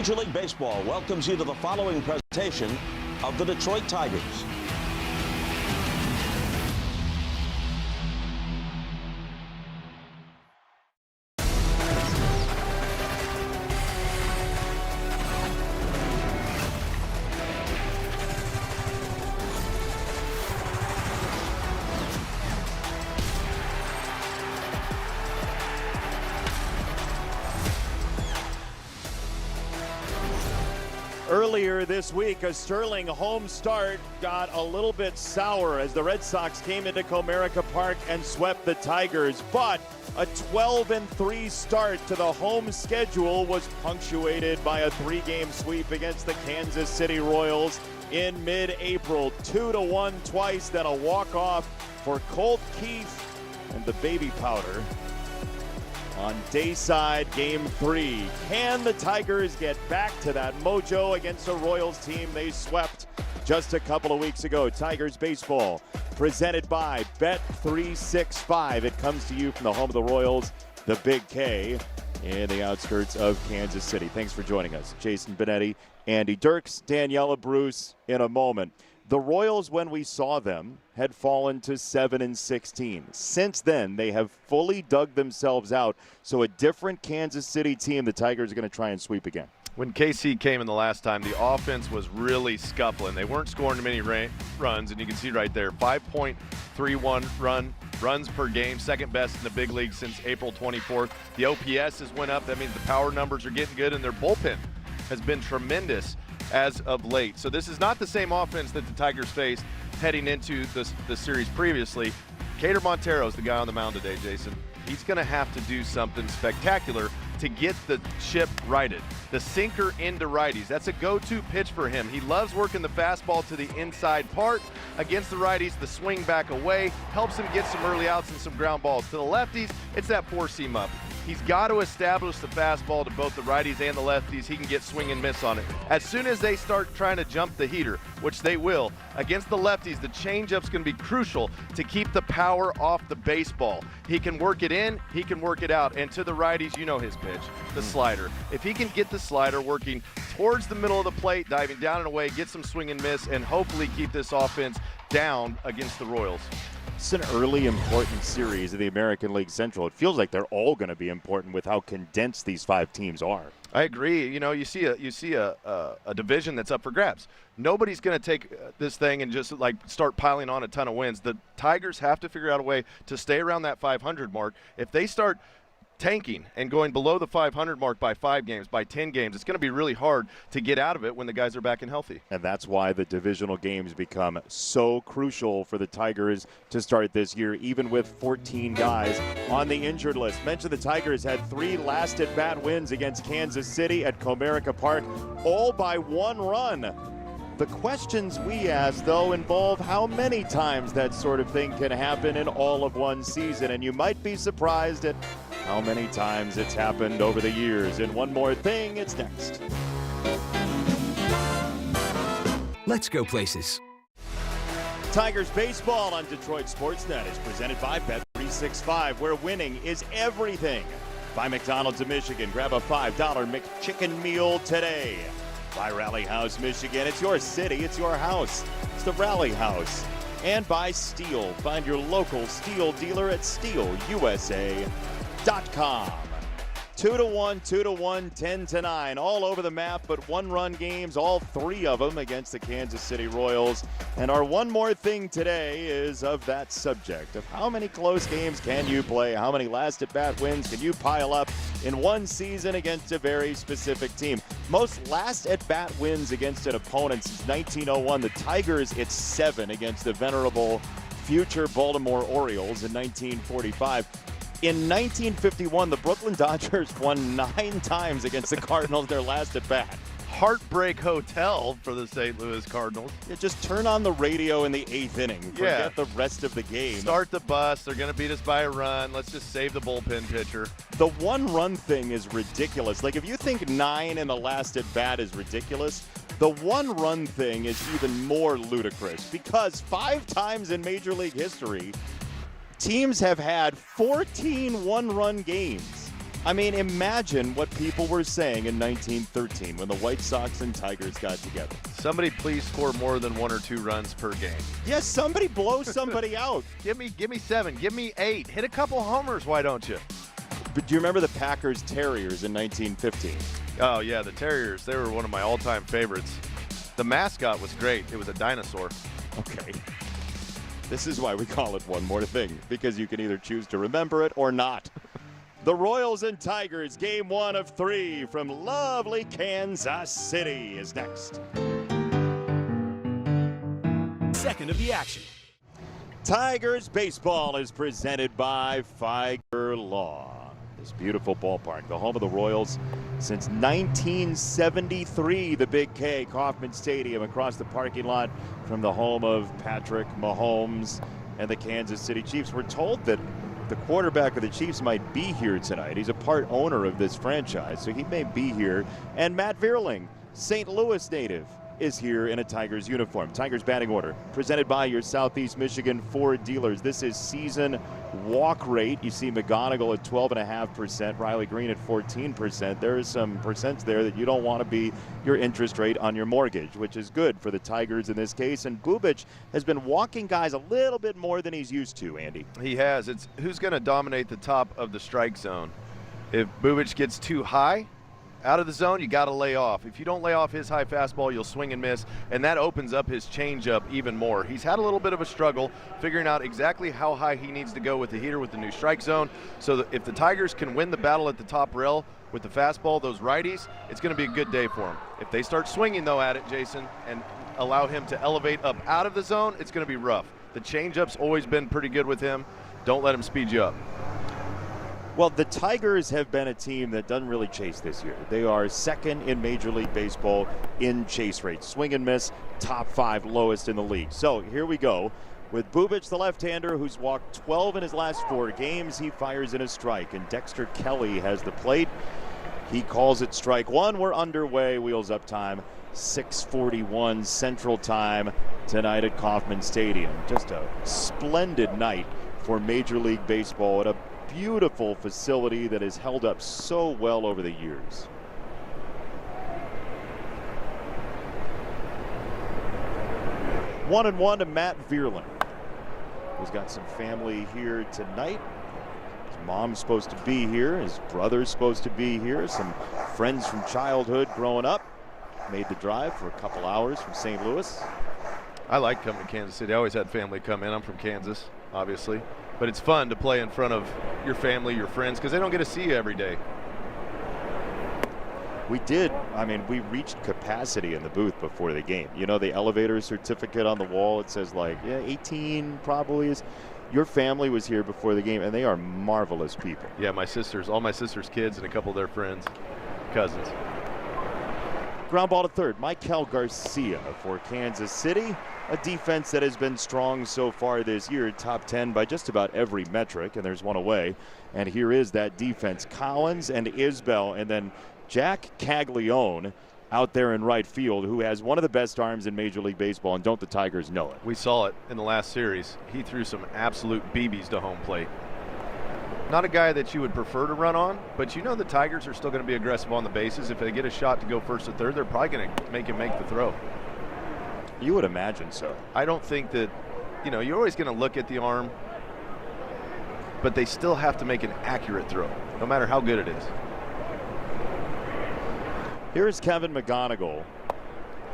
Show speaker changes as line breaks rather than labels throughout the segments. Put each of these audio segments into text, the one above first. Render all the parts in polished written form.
Major League Baseball welcomes you to the following presentation of the Detroit Tigers.
Earlier this week, a sterling home start got a little bit sour as the Red Sox came into Comerica Park and swept the Tigers. But a 12-3 start to the home schedule was punctuated by a 3-game sweep against the Kansas City Royals in mid-April. 2-1 twice, then a walk-off for Colt Keith and the baby powder. On Dayside, Game 3. Can the Tigers get back to that mojo against a Royals team they swept just a couple of weeks ago? Tigers baseball presented by Bet365. It comes to you from the home of the Royals, the Big K, in the outskirts of Kansas City. Thanks for joining us. Jason Benetti, Andy Dirks, Daniela Bruce in a moment. The Royals, when we saw them, had fallen to 7-16. Since then, they have fully dug themselves out. So a different Kansas City team, the Tigers are going to try and sweep again.
When KC came in the last time, the offense was really scuffling. They weren't scoring many runs, and you can see right there, 5.31 runs per game, second best in the big league since April 24th. The OPS has went up. That means the power numbers are getting good, and their bullpen has been tremendous as of late. So this is not the same offense that the Tigers faced heading into the series previously. Cater Montero is the guy on the mound today, Jason. He's going to have to do something spectacular to get the ship righted. The sinker into righties, that's a go-to pitch for him. He loves working the fastball to the inside part. Against the righties, the swing back away helps him get some early outs and some ground balls. To the lefties, it's that four-seam up. He's got to establish the fastball to both the righties and the lefties. He can get swing and miss on it. As soon as they start trying to jump the heater, which they will, against the lefties, the changeup's going to be crucial to keep the power off the baseball. He can work it in, he can work it out. And to the righties, you know his pitch, the slider. If he can get the slider working towards the middle of the plate, diving down and away, get some swing and miss, and hopefully keep this offense down against the Royals.
It's an early important series of the American League Central. It feels like they're all going to be important with how condensed these 5 teams are.
I agree. You know, you see a division that's up for grabs. Nobody's going to take this thing and just like start piling on a ton of wins. The Tigers have to figure out a way to stay around that 500 mark. If they start tanking and going below the 500 mark by 5 games, by 10 games, it's going to be really hard to get out of it when the guys are back and healthy.
And that's why the divisional games become so crucial for the Tigers to start this year, even with 14 guys on the injured list. Mentioned the Tigers had 3 last at-bat wins against Kansas City at Comerica Park, all by 1 run. The questions we ask, though, involve how many times that sort of thing can happen in all of one season. And you might be surprised at how many times it's happened over the years. And one more thing, it's next.
Let's go places.
Tigers baseball on Detroit Sportsnet is presented by Bet365, where winning is everything. By McDonald's of Michigan, grab a $5 McChicken meal today. By Rally House, Michigan. It's your city, it's your house. It's the Rally House. And by Steel. Find your local Steel dealer at steelusa.com. 2-1, 2-1, 10-9, all over the map, but 1-run games, all 3 of them against the Kansas City Royals. And our one more thing today is of that subject of how many close games can you play? How many last at-bat wins can you pile up in one season against a very specific team? Most last at-bat wins against an opponent since 1901. The Tigers, it's 7 against the venerable future Baltimore Orioles in 1945. In 1951, the Brooklyn Dodgers won 9 times against the Cardinals their last at-bat.
Heartbreak Hotel for the St. Louis Cardinals.
Yeah, just turn on the radio in the 8th inning. Forget the rest of the game.
Start the bus. They're going to beat us by a run. Let's just save the bullpen pitcher.
The 1-run thing is ridiculous. Like, if you think 9 in the last at-bat is ridiculous, the 1-run thing is even more ludicrous because 5 times in Major League history, teams have had 14 one-run games. I mean, imagine what people were saying in 1913 when the White Sox and Tigers got together.
Somebody please score more than 1 or 2 runs per game.
Yes, somebody blow somebody out.
Give me 7, give me 8. Hit a couple homers, why don't you?
But do you remember the Packers Terriers in 1915?
Oh yeah, the Terriers, they were one of my all-time favorites. The mascot was great. It was a dinosaur.
Okay. This is why we call it One More Thing, because you can either choose to remember it or not. The Royals and Tigers, game 1 of 3 from lovely Kansas City is next.
Second of the action.
Tigers baseball is presented by Figer Law. This beautiful ballpark, the home of the Royals since 1973, the Big K, Kauffman Stadium, across the parking lot from the home of Patrick Mahomes and the Kansas City Chiefs. We're told that the quarterback of the Chiefs might be here tonight. He's a part owner of this franchise, so he may be here. And Matt Vierling, St. Louis native, is here in a Tigers uniform. Tigers batting order presented by your Southeast Michigan Ford dealers. This is season walk rate. You see McGonigal at 12.5%, Riley Green at 14%. There is some percents there that you don't want to be your interest rate on your mortgage, which is good for the Tigers in this case. And Bubic has been walking guys a little bit more than he's used to, Andy.
He has. It's who's going to dominate the top of the strike zone. If Bubic gets too high out of the zone, you got to lay off. If you don't lay off his high fastball, you'll swing and miss, and that opens up his changeup even more. He's had a little bit of a struggle figuring out exactly how high he needs to go with the heater with the new strike zone, so that if the Tigers can win the battle at the top rail with the fastball, those righties, it's going to be a good day for him. If they start swinging, though, at it, Jason, and allow him to elevate up out of the zone, it's going to be rough. The changeup's always been pretty good with him. Don't let him speed you up.
Well, the Tigers have been a team that doesn't really chase this year. They are second in Major League Baseball in chase rate. Swing and miss, top 5 lowest in the league. So here we go. With Bubic, the left-hander, who's walked 12 in his last 4 games, he fires in a strike. And Dexter Kelly has the plate. He calls it strike 1. We're underway. Wheels up time. 6:41 Central Time tonight at Kauffman Stadium. Just a splendid night for Major League Baseball at a beautiful facility that has held up so well over the years. One and one to Matt Vierling, who's got some family here tonight. His mom's supposed to be here. His brother's supposed to be here. Some friends from childhood growing up made the drive for a couple hours from St. Louis.
I like coming to Kansas City. I always had family come in. I'm from Kansas, obviously. But it's fun to play in front of your family, your friends, because they don't get to see you every day.
We did. I mean, we reached capacity in the booth before the game. You know, the elevator certificate on the wall, it says like, yeah, 18 probably is. Your family was here before the game, and they are marvelous people.
Yeah, my sisters, all my sister's kids and a couple of their friends, cousins.
Ground ball to third, Michael Garcia for Kansas City. A defense that has been strong so far this year, top 10 by just about every metric, and there's one away. And here is that defense, Collins and Isbell, and then Jack Caglione out there in right field, who has one of the best arms in Major League Baseball, and don't the Tigers know it?
We saw it in the last series. He threw some absolute BBs to home plate. Not a guy that you would prefer to run on, but you know the Tigers are still going to be aggressive on the bases. If they get a shot to go first or third, they're probably going to make him make the throw.
You would imagine so.
I don't think that, you know, you're always going to look at the arm, but they still have to make an accurate throw, no matter how good it is.
Here's Kevin McGonigal,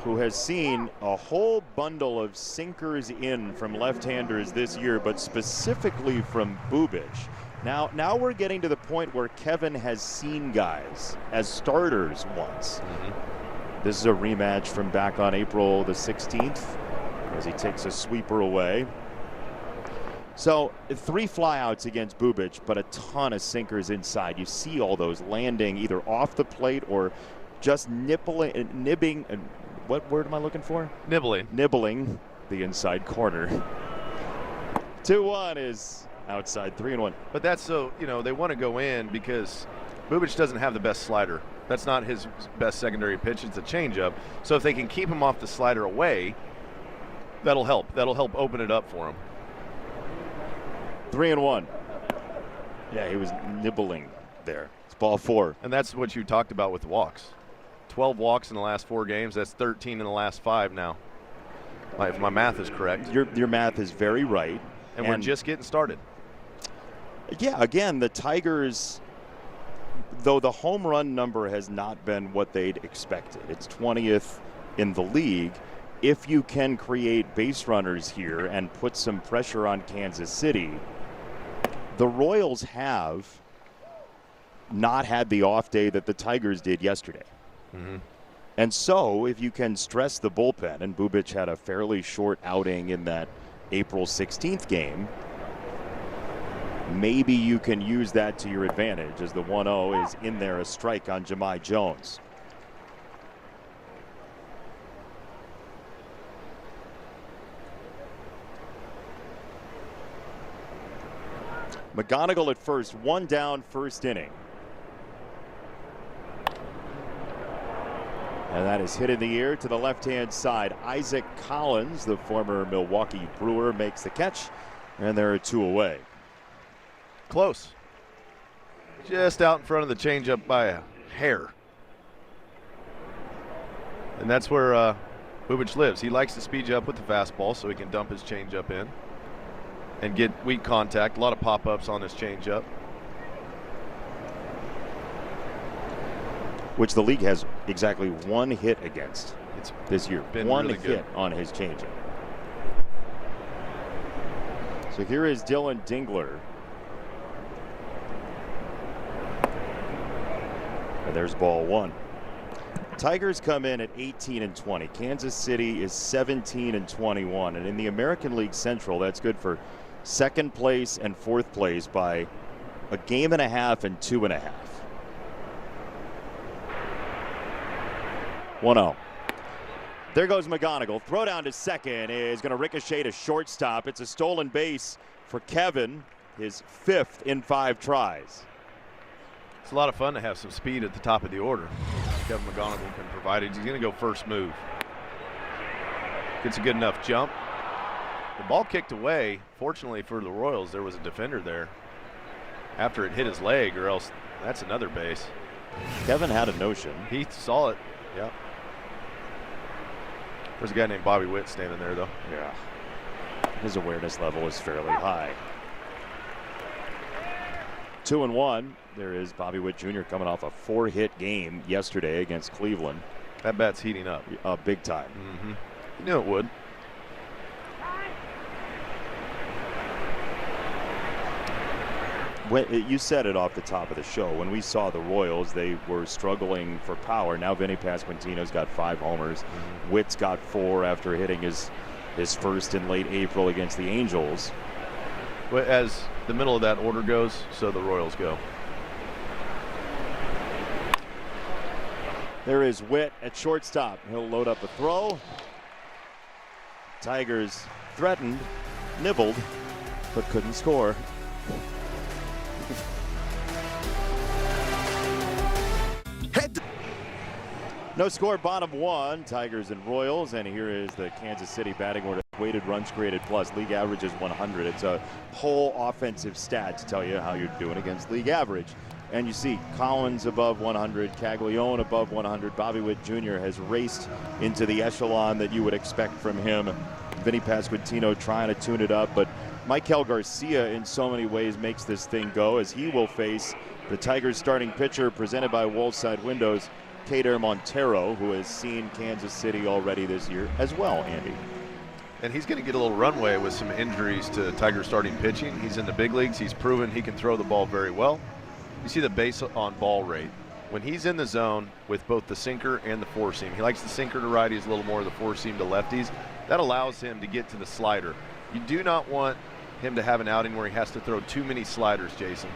who has seen a whole bundle of sinkers in from left-handers this year, but specifically from Bubic. Now we're getting to the point where Kevin has seen guys as starters once. This is a rematch from back on April the 16th as he takes a sweeper away. So 3 flyouts against Bubic, but a ton of sinkers inside. You see all those landing either off the plate or just nibbing, and what word am I looking for? Nibbling the inside corner. 2-1 is outside, 3-1.
But that's so, you know, they want to go in because Bubic doesn't have the best slider. That's not his best secondary pitch. It's a changeup. So if they can keep him off the slider away, that'll help. That'll help open it up for him.
3-1. Yeah, he was nibbling
there. It's ball 4.
And that's what you talked about with walks. 12 walks in the last 4 games. That's 13 in the last 5 now. If my math is correct.
Your math is very right.
And we're just getting started.
Yeah, again, the Tigers, though the home run number has not been what they'd expected. It's 20th in the league. If you can create base runners here and put some pressure on Kansas City, the Royals have not had the off day that the Tigers did yesterday.
Mm-hmm.
And so if you can stress the bullpen, and Bubic had a fairly short outing in that April 16th game, maybe you can use that to your advantage as the 1-0 is in there, a strike on Jahmai Jones. McGonigal at first, 1 down, first inning. And that is hit in the air to the left-hand side. Isaac Collins, the former Milwaukee Brewer, makes the catch, and there are 2 away.
Close. Just out in front of the changeup by a hair. And that's where Bubic lives. He likes to speed you up with the fastball so he can dump his changeup in and get weak contact. A lot of pop-ups on his changeup.
Which the league has exactly 1 hit against this year.
Been
1
really
hit on his changeup. So here is Dylan Dingler. And there's ball 1. Tigers come in at 18-20. Kansas City is 17-21. And in the American League Central, that's good for 2nd place and 4th place by a game and a half and 2.5. 1-0. There goes McGonigal. Throw down to second is going to ricochet to shortstop. It's a stolen base for Kevin, his 5th in 5 tries.
It's a lot of fun to have some speed at the top of the order. Kevin McGonigal can provide it. He's going to go first move. Gets a good enough jump. The ball kicked away. Fortunately for the Royals, there was a defender there after it hit his leg, or else that's another base.
Kevin had a notion.
He saw it. Yeah. There's a guy named Bobby Witt standing there, though.
Yeah. His awareness level is fairly high. 2-1. There is Bobby Witt Jr. coming off a 4-hit game yesterday against Cleveland.
That bat's heating up.
Big time.
Mm-hmm. You knew it would.
You said it off the top of the show. When we saw the Royals, they were struggling for power. Now Vinny Pasquantino's got 5 homers.
Mm-hmm.
Witt's got 4 after hitting his first in late April against the Angels.
Well, as the middle of that order goes, so the Royals go.
There is Witt at shortstop. He'll load up a throw. Tigers threatened, nibbled, but couldn't score. No score, bottom 1, Tigers and Royals, and here is the Kansas City batting order. Weighted runs created plus, league average is 100. It's a whole offensive stat to tell you how you're doing against league average. And you see Collins above 100, Caglione above 100. Bobby Witt Jr. has raced into the echelon that you would expect from him. Vinny Pasquantino trying to tune it up, but Michael Garcia in so many ways makes this thing go, as he will face the Tigers starting pitcher presented by Wallside Windows, Kader Montero, who has seen Kansas City already this year as well, Andy.
And he's going to get a little runway with some injuries to Tiger starting pitching. He's in the big leagues. He's proven he can throw the ball very well. You see the base on ball rate. When he's in the zone with both the sinker and the four seam, he likes the sinker to righties, a little more of the four seam to lefties. That allows him to get to the slider. You do not want him to have an outing where he has to throw too many sliders, Jason.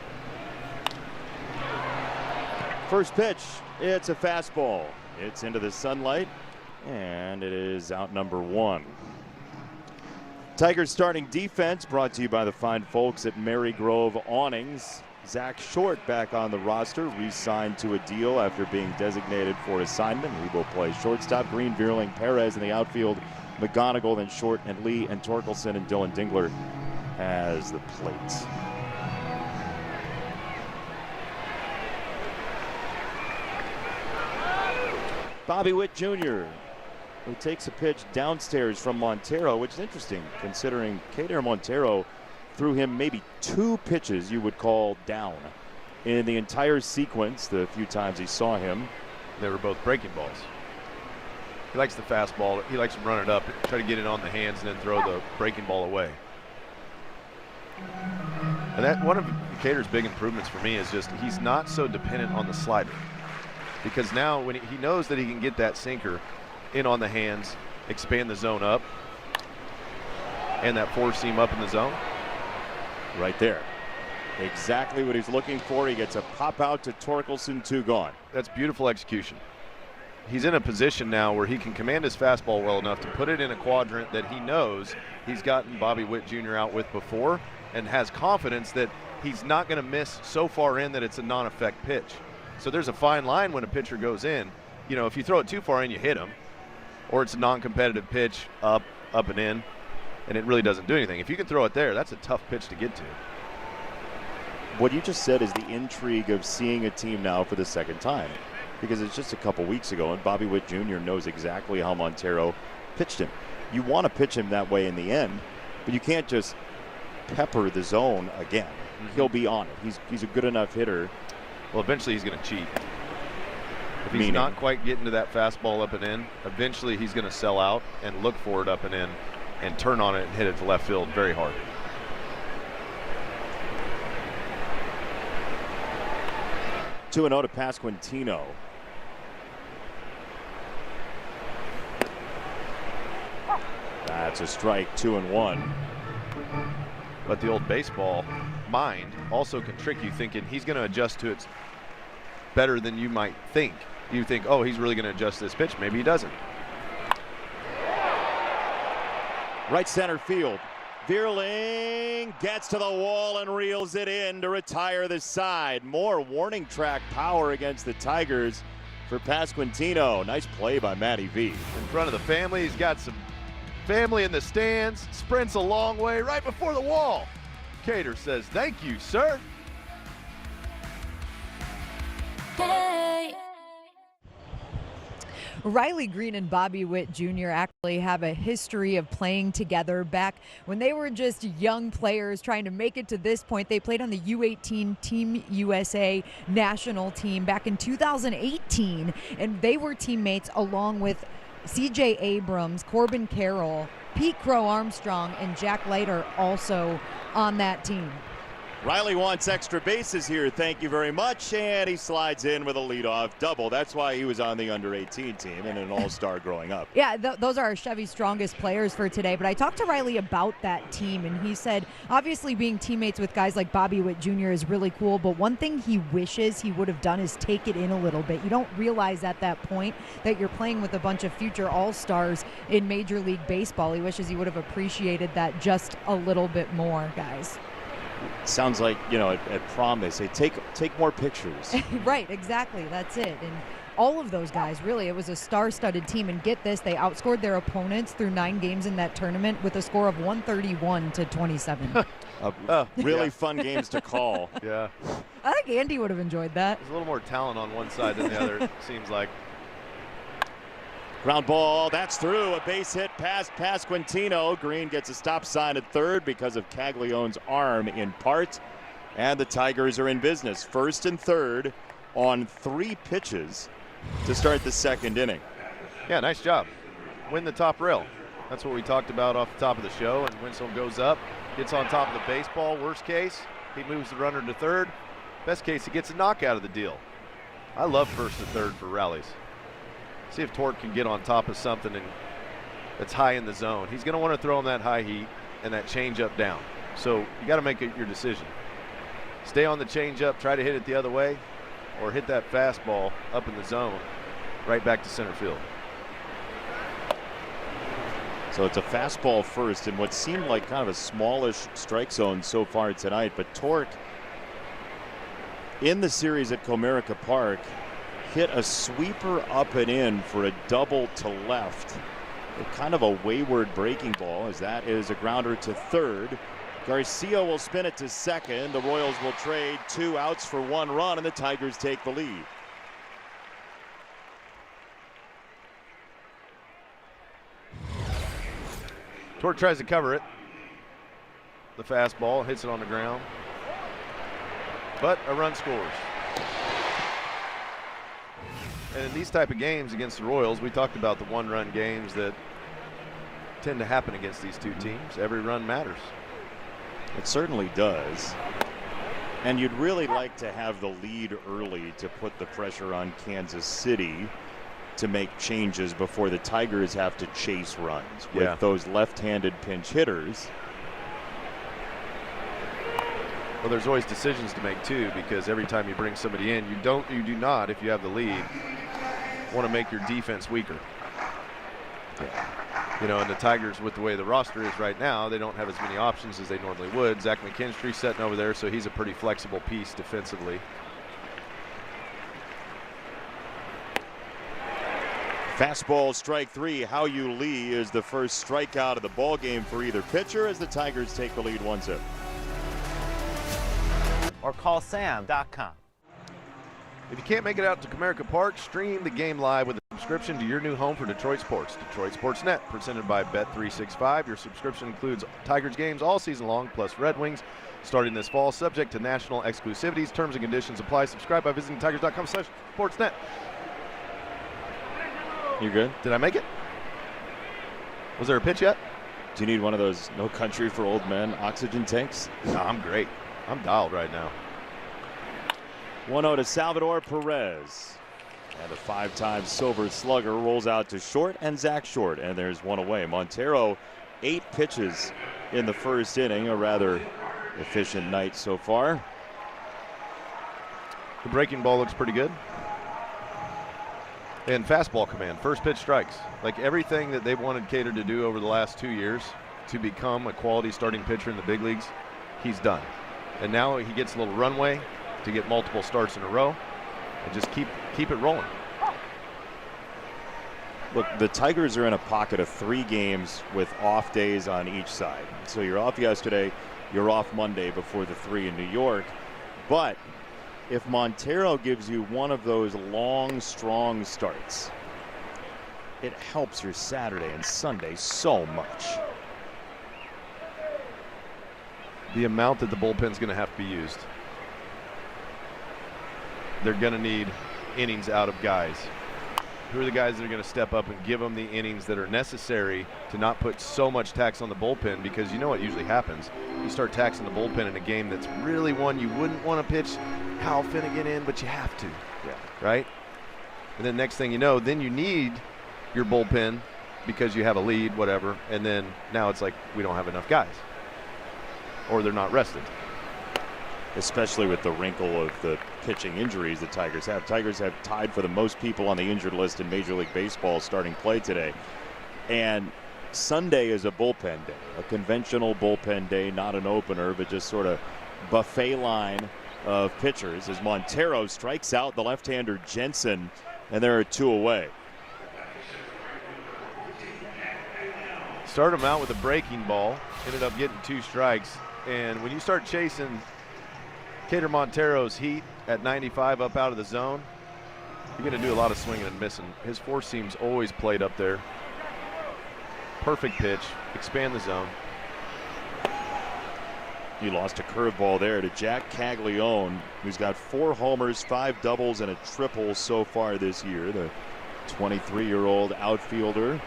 First pitch, it's a fastball. It's into the sunlight, and it is out number 1. Tigers starting defense brought to you by the fine folks at Marygrove Awnings. Zach Short back on the roster, re-signed to a deal after being designated for assignment. He will play shortstop. Green, Vierling, Perez in the outfield. McGonigal, then Short and Lee and Torkelson, and Dylan Dingler has the plate. Bobby Witt Jr., who takes a pitch downstairs from Montero, which is interesting considering Kader Montero threw him maybe 2 pitches you would call down in the entire sequence the few times he saw him.
They were both breaking balls. He likes the fastball. He likes to run it up, try to get it on the hands, and then throw the breaking ball away. And that one of Kader's big improvements for me is just he's not so dependent on the slider. Because now when he knows that he can get that sinker in on the hands, expand the zone up, and that 4-seam up in the zone.
Right there. Exactly what he's looking for. He gets a pop out to Torkelson, 2 gone.
That's beautiful execution. He's in a position now where he can command his fastball well enough to put it in a quadrant that he knows he's gotten Bobby Witt Jr. out with before, and has confidence that he's not going to miss so far in that it's a non-effect pitch. So there's a fine line when a pitcher goes in. You know, if you throw it too far in, you hit him, or it's a non-competitive pitch up and in, and it really doesn't do anything. If you can throw it there, that's a tough pitch to get to.
What you just said is the intrigue of seeing a team now for the second time, because it's just a couple weeks ago, and Bobby Witt Jr. knows exactly how Montero pitched him. You want to pitch him that way in the end, but you can't just pepper the zone again. He'll be on it. He's a good enough hitter.
Well, eventually he's going to cheat. If he's not quite getting to that fastball up and in, eventually he's going to sell out and look for it up and in and turn on it and hit it to left field very hard.
Two 2-0 to Pasquantino. That's a strike, 2-1.
But the old baseball mind also can trick you thinking he's going to adjust to it better than you might think. You think, oh, he's really going to adjust this pitch. Maybe he doesn't.
Right center field. Vierling gets to the wall and reels it in to retire the side. More warning track power against the Tigers for Pasquantino. Nice play by Matty V.
In front of the family, he's got some family in the stands, sprints a long way right before the wall. Kader says, thank you, sir.
Hey. Riley Green and Bobby Witt Jr. actually have a history of playing together back when they were just young players trying to make it to this point. They played on the U18 Team USA national team back in 2018, and they were teammates along with C.J. Abrams, Corbin Carroll, Pete Crow Armstrong, and Jack Leiter also on that team.
Riley wants extra bases here, thank you very much, and he slides in with a leadoff double. That's why he was on the under-18 team and an all-star growing up.
Yeah, those are Chevy's strongest players for today, but I talked to Riley about that team, and he said, obviously being teammates with guys like Bobby Witt Jr. is really cool, but one thing he wishes he would have done is take it in a little bit. You don't realize at that point that you're playing with a bunch of future all-stars in Major League Baseball. He wishes he would have appreciated that just a little bit more, guys.
Sounds like, you know, at prom they say, take more pictures.
Right, exactly. That's it. And all of those guys, really, it was a star-studded team. And get this, they outscored their opponents through 9 games in that tournament with a score of 131 to 27.
Really fun games to call.
Yeah.
I think Andy would have enjoyed that.
There's a little more talent on one side than the other, it seems like.
Ground ball, that's through. A base hit past Pasquantino. Green gets a stop sign at third because of Caglione's arm in part. And the Tigers are in business. First and third on 3 pitches to start the second inning.
Yeah, nice job. Win the top rail. That's what we talked about off the top of the show. And when someone goes up, gets on top of the baseball. Worst case, he moves the runner to third. Best case, he gets a knockout of the deal. I love first and third for rallies. See if Torque can get on top of something that's high in the zone. He's going to want to throw him that high heat and that changeup down. So you got to make your decision. Stay on the changeup, try to hit it the other way, or hit that fastball up in the zone right back to center field.
So it's a fastball first in what seemed like kind of a smallish strike zone so far tonight. But Torque in the series at Comerica Park hit a sweeper up and in for a double to left. Kind of a wayward breaking ball, as that is a grounder to third. Garcia will spin it to second. The Royals will trade 2 outs for 1 run, and the Tigers take the lead.
Torque tries to cover it. The fastball hits it on the ground. But a run scores. And in these type of games against the Royals, we talked about the one-run games that tend to happen against these two teams. Every run matters.
It certainly does. And you'd really like to have the lead early to put the pressure on Kansas City to make changes before the Tigers have to chase runs with those left-handed pinch hitters.
Well, there's always decisions to make too, because every time you bring somebody in, you do not, if you have the lead, want to make your defense weaker. You know, and the Tigers, with the way the roster is right now, they don't have as many options as they normally would. Zach McKinstry's sitting over there, so he's a pretty flexible piece defensively.
Fastball, strike three. Hao-Yu Lee is the first strikeout of the ball game for either pitcher as the Tigers take the lead 1-0.
Or call sam.com.
If you can't make it out to Comerica Park, stream the game live with a subscription to your new home for Detroit sports. Detroit Sports Net, presented by Bet365. Your subscription includes Tigers games all season long, plus Red Wings starting this fall, subject to national exclusivities. Terms and conditions apply. Subscribe by visiting tigers.com/sportsnet.
You good?
Did I make it? Was there a pitch yet?
Do you need one of those No Country for Old Men oxygen tanks?
No, I'm great. I'm dialed right now.
1-0 to Salvador Perez. And a 5-time Silver Slugger rolls out to short and Zach Short. And there's one away. Montero, 8 pitches in the first inning. A rather efficient night so far.
The breaking ball looks pretty good. And fastball command, first pitch strikes. Like everything that they've wanted Cater to do over the last 2 years to become a quality starting pitcher in the big leagues, he's done. And now he gets a little runway to get multiple starts in a row and just keep it rolling.
Look, the Tigers are in a pocket of 3 games with off days on each side. So you're off yesterday, you're off Monday before the 3 in New York. But if Montero gives you one of those long, strong starts, it helps your Saturday and Sunday so much.
The amount that the bullpen's going to have to be used. They're going to need innings out of guys. Who are the guys that are going to step up and give them the innings that are necessary to not put so much tax on the bullpen? Because you know what usually happens. You start taxing the bullpen in a game that's really one you wouldn't want to pitch Hal Finnegan in, but you have to.
Yeah.
Right? And then next thing you know, then you need your bullpen because you have a lead, whatever. And then now it's like we don't have enough guys. Or they're not rested.
Especially with the wrinkle of the pitching injuries the Tigers have. Tigers have tied for the most people on the injured list in Major League Baseball starting play today. And Sunday is a bullpen day, a conventional bullpen day, not an opener, but just sort of buffet line of pitchers as Montero strikes out the left-hander Jensen, and there are 2 away.
Started him out with a breaking ball, ended up getting 2 strikes. And when you start chasing Cater Montero's heat at 95 up out of the zone, you're going to do a lot of swinging and missing. His 4-seam's always played up there. Perfect pitch, expand the zone.
He lost a curveball there to Jack Caglione, who's got 4 homers, 5 doubles, and a triple so far this year. The 23-year-old outfielder.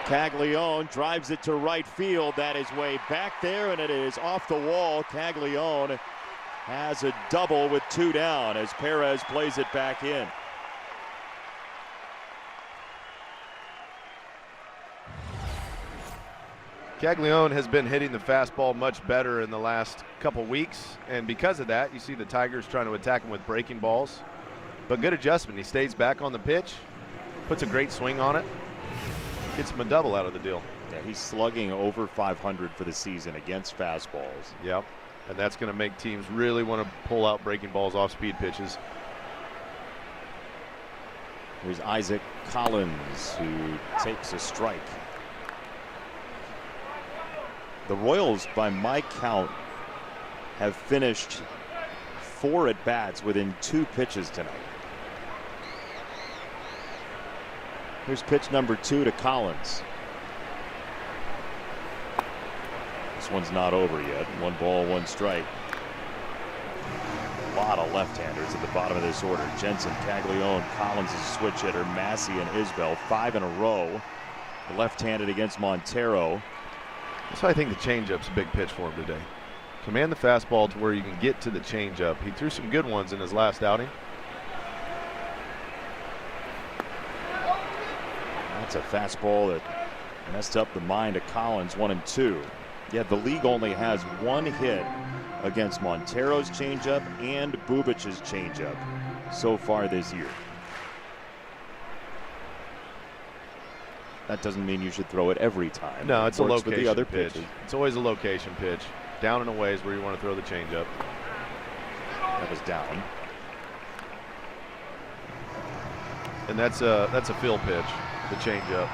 Caglione drives it to right field. That is way back there, and it is off the wall. Caglione has a double with 2 down as Perez plays it back in.
Caglione has been hitting the fastball much better in the last couple weeks, and because of that, you see the Tigers trying to attack him with breaking balls. But good adjustment. He stays back on the pitch, puts a great swing on it, gets him a double out of the deal.
Yeah, he's slugging over 500 for the season against fastballs.
Yep, and that's going to make teams really want to pull out breaking balls off speed pitches.
Here's Isaac Collins, who takes a strike. The Royals, by my count, have finished 4 at-bats within 2 pitches tonight. Here's pitch number 2 to Collins. This one's not over yet. 1 ball, 1 strike. A lot of left-handers at the bottom of this order. Jensen, Caglione, Collins is a switch hitter, Massey and Isbell, 5 in a row. Left-handed against Montero.
So I think the changeup's a big pitch for him today. Command the fastball to where you can get to the changeup. He threw some good ones in his last outing.
That's a fastball that messed up the mind of Collins, 1-2. Yeah, the league only has 1 hit against Montero's changeup and Bubic's changeup so far this year. That doesn't mean you should throw it every time.
No, it's a
works with
location
the other
pitch.
pitches.
It's always a location pitch. Down and away is where you want to throw the changeup.
That was down.
And that's a field pitch, the changeup.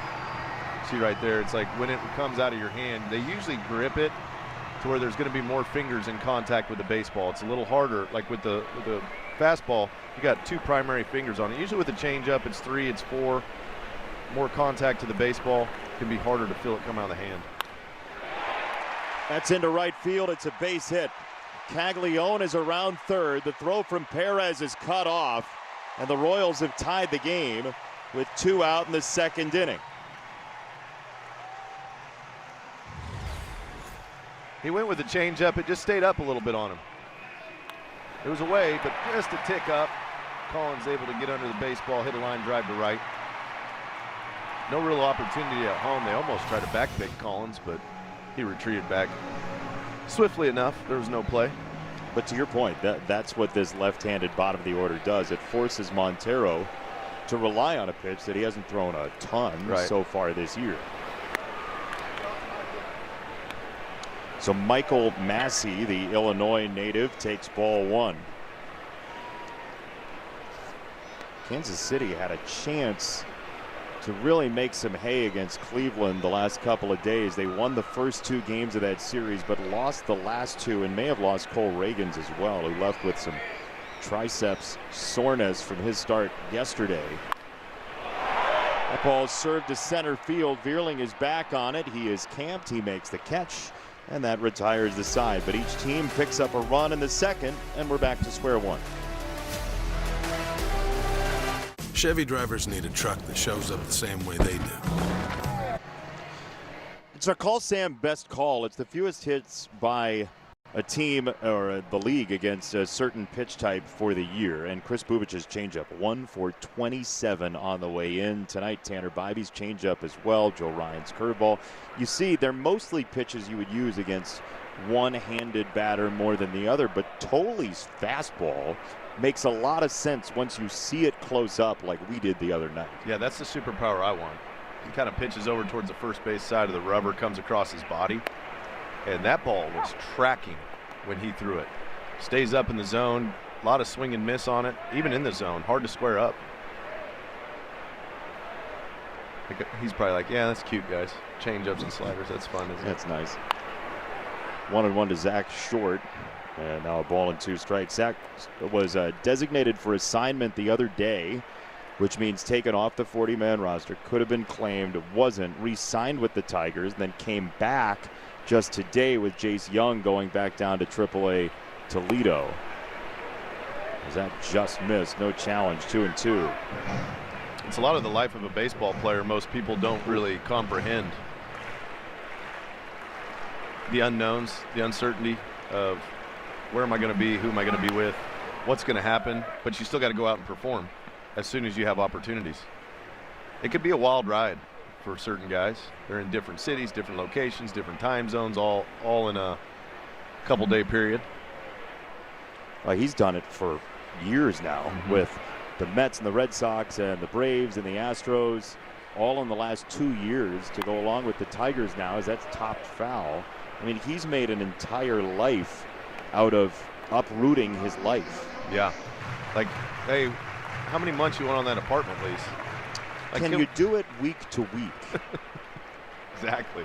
See right there, it's like when it comes out of your hand, they usually grip it to where there's going to be more fingers in contact with the baseball. It's a little harder, like with the fastball, you got 2 primary fingers on it. Usually with the changeup, it's 3, it's 4. More contact to the baseball, can be harder to feel it come out of the hand.
That's into right field. It's a base hit. Caglione is around third. The throw from Perez is cut off, and the Royals have tied the game with 2 out in the 2nd inning.
He went with the changeup. It just stayed up a little bit on him. It was away, but just a tick up. Collins able to get under the baseball, hit a line drive to right. No real opportunity at home. They almost tried to backpick Collins, but he retreated back swiftly enough. There was no play.
But to your point, that's what this left-handed bottom of the order does. It forces Montero to rely on a pitch that he hasn't thrown a ton so far this year. So Michael Massey, the Illinois native, takes ball 1. Kansas City had a chance to really make some hay against Cleveland the last couple of days. They won the first 2 games of that series, but lost the last 2, and may have lost Cole Reagans as well, who left with some triceps soreness from his start yesterday. That ball is served to center field. Vierling is back on it. He is camped. He makes the catch, and that retires the side. But each team picks up a run in the 2nd, and we're back to square one.
Chevy drivers need a truck that shows up the same way they do.
It's our Call Sam best call. It's the fewest hits by a team or the league against a certain pitch type for the year. And Chris Bubic's changeup, 1 for 27 on the way in. Tonight, Tanner Bibby's changeup as well. Joe Ryan's curveball. You see, they're mostly pitches you would use against one-handed batter more than the other, but Tolley's fastball makes a lot of sense once you see it close up like we did the other night.
Yeah, that's the superpower I want. He kind of pitches over towards the first base side of the rubber, comes across his body, and that ball was tracking when he threw it. Stays up in the zone, a lot of swing and miss on it, even in the zone, hard to square up. He's probably like, yeah, that's cute, guys. Change-ups and sliders, that's fun, isn't it?
That's nice. 1-1 to Zach Short. And now a ball and 2 strikes. Zach was designated for assignment the other day, which means taken off the 40-man roster. Could have been claimed, wasn't. Re-signed with the Tigers, then came back just today with Jace Young going back down to AAA Toledo. Zach just missed. No challenge. 2-2.
It's a lot of the life of a baseball player most people don't really comprehend. The unknowns, the uncertainty of where am I going to be, who am I going to be with, what's going to happen, but you still got to go out and perform as soon as you have opportunities. It could be a wild ride for certain guys. They're in different cities, different locations, different time zones, all in a couple-day period.
He's done it for years now with the Mets and the Red Sox and the Braves and the Astros, all in the last 2 years to go along with the Tigers now, as that's topped foul. I mean, he's made an entire life out of uprooting his life.
Yeah. Like, hey, how many months you want on that apartment lease? Like,
can you do it week to week?
Exactly.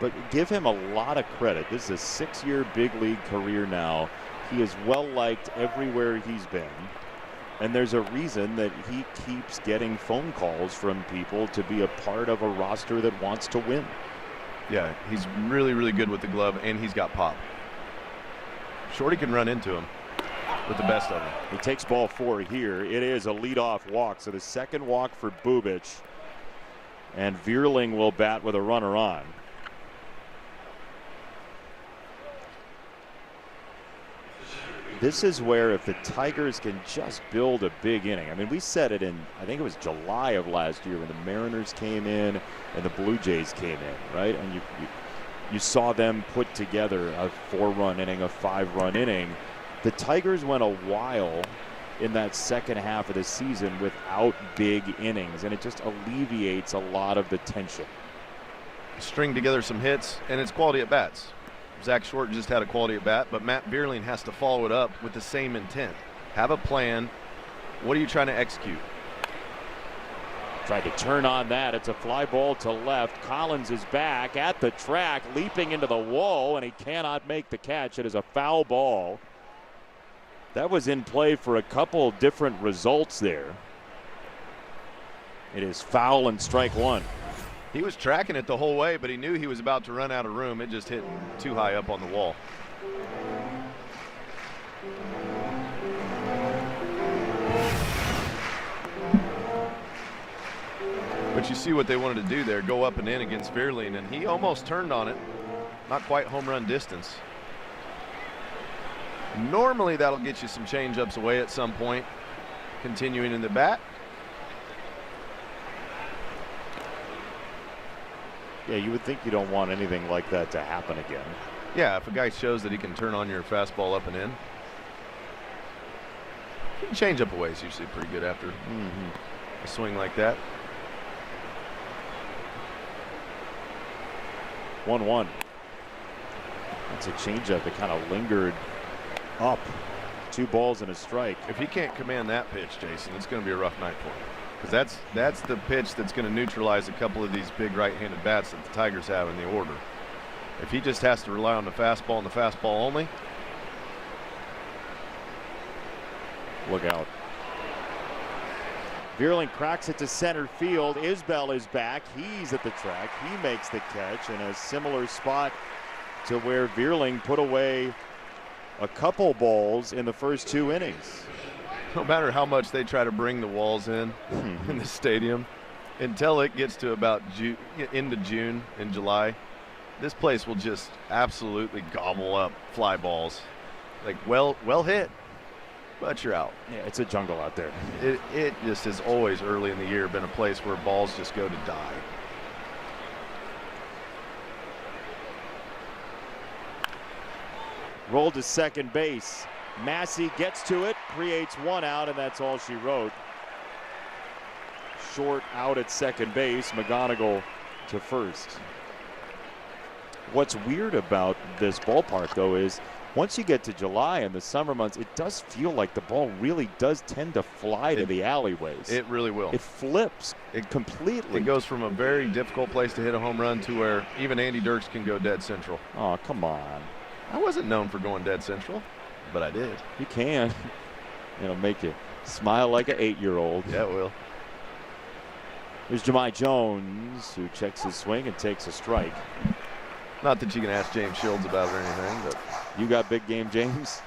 But give him a lot of credit. This is a 6-year big league career now. He is well liked everywhere he's been. And there's a reason that he keeps getting phone calls from people to be a part of a roster that wants to win.
Yeah, he's really, really good with the glove, and he's got pop. Shorty can run into him with the best of them.
He takes ball 4 here. It is a leadoff walk. So the second walk for Bubic. And Vierling will bat with a runner on. This is where if the Tigers can just build a big inning. I mean, we said it in, I think it was July of last year when the Mariners came in and the Blue Jays came in, right? And you saw them put together a 4-run inning, a 5-run inning. The Tigers went a while in that second half of the season without big innings, and it just alleviates a lot of the tension.
String together some hits, and it's quality at bats. Zach Short just had a quality at bat, but Matt Vierling has to follow it up with the same intent. Have a plan. What are you trying to execute?
Tried to turn on that. It's a fly ball to left. Collins is back at the track, leaping into the wall, and he cannot make the catch. It is a foul ball. That was in play for a couple different results there. It is foul and strike 1.
He was tracking it the whole way, but he knew he was about to run out of room. It just hit too high up on the wall. But you see what they wanted to do there, go up and in against Vierling, and he almost turned on it. Not quite home run distance. Normally that'll get you some change-ups away at some point, continuing in the bat.
Yeah, you would think you don't want anything like that to happen again.
Yeah, if a guy shows that he can turn on your fastball up and in. Change up away is usually pretty good after a swing like that.
1-1. That's a changeup that kind of lingered up. 2 balls and a strike.
If he can't command that pitch, Jason, it's going to be a rough night for him. Because that's the pitch that's going to neutralize a couple of these big right-handed bats that the Tigers have in the order. If he just has to rely on the fastball and the fastball only.
Look out. Vierling cracks it to center field. Isbell is back. He's at the track. He makes the catch in a similar spot to where Vierling put away a couple balls in the first 2 innings.
No matter how much they try to bring the walls in the stadium, until it gets to about into June and July, this place will just absolutely gobble up fly balls. Like well hit, but you're out.
Yeah, it's a jungle out there.
It just has always early in the year been a place where balls just go to die.
Rolled to second base. Massey gets to it, creates 1 out, and that's all she wrote. Short out at second base, McGonigal to first. What's weird about this ballpark, though, is once you get to July and the summer months, it does feel like the ball really does tend to fly to the alleyways.
It really will.
It flips completely.
It goes from a very difficult place to hit a home run to where even Andy Dirks can go dead central.
Oh, come on.
I wasn't known for going dead central, but I did.
You can. It'll make you smile like an 8-year-old.
Yeah, it will.
There's Jahmai Jones, who checks his swing and takes a strike.
Not that you can ask James Shields about it or anything, but
you got big game, James?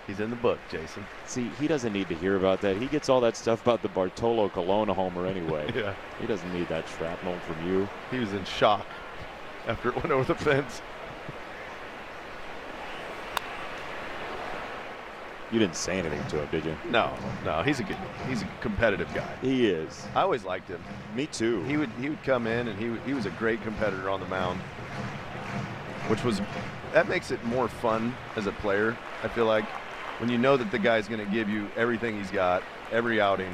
He's in the book, Jason.
See, he doesn't need to hear about that. He gets all that stuff about the Bartolo Colon homer anyway.
Yeah.
He doesn't need that shrapnel from you.
He was in shock after it went over the fence.
You didn't say anything to him, did you?
No, he's a competitive guy.
He is.
I always liked him.
Me too.
He would come in and he was a great competitor on the mound, that makes it more fun as a player. I feel like when you know that the guy's going to give you everything he's got every outing,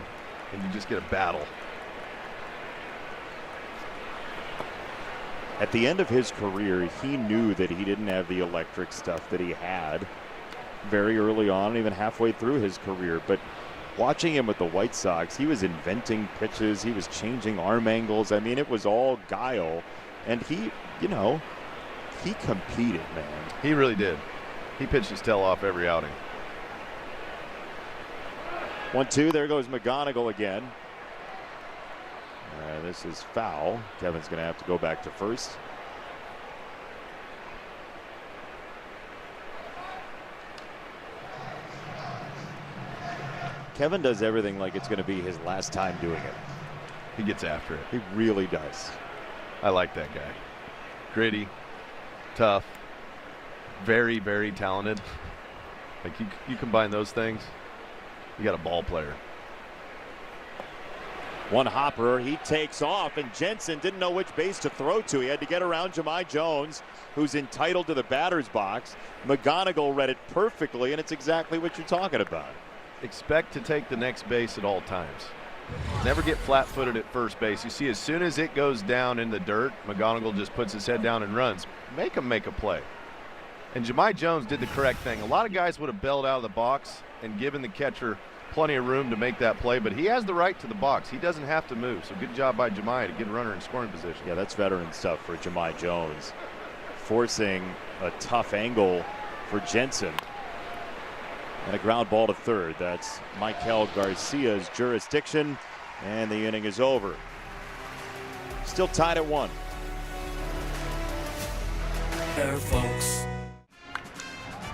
and you just get a battle.
At the end of his career, he knew that he didn't have the electric stuff that he had very early on, even halfway through his career. But watching him with the White Sox, he was inventing pitches. He was changing arm angles. I mean, it was all guile. And he, He competed, man.
He really did. He pitched his tail off every outing.
1-2. There goes McGonigal again. This is foul. Kevin's going to have to go back to first. Kevin does everything like it's going to be his last time doing it.
He gets after it.
He really does.
I like that guy. Gritty, tough, very, very talented. Like you combine those things, you got a ball player.
One hopper, he takes off, and Jensen didn't know which base to throw to. He had to get around Jahmai Jones, who's entitled to the batter's box. McGonigal read it perfectly, and it's exactly what you're talking about.
Expect to take the next base at all times. Never get flat-footed at first base. You see, as soon as it goes down in the dirt, McGonigal just puts his head down and runs. Make him make a play. And Jahmai Jones did the correct thing. A lot of guys would have bailed out of the box and given the catcher plenty of room to make that play, but he has the right to the box. He doesn't have to move. So good job by Jahmai to get a runner in scoring position.
Yeah, that's veteran stuff for Jahmai Jones. Forcing a tough angle for Jensen. And a ground ball to third. That's Michael Garcia's jurisdiction, and the inning is over. Still tied at 1.
There, folks.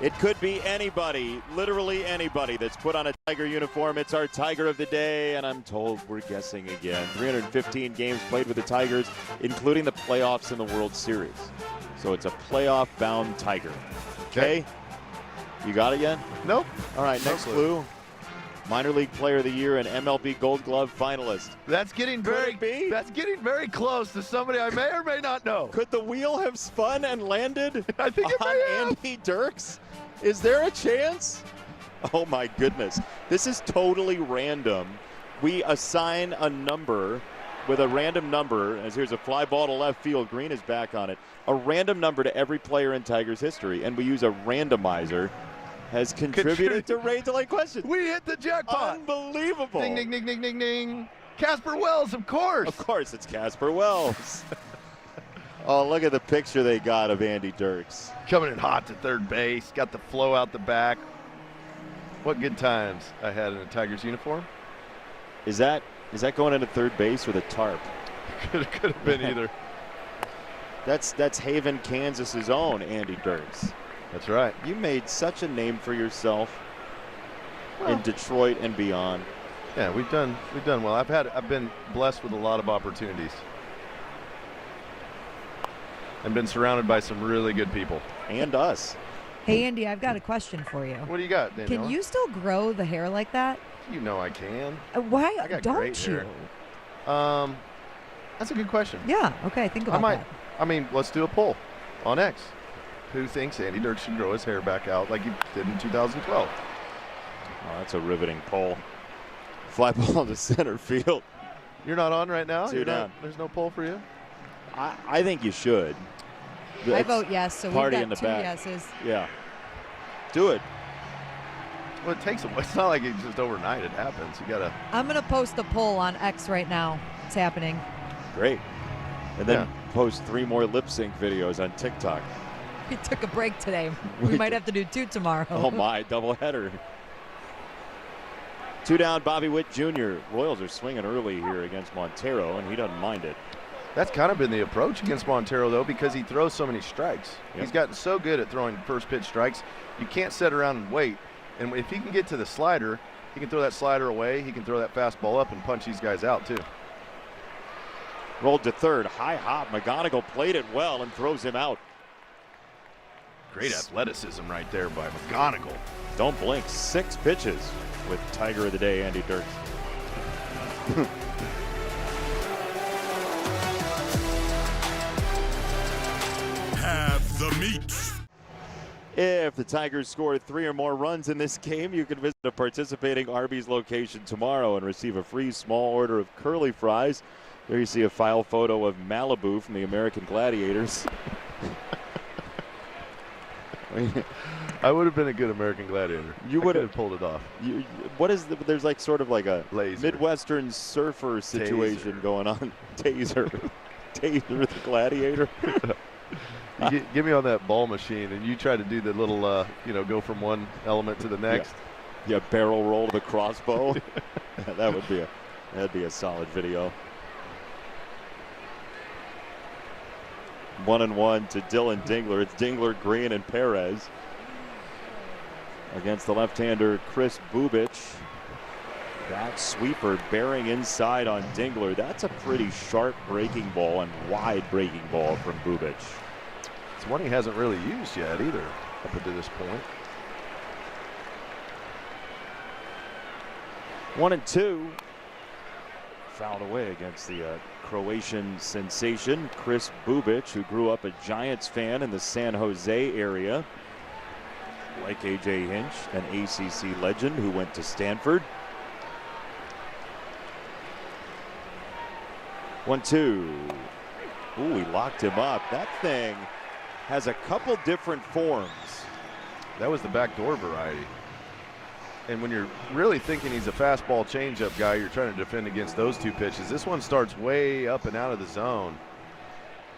It could be anybody, literally anybody that's put on a Tiger uniform. It's our Tiger of the day, and I'm told we're guessing again. 315 games played with the Tigers, including the playoffs in the World Series. So it's a playoff-bound Tiger. Okay? You got it yet?
Nope.
All right, next clue. Minor League Player of the Year and MLB Gold Glove finalist.
That's getting very close to somebody I may or may not know.
Could the wheel have spun and landed
I think it
on
may have.
Andy Dirks? Is there a chance? Oh my goodness. This is totally random. We assign a number with a random number, as here's a fly ball to left field. Green is back on it. A random number to every player in Tigers history, and we use a randomizer. Has contributed to Ray Delay question.
We hit the jackpot.
Unbelievable.
Ding, ding, ding, ding, ding, ding. Casper Wells, of course.
Of course, it's Casper Wells. Oh, look at the picture they got of Andy Dirks.
Coming in hot to third base. Got the flow out the back. What good times I had in a Tigers uniform.
Is that going into third base with a tarp?
Could have been either.
That's Haven, Kansas's own Andy Dirks.
That's right.
You made such a name for yourself in Detroit and beyond.
Yeah, we've done well. I've been blessed with a lot of opportunities. And been surrounded by some really good people.
And us.
Hey, Andy, I've got a question for you.
What do you got, Daniela?
Can you still grow the hair like that?
You know I can.
Why
I got
don't
great
you?
hair. That's a good question.
Yeah, okay, think about that.
I mean, let's do a poll on X. Who thinks Andy Dirks should grow his hair back out like he did in 2012?
Oh, that's a riveting poll. Fly ball to center field.
You're not on right now?
Two down.
There's no poll for you?
I think you should.
I vote yes, so we've
Party
got
in the
2
back.
yeses.
Yeah. Do it.
Well, it takes a. It's not like it's just overnight. It happens. You gotta.
I'm going to post a poll on X right now. It's happening.
Great. And then post 3 more lip sync videos on TikTok.
We took a break today. We might have to do 2 tomorrow.
Oh my, doubleheader. 2 down, Bobby Witt Jr. Royals are swinging early here against Montero, and he doesn't mind it.
That's kind of been the approach against Montero, though, because he throws so many strikes.
Yep.
He's gotten so good at throwing first pitch strikes. You can't sit around and wait. And if he can get to the slider, he can throw that slider away. He can throw that fastball up and punch these guys out, too.
Rolled to third, high hop. McGonigal played it well and throws him out.
Great athleticism right there by McGonigal.
Don't blink. 6 pitches with Tiger of the Day, Andy Dirks.
Have the meat.
If the Tigers score 3 or more runs in this game, you can visit a participating Arby's location tomorrow and receive a free small order of curly fries. There you see a file photo of Malibu from the American Gladiators.
I would have been a good American Gladiator.
You would
have pulled it off.
There's like sort of like a
Laser.
Midwestern surfer situation
Taser.
going on. Taser. Taser the Gladiator.
Give me on that ball machine, and you try to do the little, go from one element to the next.
Yeah, barrel roll to the crossbow. That'd be a solid video. 1-1 to Dylan Dingler. It's Dingler, Green, and Perez against the left-hander Chris Bubich. That sweeper bearing inside on Dingler. That's a pretty sharp breaking ball and wide breaking ball from Bubich.
It's one he hasn't really used yet either up until this point.
1-2. Fouled away against the Croatian sensation Chris Bubich, who grew up a Giants fan in the San Jose area. Like A.J. Hinch, an ACC legend who went to Stanford. 1-2. Ooh, he locked him up. That thing has a couple different forms.
That was the backdoor variety. And when you're really thinking he's a fastball changeup guy, you're trying to defend against those two pitches. This one starts way up and out of the zone.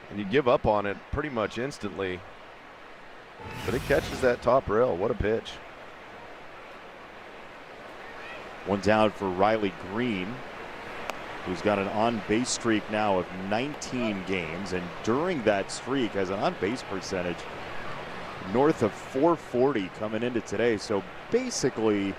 And you give up on it pretty much instantly. But it catches that top rail. What a pitch.
One down for Riley Green, who's got an on-base streak now of 19 games. And during that streak has an on-base percentage north of 440 coming into today. So basically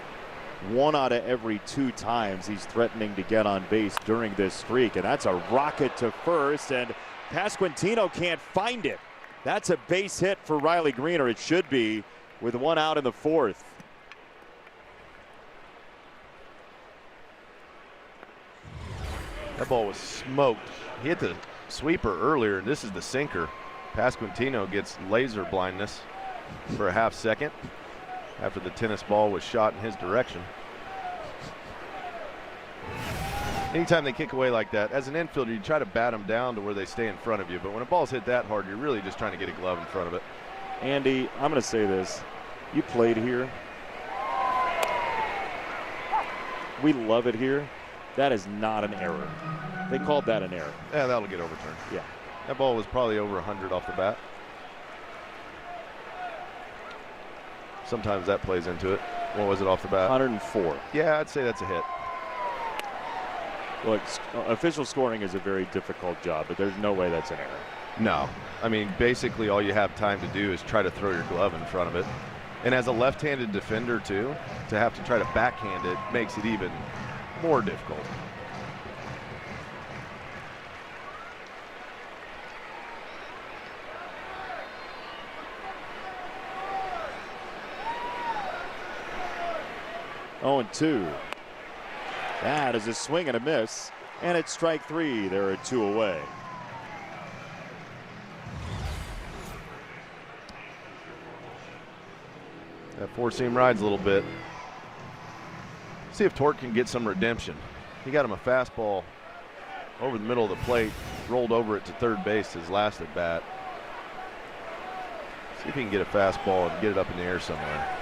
1 out of every 2 times he's threatening to get on base during this streak. And that's a rocket to first, and Pasquantino can't find it. That's a base hit for Riley Green, or it should be, with 1 out in the 4th.
That ball was smoked. He hit the sweeper earlier, and this is the sinker. Pasquantino gets laser blindness for a half second after the tennis ball was shot in his direction. Anytime they kick away like that, as an infielder, you try to bat them down to where they stay in front of you. But when a ball's hit that hard, you're really just trying to get a glove in front of it.
Andy, I'm going to say this. You played here. We love it here. That is not an error. They called that an error.
Yeah, that'll get overturned.
Yeah.
That ball was probably over 100 off the bat. Sometimes that plays into it. What was it off the bat?
104.
Yeah, I'd say that's a hit.
Look, official scoring is a very difficult job, but there's no way that's an error.
No. I mean, basically all you have time to do is try to throw your glove in front of it. And as a left-handed defender, too, to have to try to backhand it makes it even more difficult.
Oh, 2. That is a swing and a miss, and it's strike 3. There are 2 away.
That four-seam rides a little bit. See if Torque can get some redemption. He got him a fastball over the middle of the plate, rolled over it to third base his last at bat. See if he can get a fastball and get it up in the air somewhere.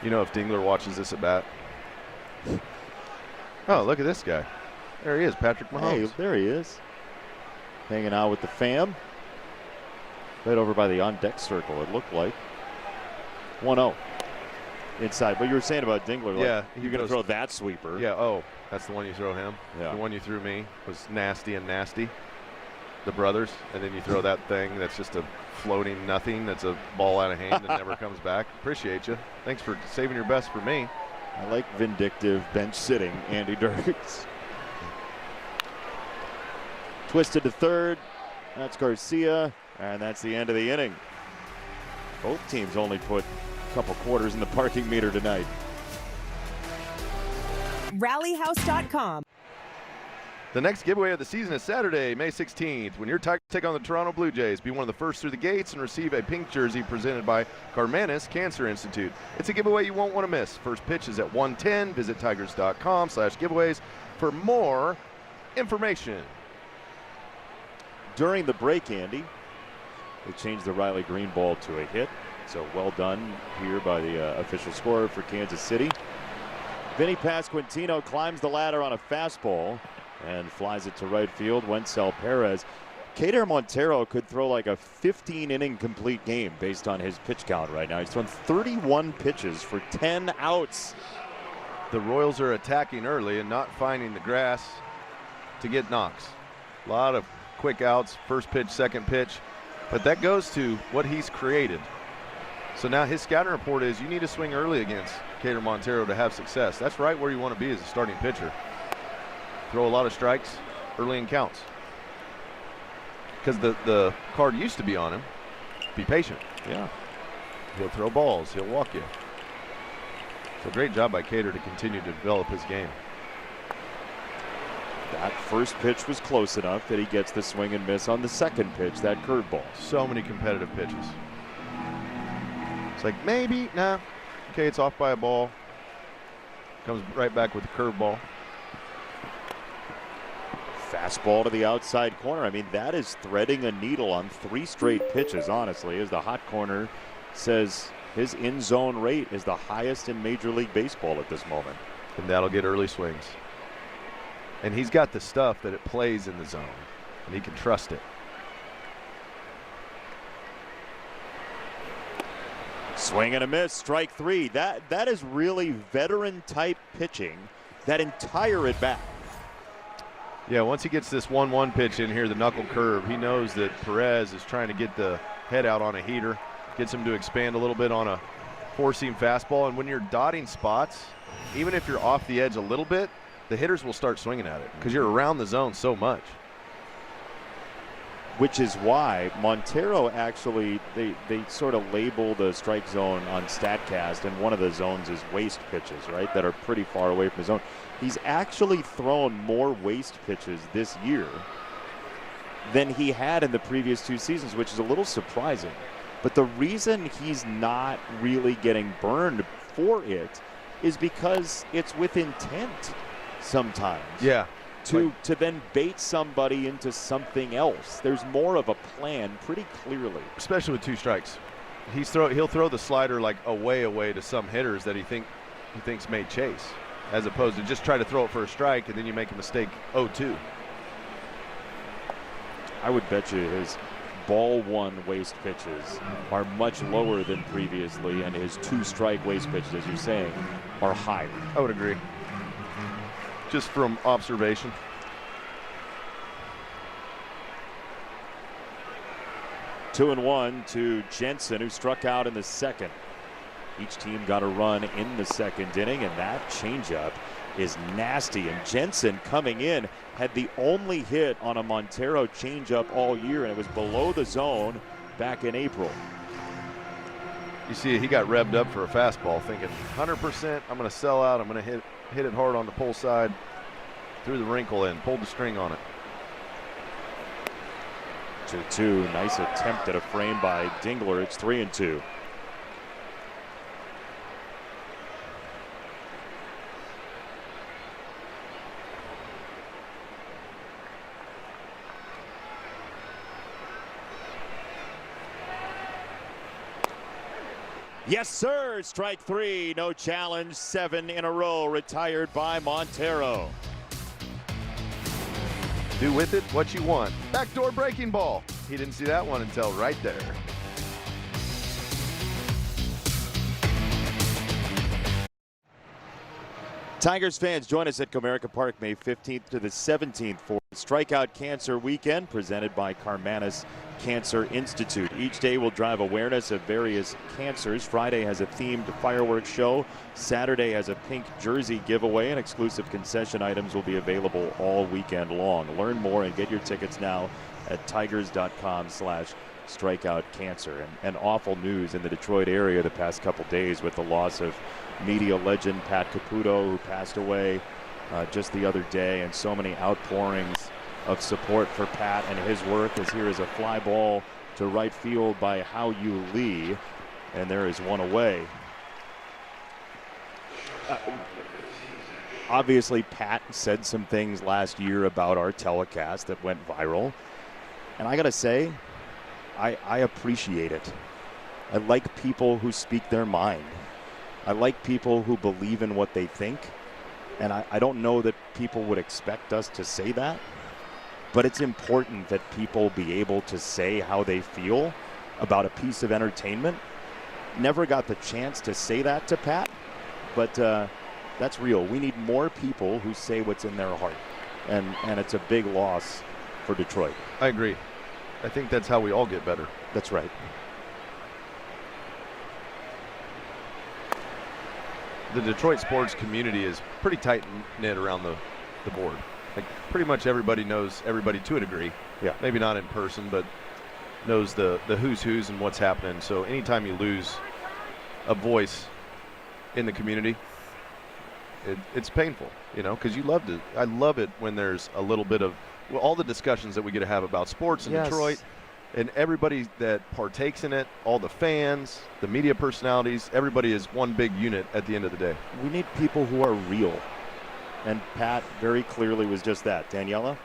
You know, if Dingler watches this at bat. Oh, look at this guy. There he is, Patrick Mahomes.
Hey, there he is. Hanging out with the fam. Right over by the on-deck circle, it looked like. 1-0. Inside. But you were saying about Dingler, like,
yeah,
you're going to throw that sweeper.
Yeah, oh, that's the one you throw him?
Yeah.
The one you threw me was Nasty and Nasty, the brothers, and then you throw that thing that's just a floating nothing, that's a ball out of hand and never comes back. Appreciate you. Thanks for saving your best for me.
I like vindictive bench sitting Andy Dirks. Twisted to third. That's Garcia, and that's the end of the inning. Both teams only put a couple quarters in the parking meter tonight.
Rallyhouse.com.
The next giveaway of the season is Saturday, May 16th. When your Tigers take on the Toronto Blue Jays, be one of the first through the gates and receive a pink jersey presented by Carmanis Cancer Institute. It's a giveaway you won't want to miss. First pitch is at 1:10. Visit tigers.com/giveaways for more information.
During the break, Andy, they changed the Riley Green ball to a hit. So well done here by the official scorer for Kansas City. Vinny Pasquantino climbs the ladder on a fastball. and flies it to right field. Wencel Perez. Kader Montero could throw like a 15-inning complete game based on his pitch count right now. He's thrown 31 pitches for 10 outs.
The Royals are attacking early and not finding the grass to get knocks. A lot of quick outs, first pitch, second pitch, but that goes to what he's created. So now his scouting report is you need to swing early against Kader Montero to have success. That's right where you want to be as a starting pitcher. Throw a lot of strikes early in counts. Because the card used to be on him, be patient.
Yeah.
He'll throw balls, he'll walk you. So great job by Kader to continue to develop his game.
That first pitch was close enough that he gets the swing and miss on the second pitch, that curveball.
So many competitive pitches. It's like maybe, nah. Okay, it's off by a ball. Comes right back with the curveball.
Fastball to the outside corner. I mean, that is threading a needle on 3 straight pitches, honestly, as the hot corner says his in-zone rate is the highest in Major League Baseball at this moment.
And that'll get early swings. And he's got the stuff that it plays in the zone, and he can trust it.
Swing and a miss, strike 3. That is really veteran-type pitching that entire at-bat.
Yeah, once he gets this 1-1 pitch in here, the knuckle curve, he knows that Perez is trying to get the head out on a heater, gets him to expand a little bit on a four-seam fastball. And when you're dotting spots, even if you're off the edge a little bit, the hitters will start swinging at it because you're around the zone so much.
Which is why Montero actually, they sort of label the strike zone on StatCast, and one of the zones is waste pitches, right, that are pretty far away from the zone. He's actually thrown more waste pitches this year than he had in the previous 2 seasons, which is a little surprising. But the reason he's not really getting burned for it is because it's with intent sometimes.
Yeah.
To then bait somebody into something else. There's more of a plan pretty clearly.
Especially with 2 strikes. He'll throw the slider like away to some hitters that he thinks may chase, as opposed to just try to throw it for a strike and then you make a mistake 0-2.
I would bet you his ball 1 waste pitches are much lower than previously, and his 2 strike waste pitches, as you're saying, are higher.
I would agree. Just from observation.
Two and 1 to Jensen, who struck out in the second. Each team got a run in the second inning, and that changeup is nasty. And Jensen, coming in, had the only hit on a Montero changeup all year, and it was below the zone back in April.
You see, he got revved up for a fastball, thinking 100%, I'm going to sell out, I'm going to hit it hard on the pull side, threw the wrinkle in, pulled the string on it.
2-2, nice attempt at a frame by Dingler. It's 3-2. Yes, sir. Strike 3. No challenge. 7 in a row. Retired by Montero.
Do with it what you want. Backdoor breaking ball. He didn't see that one until right there.
Tigers fans, join us at Comerica Park May 15th to the 17th for Strikeout Cancer Weekend, presented by Karmanos Cancer Institute. Each day will drive awareness of various cancers. Friday has a themed fireworks show. Saturday has a pink jersey giveaway, and exclusive concession items will be available all weekend long. Learn more and get your tickets now at tigers.com/strikeoutcancer. And awful news in the Detroit area the past couple days with the loss of media legend Pat Caputo, who passed away just the other day, and so many outpourings of support for Pat and his work, as here is a fly ball to right field by Hao-Yu Lee, and there is one away. Obviously, Pat said some things last year about our telecast that went viral, and I gotta say, I appreciate it. I like people who speak their mind. I like people who believe in what they think, And I don't know that people would expect us to say that, but it's important that people be able to say how they feel about a piece of entertainment. Never got the chance to say that to Pat, but that's real. We need more people who say what's in their heart, and it's a big loss for Detroit.
I agree. I think that's how we all get better.
That's right.
The Detroit sports community is pretty tight-knit around the board. Like, pretty much everybody knows everybody to a degree.
Yeah.
Maybe not in person, but knows the who's who's and what's happening. So anytime you lose a voice in the community, it's painful, you know, because you loved it. I love it when there's a little bit of all the discussions that we get to have about sports in Detroit, and everybody that partakes in it, all the fans, the media personalities, everybody is one big unit at the end of the day.
We need people who are real. And Pat very clearly was just that. Daniela?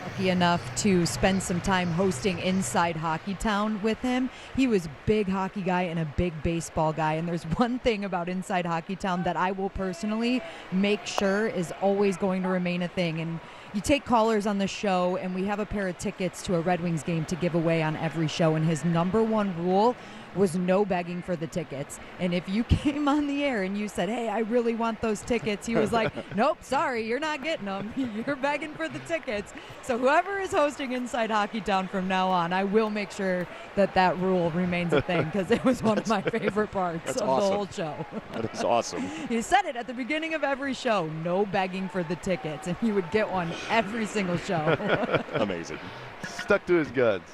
Lucky enough to spend some time hosting Inside Hockey Town with him. He was a big hockey guy and a big baseball guy. And there's one thing about Inside Hockey Town that I will personally make sure is always going to remain a thing. And you take callers on the show, and we have a pair of tickets to a Red Wings game to give away on every show. And his number one rule was no begging for the tickets. And if you came on the air and you said, hey, I really want those tickets, he was like, nope, sorry, you're not getting them. You're begging for the tickets. So whoever is hosting Inside Hockey Town from now on, I will make sure that that rule remains a thing, because it was one of my favorite parts of the whole show.
That is awesome.
He said it at the beginning of every show, no begging for the tickets, and you would get one every single show.
Amazing.
Stuck to his guns.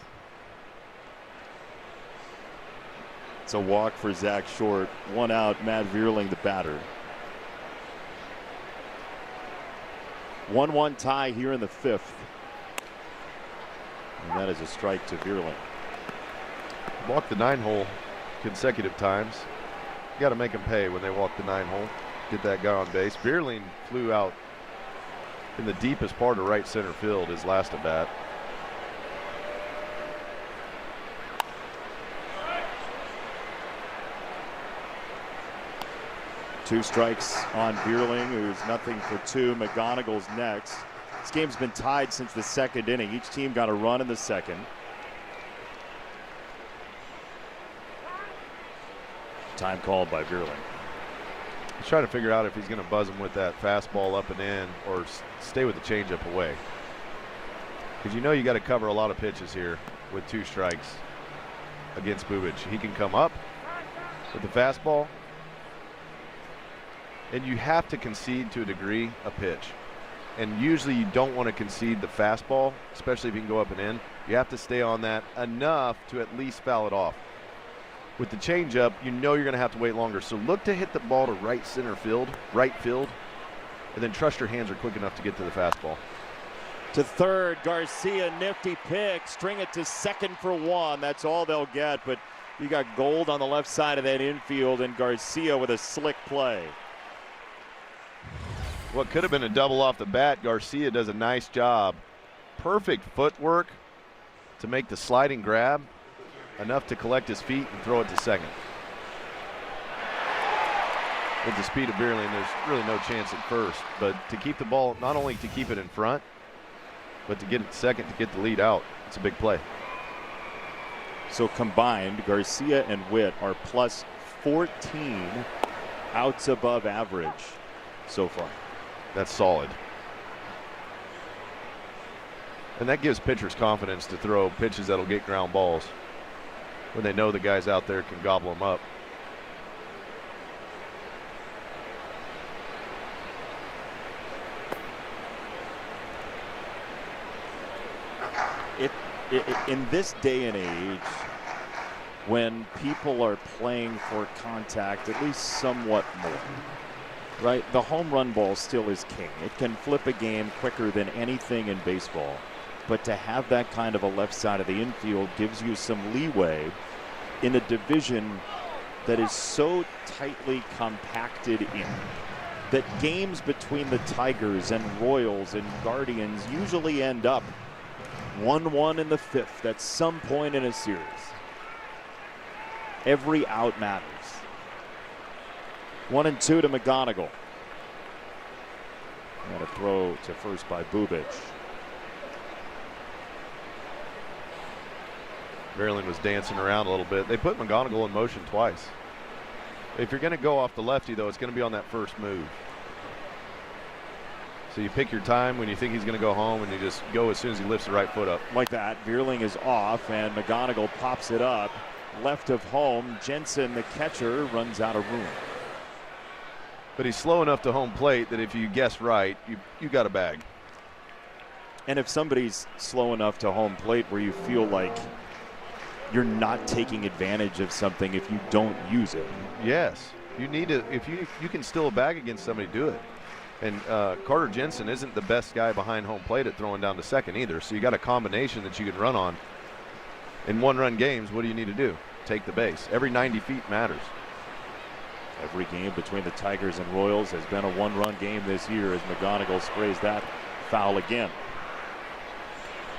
It's a walk for Zach Short. One out, Matt Vierling, the batter. 1-1 tie here in the fifth. And that is a strike to Vierling.
Walked the 9-hole consecutive times. You got to make them pay when they walk the 9-hole. Get that guy on base. Vierling flew out in the deepest part of right center field his last at bat.
Two strikes on Vierling, who's nothing for two. McGonigal's next. This game's been tied since the second inning. Each team got a run in the second. Time called by Vierling.
He's trying to figure out if he's going to buzz him with that fastball up and in, or stay with the changeup away. Because you know you got to cover a lot of pitches here with two strikes against Bubic. He can come up with the fastball, and you have to concede to a degree a pitch. And usually you don't want to concede the fastball, especially if you can go up and in. You have to stay on that enough to at least foul it off. With the changeup, you know you're going to have to wait longer. So look to hit the ball to right center field, right field, and then trust your hands are quick enough to get to the fastball.
To third, Garcia, nifty pick. String it to second for one. That's all they'll get, but you got Gold on the left side of that infield, and Garcia with a slick play.
What could have been a double off the bat, Garcia does a nice job. Perfect footwork to make the sliding grab, enough to collect his feet and throw it to second. With the speed of Vierling, there's really no chance at first, but to keep the ball, not only to keep it in front, but to get it second, to get the lead out, it's a big play.
So combined, Garcia and Witt are plus 14 outs above average so far.
That's solid. And that gives pitchers confidence to throw pitches that'll get ground balls when they know the guys out there can gobble them up.
In this day and age, when people are playing for contact at least somewhat more, right? The home run ball still is king. It can flip a game quicker than anything in baseball. But to have that kind of a left side of the infield gives you some leeway in a division that is so tightly compacted in that games between the Tigers and Royals and Guardians usually end up 1-1 in the fifth at some point in a series. Every out matters. 1-2 to McGonigal. And a throw to first by Bubic.
Maryland was dancing around a little bit. They put McGonigal in motion twice. If you're going to go off the lefty, though, it's going to be on that first move. So you pick your time when you think he's going to go home, and you just go as soon as he lifts the right foot up.
Like that, Veerling is off, and McGonigal pops it up. Left of home, Jensen, the catcher, runs out of room.
But he's slow enough to home plate that if you guess right, you got a bag.
And if somebody's slow enough to home plate where you feel like you're not taking advantage of something if you don't use it.
Yes, you need to. If you can steal a bag against somebody, do it. And Carter Jensen isn't the best guy behind home plate at throwing down to second either. So you got a combination that you can run on. In one-run games, what do you need to do? Take the base. Every 90 feet matters.
Every game between the Tigers and Royals has been a one-run game this year as McGonigal sprays that foul again.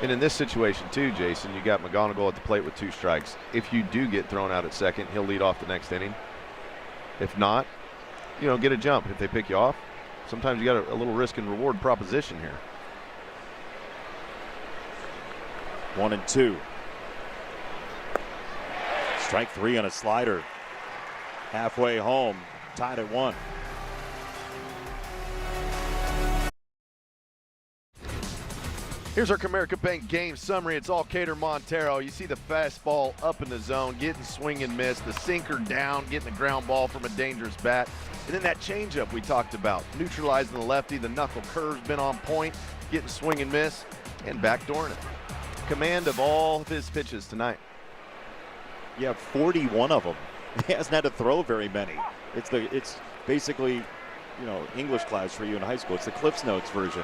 And in this situation too, Jason, you got McGonigal at the plate with 2 strikes. If you do get thrown out at second, he'll lead off the next inning. If not, get a jump if they pick you off. Sometimes you got a little risk and reward proposition here.
1-2. Strike 3 on a slider. Halfway home, tied at 1.
Here's our Comerica Bank game summary. It's all Cater Montero. You see the fastball up in the zone, getting swing and miss, the sinker down, getting the ground ball from a dangerous bat. And then that changeup we talked about, neutralizing the lefty, the knuckle curve's been on point, getting swing and miss, and backdooring it. Command of all of his pitches tonight.
Yeah, 41 of them. He hasn't had to throw very many. It's basically, English class for you in high school. It's the Cliff's Notes version,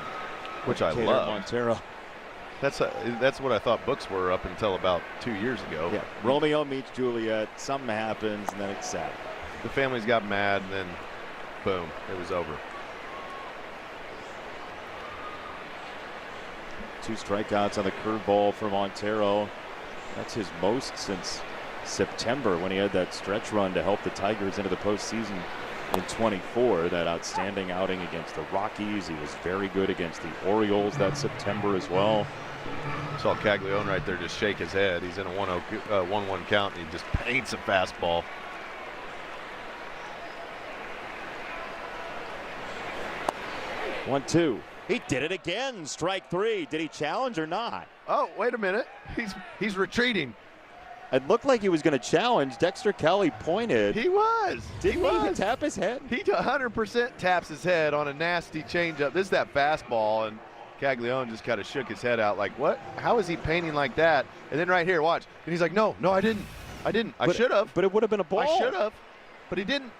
which I
Cater
love.
Montero.
That's what I thought books were up until about 2 years ago.
Yeah, Romeo meets Juliet. Something happens, and then it's sad.
The families got mad, and then boom, it was over.
2 strikeouts on the curveball for Montero. That's his most since September when he had that stretch run to help the Tigers into the postseason in 24. That outstanding outing against the Rockies. He was very good against the Orioles that September as well.
Saw Caglione right there just shake his head. He's in a 1-1 count, and he just paints a fastball.
One, two. He did it again. Strike 3. Did he challenge or not?
Oh, wait a minute. He's retreating.
It looked like he was going to challenge. Dexter Kelly pointed.
He was.
Didn't he tap his head?
He 100% taps his head on a nasty changeup. This is that fastball, and Caglione just kind of shook his head out like, what? How is he painting like that? And then right here, watch. And he's like, no, I didn't. I should have.
But it would have been a ball.
I should have, but he didn't.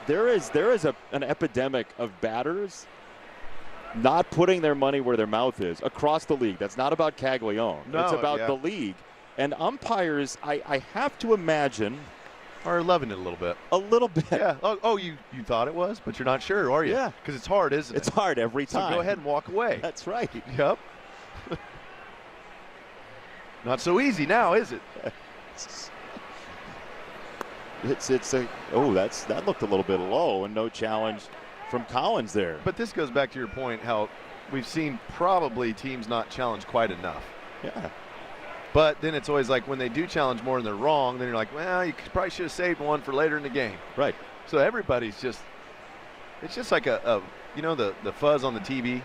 There is an epidemic of batters not putting their money where their mouth is across the league. That's not about Caglione.
No,
it's about the league. And umpires, I have to imagine,
are loving it a little bit.
A little bit.
Yeah. Oh, you thought it was, but you're not sure, are you?
Yeah.
Because it's hard, isn't it?
It's hard every time.
So go ahead and walk away.
That's right.
Yep. Not so easy now, is it?
That looked a little bit low, and no challenge from Collins there.
But this goes back to your point, how we've seen probably teams not challenge quite enough.
Yeah.
But then it's always like when they do challenge more and they're wrong, then you're like, well, you probably should have saved one for later in the game.
Right.
So everybody's just, it's just like the fuzz on the TV.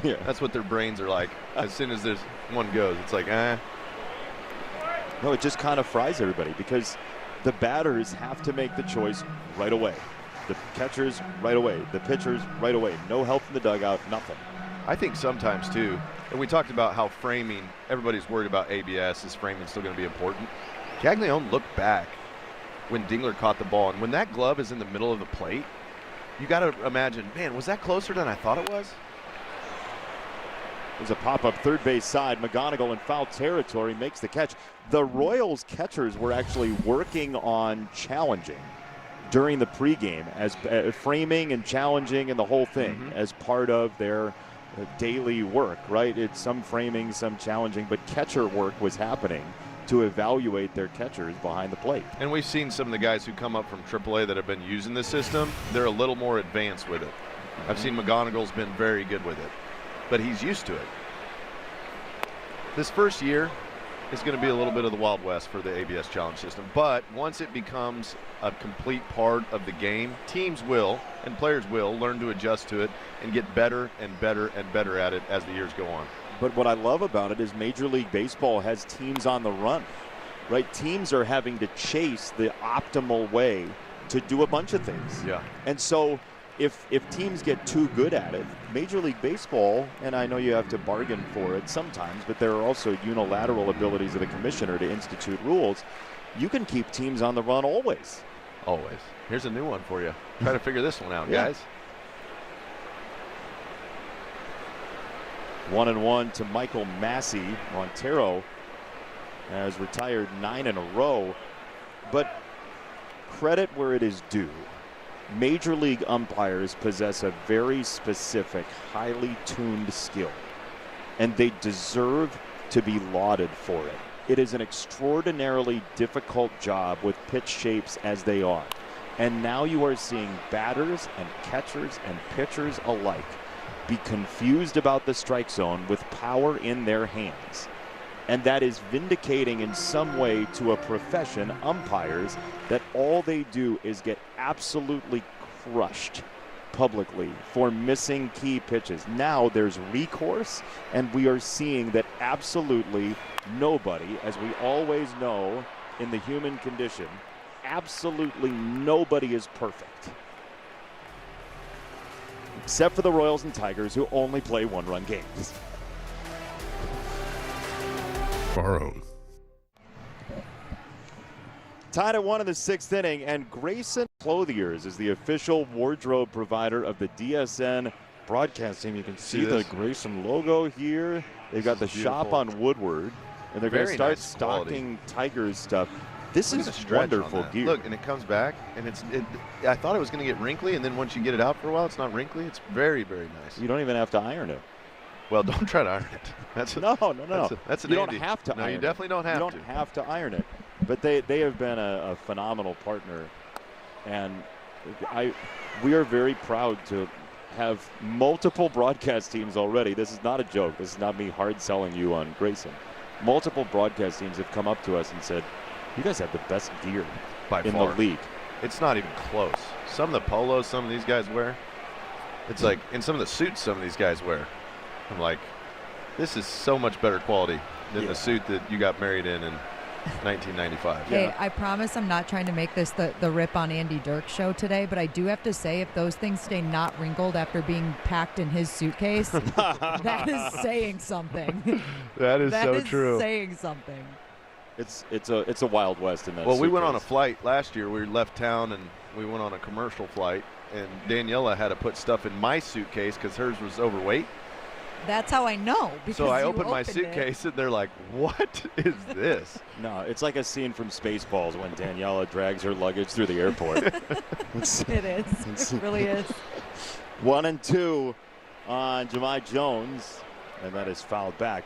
Yeah.
That's what their brains are like. As soon as there's one goes, it's like,
No, it just kind of fries everybody because the batters have to make the choice right away. The catchers right away. The pitchers right away. No help in the dugout, nothing.
I think sometimes too, and we talked about how framing, everybody's worried about ABS. Is framing still going to be important? Caglione looked back when Dingler caught the ball, and when that glove is in the middle of the plate, you got to imagine, man, was that closer than I thought it was?
There's a pop-up third base side. McGonigal in foul territory makes the catch. The Royals catchers were actually working on challenging during the pregame as framing and challenging and the whole thing as part of their daily work, right? It's some framing, some challenging, but catcher work was happening to evaluate their catchers behind the plate.
And we've seen some of the guys who come up from AAA that have been using the system. They're a little more advanced with it. I've seen McGonigal's been very good with it, but he's used to it. This first year is going to be a little bit of the Wild West for the ABS Challenge system, but once it becomes a complete part of the game, teams will and players will learn to adjust to it and get better and better and better at it as the years go on.
But what I love about it is Major League Baseball has teams on the run, right? Teams are having to chase the optimal way to do a bunch of things.
Yeah.
And so if teams get too good at it, Major League Baseball, and I know you have to bargain for it sometimes, but there are also unilateral abilities of the commissioner to institute rules. You can keep teams on the run always.
Always. Here's a new one for you. Try to figure this one out,
Yeah.
guys.
1-1 to Michael Massey. Montero has retired 9 in a row. But credit where it is due. Major League umpires possess a very specific, highly tuned skill, and they deserve to be lauded for it. It is an extraordinarily difficult job with pitch shapes as they are. And now you are seeing batters and catchers and pitchers alike be confused about the strike zone with power in their hands. And that is vindicating in some way to a profession, umpires, that all they do is get absolutely crushed publicly for missing key pitches. Now there's recourse, and we are seeing that absolutely nobody, as we always know in the human condition, absolutely nobody is perfect. Except for the Royals and Tigers, who only play one-run games.
Our own.
Tied at 1 in the 6th inning, and Grayson Clothiers is the official wardrobe provider of the DSN broadcast team. You can see the Grayson logo here. They've got the shop on Woodward, and they're going to start stocking Tigers stuff. This is wonderful gear.
Look, and it comes back, and I thought it was going to get wrinkly, and then once you get it out for a while, it's not wrinkly. It's very, very nice.
You don't even have to iron it.
Well, don't try to iron it. That's
no.
That's an
you don't
Andy.
have to
no,
iron
you definitely don't have
to. You don't have to iron it. But they have been a phenomenal partner, and we are very proud to have multiple broadcast teams already. This is not a joke. This is not me hard selling you on Grayson. Multiple broadcast teams have come up to us and said, "You guys have the best gear in the league."
It's not even close. Some of the polos some of these guys wear, it's like, and some of the suits some of these guys wear, I'm like, this is so much better quality than the suit that you got married in 1995.
Hey, I promise I'm not trying to make this the Rip on Andy Dirk show today, but I do have to say, if those things stay not wrinkled after being packed in his suitcase, that is saying something.
That is so true.
That is saying something.
It's a Wild West in that.
Well, we went on a flight last year. We left town and we went on a commercial flight, and Daniela had to put stuff in my suitcase because hers was overweight.
That's how I know.
So I opened my suitcase and they're like, "What is this?"
No, it's like a scene from Spaceballs when Daniela drags her luggage through the airport.
It is. It really is.
1-2 on Jahmai Jones, and that is fouled back.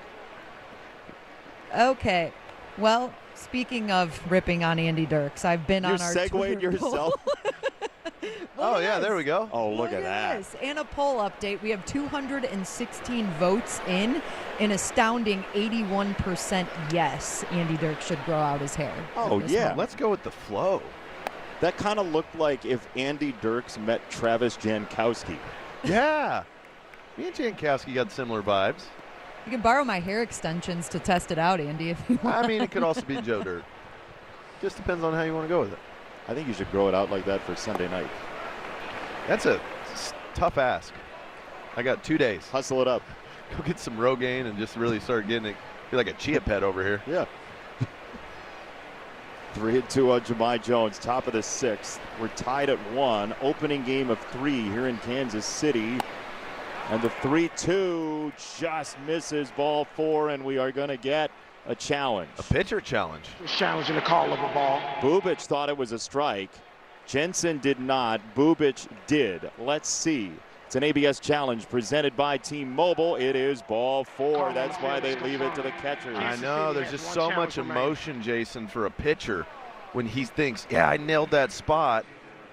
Okay. Well, speaking of ripping on Andy Dirks, I've been on our
segued
Twitter
yourself.
Oh, yeah, there we go.
Oh, look at that.
This. And a poll update. We have 216 votes in. An astounding 81% yes, Andy Dirks should grow out his hair.
Oh, yeah.
moment.
Let's go with the flow.
That kind of looked like if Andy Dirks met Travis Jankowski.
Yeah. Me and Jankowski got similar vibes.
You can borrow my hair extensions to test it out, Andy, if you want.
I mean, it could also be Joe Dirt. Just depends on how you want to go with it.
I think you should grow it out like that for Sunday night.
That's a tough ask. I got 2 days.
Hustle it up.
Go get some Rogaine and just really start getting it. Be like a chia pet over here.
Yeah. 3-2 on Jahmai Jones, top of the 6th. We're tied at 1. Opening game of 3 here in Kansas City. And the 3-2 just misses ball 4, and we are going to get a challenge.
A pitcher challenge.
Challenging the call of a ball.
Bubic thought it was a strike. Jensen did not. Bubic did. Let's see. It's an ABS challenge presented by T-Mobile. It is ball 4. That's why they leave it to the catchers.
I know. There's just so much emotion, Jason, for a pitcher when he thinks, yeah, I nailed that spot,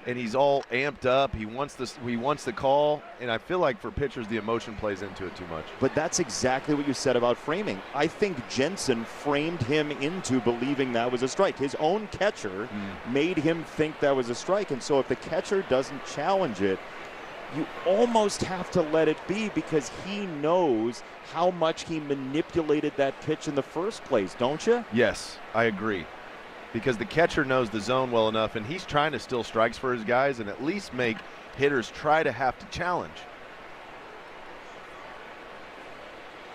and he's all amped up. He wants the call, and I feel like for pitchers, the emotion plays into it too much.
But that's exactly what you said about framing. I think Jensen framed him into believing that was a strike. His own catcher made him think that was a strike, and so if the catcher doesn't challenge it, you almost have to let it be because he knows how much he manipulated that pitch in the first place, don't you?
Yes, I agree. Because the catcher knows the zone well enough, and he's trying to steal strikes for his guys and at least make hitters try to have to challenge.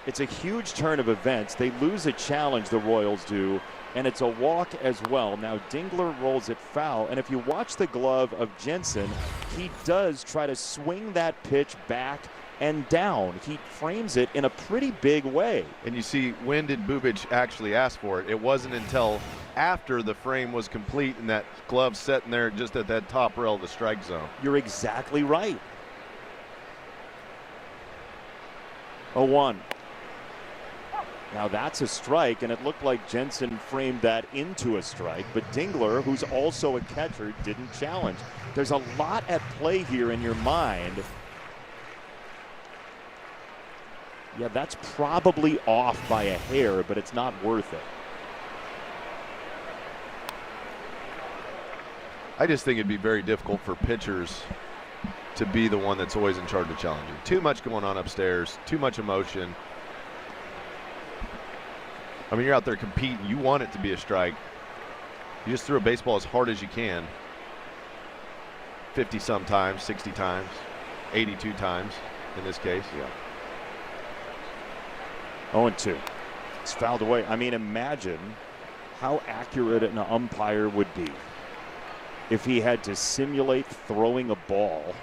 It's a huge turn of events. They lose a challenge, the Royals do, and it's a walk as well. Now Dingler rolls it foul, and if you watch the glove of Jensen, he does try to swing that pitch back and down. He frames it in a pretty big way.
And you see, when did Bubic actually ask for it? It wasn't until after the frame was complete and that glove sitting there just at that top rail of the strike zone.
You're exactly right. 0-1. Now that's a strike, and it looked like Jensen framed that into a strike, but Dingler, who's also a catcher, didn't challenge. There's a lot at play here in your mind. Yeah, that's probably off by a hair, but it's not worth it.
I just think it'd be very difficult for pitchers to be the one that's always in charge of challenging. Too much going on upstairs, too much emotion. I mean, you're out there competing. You want it to be a strike. You just threw a baseball as hard as you can. 50-some times, 60 times, 82 times in this case.
Yeah. 0-2. It's fouled away. I mean, imagine how accurate an umpire would be if he had to simulate throwing a ball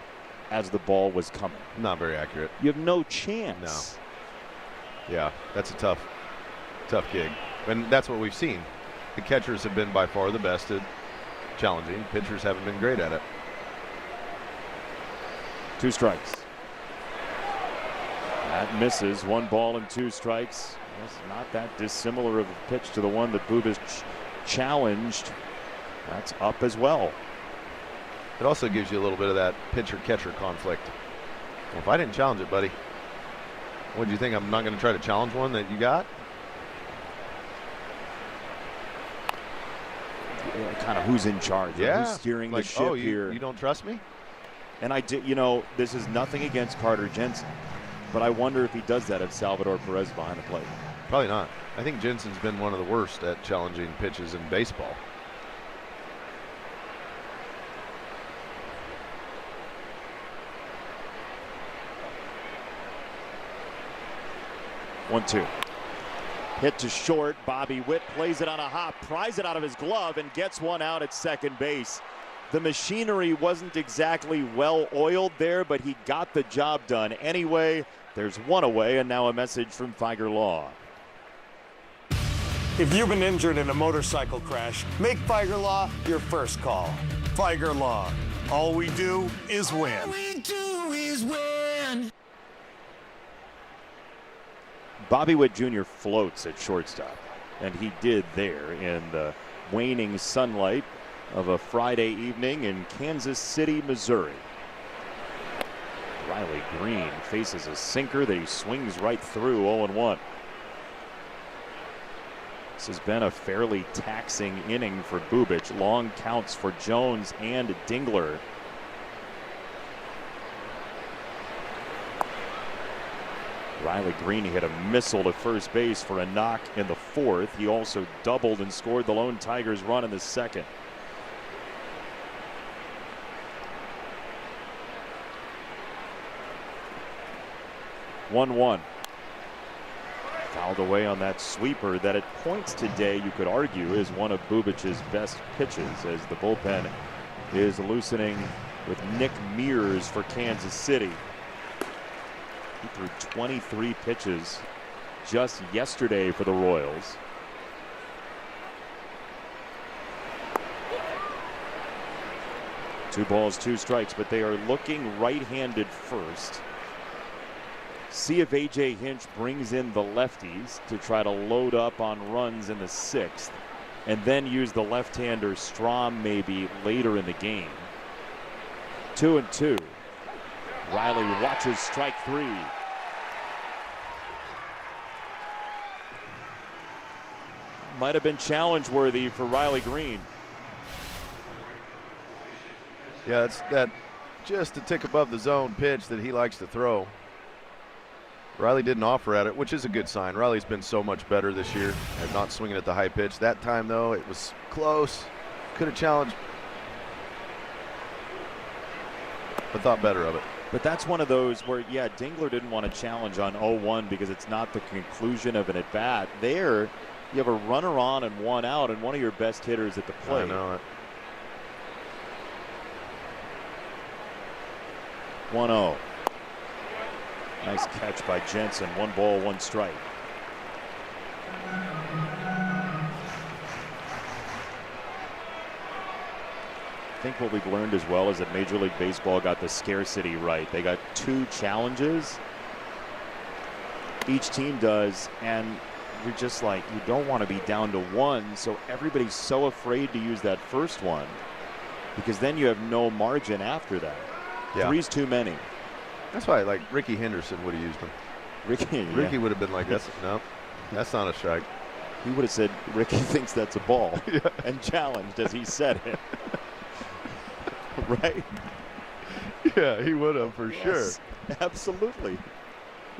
as the ball was coming.
Not very accurate.
You have no chance.
No. Yeah, that's a tough gig. And that's what we've seen. The catchers have been by far the best at challenging. Pitchers haven't been great at it.
2 strikes. That misses. 1 ball and 2 strikes. It's not that dissimilar of a pitch to the one that Bubic challenged. That's up as well.
It also gives you a little bit of that pitcher-catcher conflict. Well, if I didn't challenge it, buddy, what do you think? I'm not going to try to challenge one that you got?
Kind of who's in charge,
yeah,
who's steering the ship here.
You don't trust me?
And I did, this is nothing against Carter Jensen, but I wonder if he does that if Salvador Perez is behind the plate.
Probably not. I think Jensen's been one of the worst at challenging pitches in baseball.
One, 2. Hit to short. Bobby Witt plays it on a hop, pries it out of his glove, and gets one out at second base. The machinery wasn't exactly well oiled there, but he got the job done anyway. There's 1 away, and now a message from Figer Law.
If you've been injured in a motorcycle crash, make Figer Law your first call. Figer Law. All we do is win. All we do is win.
Bobby Witt Jr. floats at shortstop, and he did there in the waning sunlight of a Friday evening in Kansas City, Missouri. Riley Green faces a sinker that he swings right through. 0-1. This has been a fairly taxing inning for Bubic. Long counts for Jones and Dingler. Riley Green hit a missile to first base for a knock in the 4th. He also doubled and scored the lone Tigers run in the 2nd. One. Fouled away on that sweeper that at points today you could argue is one of Bubic's best pitches as the bullpen is loosening with Nick Mears for Kansas City. He threw 23 pitches just yesterday for the Royals. 2 balls, 2 strikes, but they are looking right-handed first. See if A.J. Hinch brings in the lefties to try to load up on runs in the 6th, and then use the left-hander Strom maybe later in the game. 2-2. Riley watches strike 3. Might have been challenge worthy for Riley Green.
Yeah, it's that just a tick above the zone pitch that he likes to throw. Riley didn't offer at it, which is a good sign. Riley's been so much better this year at not swinging at the high pitch. That time, though, it was close. Could have challenged, but thought better of it.
But that's one of those where, yeah, Dingler didn't want to challenge on 0-1 because it's not the conclusion of an at-bat. There, you have a runner on and 1 out, and one of your best hitters at the plate.
I know it.
1-0. Nice catch by Jensen. 1 ball, 1 strike. I think what we've learned as well is that Major League Baseball got the scarcity right. They got 2 challenges. Each team does, and you're just like, you don't want to be down to 1, so everybody's so afraid to use that first one because then you have no margin after that.
Yeah.
3's too many.
That's why, like, Ricky Henderson would have used him. Ricky would have been like, no, that's not a strike.
He would have said, Ricky thinks that's a ball, and challenged as he said it. Right?
Yeah, he would have for sure.
Absolutely.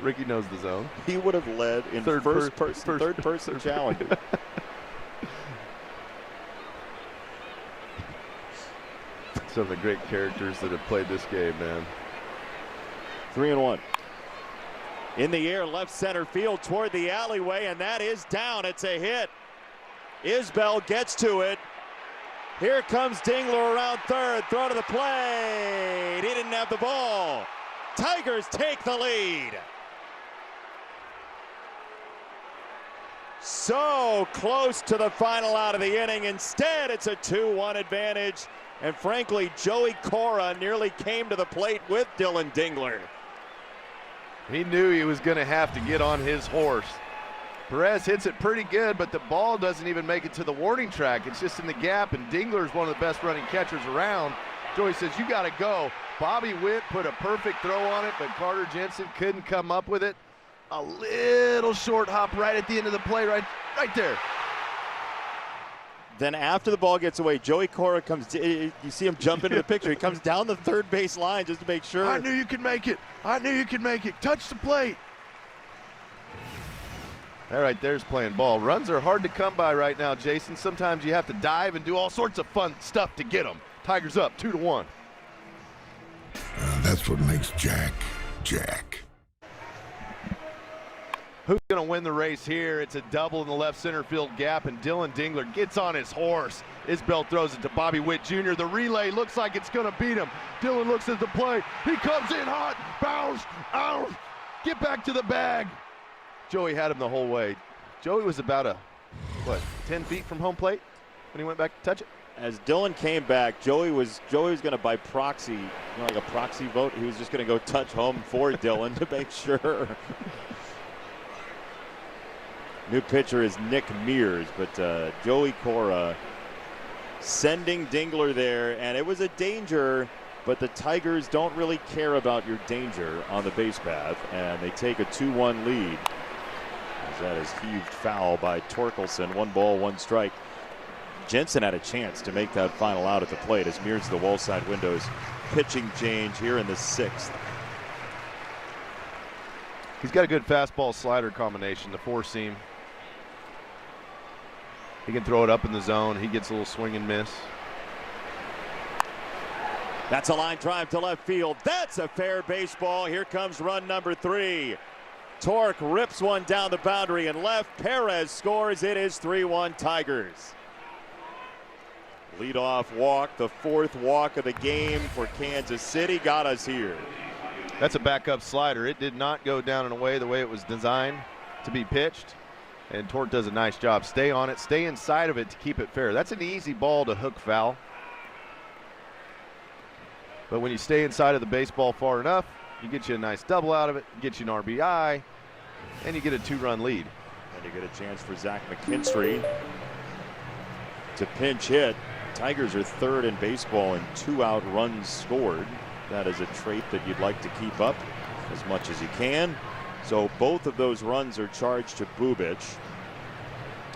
Ricky knows the zone.
He would have led in third person challenge.
Some of the great characters that have played this game, man.
3-1. In the air, left center field toward the alleyway, and that is down. It's a hit. Isbell gets to it. Here comes Dingler around third. Throw to the plate. He didn't have the ball. Tigers take the lead. So close to the final out of the inning. Instead, it's a 2-1 advantage. And frankly, Joey Cora nearly came to the plate with Dylan Dingler.
He knew he was going to have to get on his horse. Perez hits it pretty good, but the ball doesn't even make it to the warning track. It's just in the gap, and Dingler's one of the best running catchers around. Joey says, you got to go. Bobby Witt put a perfect throw on it, but Carter Jensen couldn't come up with it. A little short hop right at the end of the play, right there.
Then after the ball gets away, Joey Cora comes, you see him jump into the picture. He comes down the third base line just to make sure.
I knew you could make it. I knew you could make it. Touch the plate. All right, there's playing ball. Runs are hard to come by right now, Jason. Sometimes you have to dive and do all sorts of fun stuff to get them. Tigers up 2-1.
That's what makes Jack, Jack.
Who's going to win the race here? It's a double in the left center field gap, and Dylan Dingler gets on his horse. Isbell throws it to Bobby Witt Jr. The relay looks like it's going to beat him. Dylan looks at the plate. He comes in hot. Bounce. Out. Get back to the bag. Joey had him the whole way. Joey was about 10 feet from home plate when he went back to touch it?
As Dylan came back, Joey was going to, by proxy, like a proxy vote, he was just going to go touch home for Dylan to make sure. New pitcher is Nick Mears, but Joey Cora sending Dingler there, and it was a danger, but the Tigers don't really care about your danger on the base path, and they take a 2-1 lead. That is heaved foul by Torkelson. 1 ball, 1 strike. Jensen had a chance to make that final out at the plate as Mears the wall side windows. Pitching change here in the 6th.
He's got a good fastball slider combination, the 4-seam. He can throw it up in the zone. He gets a little swing and miss.
That's a line drive to left field. That's a fair baseball. Here comes run number 3. Torque rips one down the boundary and left. Perez scores. It is 3-1 Tigers. Leadoff walk, the 4th walk of the game for Kansas City, got us here.
That's a backup slider. It did not go down in a way the way it was designed to be pitched. And Torque does a nice job. Stay on it, stay inside of it to keep it fair. That's an easy ball to hook foul. But when you stay inside of the baseball far enough, you get you a nice double out of it, get you an RBI, and you get a 2-run lead.
And you get a chance for Zach McKinstry to pinch hit. Tigers are third in baseball in 2-out runs scored. That is a trait that you'd like to keep up as much as you can. So both of those runs are charged to Bubic.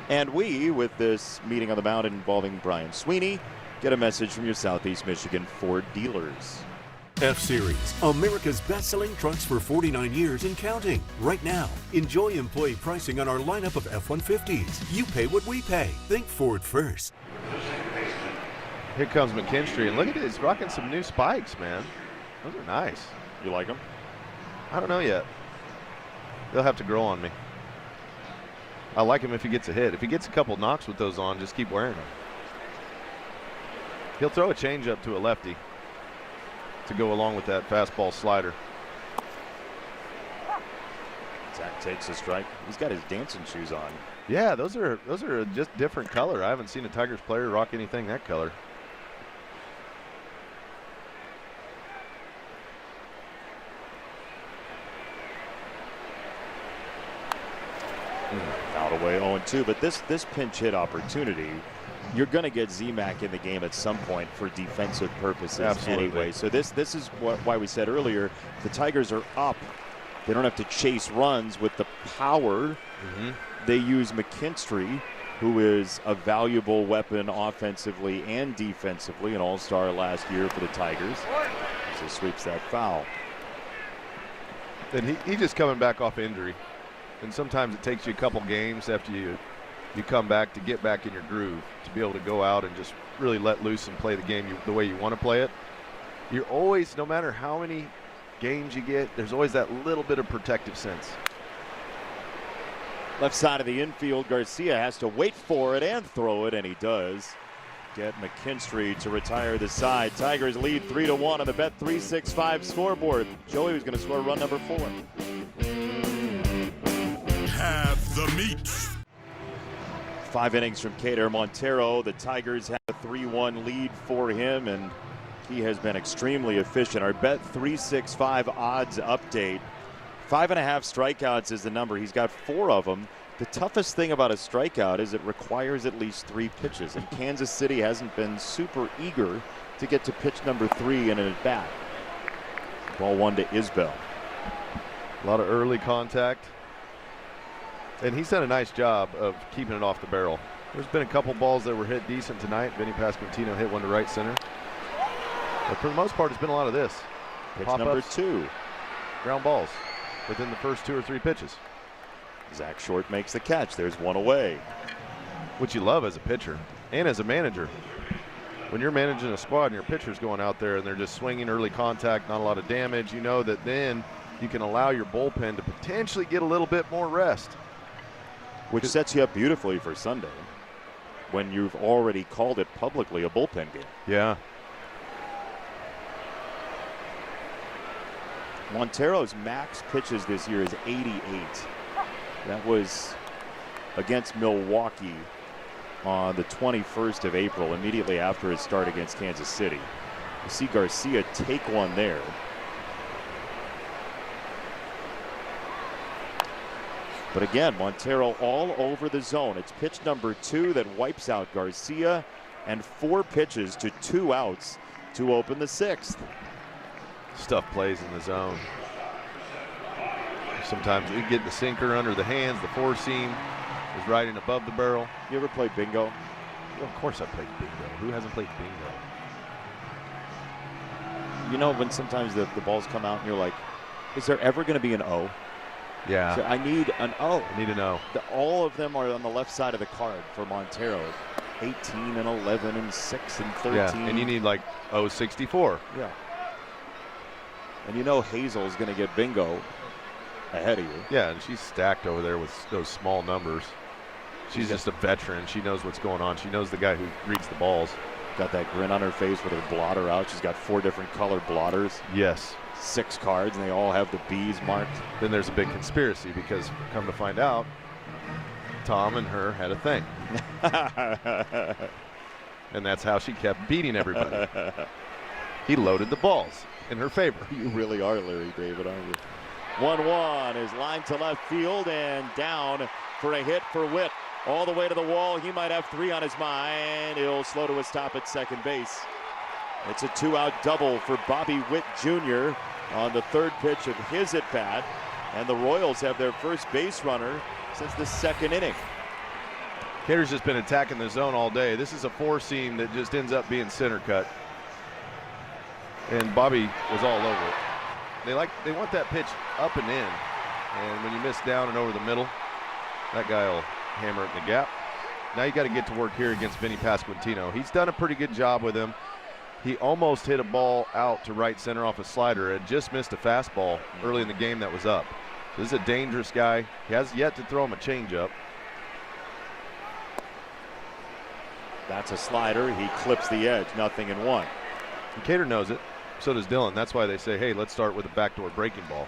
And we, with this meeting on the mound involving Brian Sweeney, get a message from your Southeast Michigan Ford dealers.
F-Series, America's best-selling trucks for 49 years and counting. Right now, enjoy employee pricing on our lineup of F-150s. You pay what we pay. Think Ford first.
Here comes McKinstry, and look at it. He's rocking some new spikes, man. Those are nice.
You like them?
I don't know yet. They'll have to grow on me. I like him if he gets a hit. If he gets a couple knocks with those on, just keep wearing them. He'll throw a changeup to a lefty to go along with that fastball slider.
Zach takes a strike. He's got his dancing shoes on.
Yeah, those are just different color. I haven't seen a Tigers player rock anything that color.
Out away 0-2, but this pinch hit opportunity, you're going to get Z-Mac in the game at some point for defensive purposes.
Absolutely.
Anyway. So this is why we said earlier, the Tigers are up. They don't have to chase runs with the power. They use McKinstry, who is a valuable weapon offensively and defensively, an all-star last year for the Tigers. So sweeps that foul.
And he just coming back off injury. And sometimes it takes you a couple games after you come back to get back in your groove, to be able to go out and just really let loose and play the game the way you want to play it. You're always, no matter how many games you get, there's always that little bit of protective sense.
Left side of the infield, Garcia has to wait for it and throw it, and he does. Get McKinstry to retire the side. Tigers lead 3-1 on the Bet365 scoreboard. Joey was going to score run number 4.
Have the meat.
5 innings from Kader Montero. The Tigers have a 3-1 lead for him, and he has been extremely efficient. Our Bet365 odds update. 5.5 strikeouts is the number. He's got 4 of them. The toughest thing about a strikeout is it requires at least 3 pitches, and Kansas City hasn't been super eager to get to pitch number 3 in an at-bat. Ball 1 to Isbell.
A lot of early contact. And he's done a nice job of keeping it off the barrel. There's been a couple balls that were hit decent tonight. Vinny Pasquantino hit one to right center. But for the most part, it's been a lot of this.
Pitch number 2.
Ground balls within the first 2 or 3 pitches.
Zach Short makes the catch. There's one away.
What you love as a pitcher and as a manager. When you're managing a squad and your pitcher's going out there and they're just swinging early contact, not a lot of damage, you know that then you can allow your bullpen to potentially get a little bit more rest.
Which sets you up beautifully for Sunday, when you've already called it publicly a bullpen game.
Yeah.
Montero's max pitches this year is 88. That was against Milwaukee on the 21st of April, immediately after his start against Kansas City. You see Garcia take one there. But again, Montero all over the zone. It's pitch number 2 that wipes out Garcia, and 4 pitches to 2 outs to open the 6th.
Stuff plays in the zone. Sometimes we get the sinker under the hands. The 4-seam is riding above the barrel.
You ever play bingo?
Well, of course I played bingo. Who hasn't played bingo?
You know when sometimes the balls come out and you're like, is there ever going to be an O?
Yeah.
So I need an O.
I need an O.
All of them are on the left side of the card for Montero. 18 and 11 and 6 and 13.
Yeah, and you need like 064.
Yeah. And you know Hazel's going to get bingo ahead of you.
Yeah, and she's stacked over there with those small numbers. She's just a veteran. She knows what's going on. She knows the guy who reads the balls.
Got that grin on her face with her blotter out. She's got 4 different color blotters.
Yes.
6 cards, and they all have the B's marked.
Then there's a big conspiracy because, come to find out, Tom and her had a thing. And that's how she kept beating everybody. He loaded the balls in her favor.
You really are Larry David, aren't you? 1-1 is lined to left field and down for a hit for Witt. All the way to the wall. He might have 3 on his mind. He'll slow to a stop at second base. It's a 2-out double for Bobby Witt Jr. on the 3rd pitch of his at-bat. And the Royals have their first base runner since the 2nd inning.
Cater's just been attacking the zone all day. This is a 4-seam that just ends up being center cut. And Bobby was all over it. They want that pitch up and in. And when you miss down and over the middle, that guy will hammer it in the gap. Now you got to get to work here against Vinny Pasquantino. He's done a pretty good job with him. He almost hit a ball out to right center off a slider and just missed a fastball early in the game that was up. This is a dangerous guy. He has yet to throw him a changeup.
That's a slider. He clips the edge. 0-1.
And Cater knows it. So does Dylan. That's why they say, hey, let's start with a backdoor breaking ball.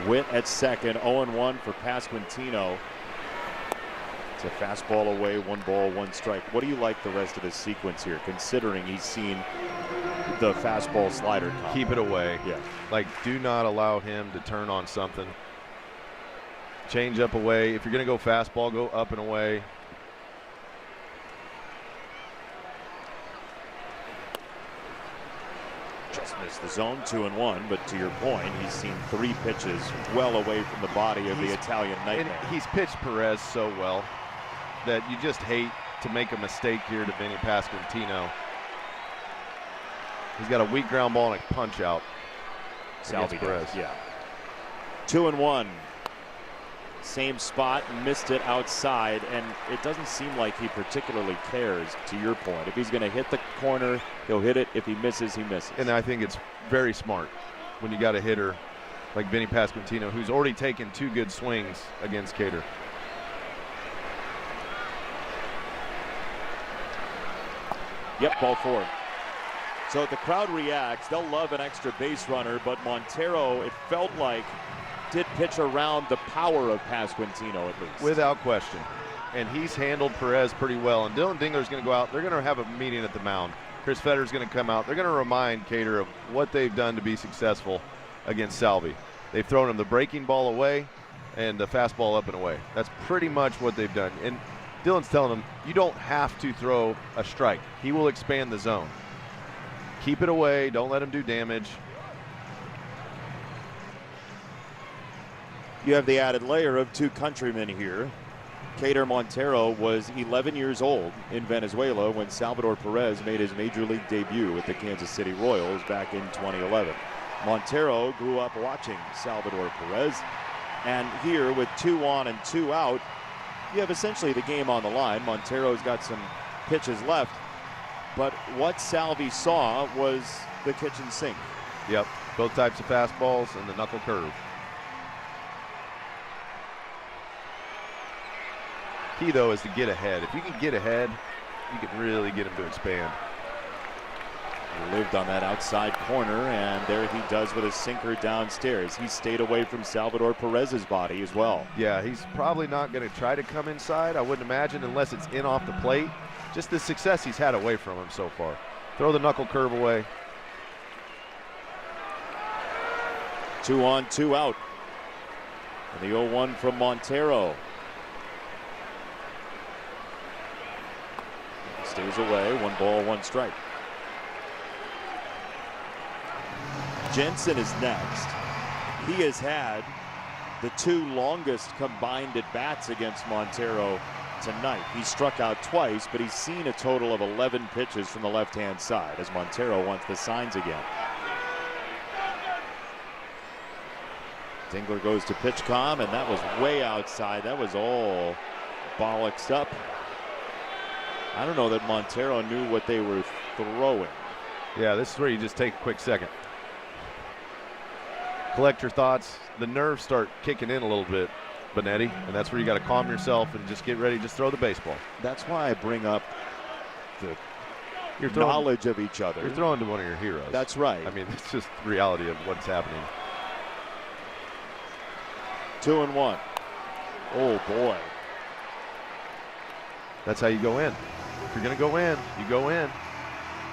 Witt at second. 0-1 for Pasquantino. It's a fastball away, 1 ball, 1 strike. What do you like the rest of the sequence here, considering he's seen the fastball slider combo?
Keep it away.
Yeah.
Like, do not allow him to turn on something. Change up away. If you're going to go fastball, go up and away.
Just missed the zone, 2-1. But to your point, he's seen 3 pitches well away from the body of the Italian nightmare.
And he's pitched Perez so well that you just hate to make a mistake here to Vinny Pasquantino. He's got a weak ground ball and a punch out.
Salvi
Perez.
does, yeah. 2-1. Same spot, missed it outside, and it doesn't seem like he particularly cares, to your point. If he's going to hit the corner, he'll hit it. If he misses, he misses.
And I think it's very smart when you got a hitter like Vinny Pasquantino, who's already taken 2 good swings against Cater.
Yep, ball 4. So the crowd reacts. They'll love an extra base runner, but Montero, it felt like, did pitch around the power of Pasquantino at least.
Without question. And he's handled Perez pretty well. And Dylan Dingler's going to go out. They're going to have a meeting at the mound. Chris Fetter's going to come out. They're going to remind Cater of what they've done to be successful against Salvi. They've thrown him the breaking ball away and the fastball up and away. That's pretty much what they've done. And Dylan's telling him, you don't have to throw a strike. He will expand the zone. Keep it away. Don't let him do damage.
You have the added layer of 2 countrymen here. Cater Montero was 11 years old in Venezuela when Salvador Perez made his major league debut with the Kansas City Royals back in 2011. Montero grew up watching Salvador Perez, and here with 2 on and 2 out, you have essentially the game on the line. Montero's got some pitches left, but what Salvi saw was the kitchen sink.
Yep, both types of fastballs and the knuckle curve. Key, though, is to get ahead. If you can get ahead, you can really get him to expand.
He lived on that outside corner, and there he does with a sinker downstairs. He stayed away from Salvador Perez's body as well.
Yeah, he's probably not going to try to come inside, I wouldn't imagine, unless it's in off the plate. Just the success he's had away from him so far. Throw the knuckle curve away.
2 on, 2 out. And the 0-1 from Montero. Stays away, 1 ball, 1 strike. Jensen is next. He has had the 2 longest combined at-bats against Montero tonight. He struck out twice, but he's seen a total of 11 pitches from the left-hand side as Montero wants the signs again. Dingler goes to PitchCom, and that was way outside. That was all bollocksed up. I don't know that Montero knew what they were throwing.
Yeah, this is where you just take a quick second. Collect your thoughts. The nerves start kicking in a little bit, Benetti, and that's where you got to calm yourself and just get ready. Just throw the baseball.
That's why I bring up the knowledge of each other.
You're throwing to one of your heroes.
That's right.
I mean, it's just the reality of what's happening.
2-1. Oh, boy.
That's how you go in. If you're going to go in, you go in.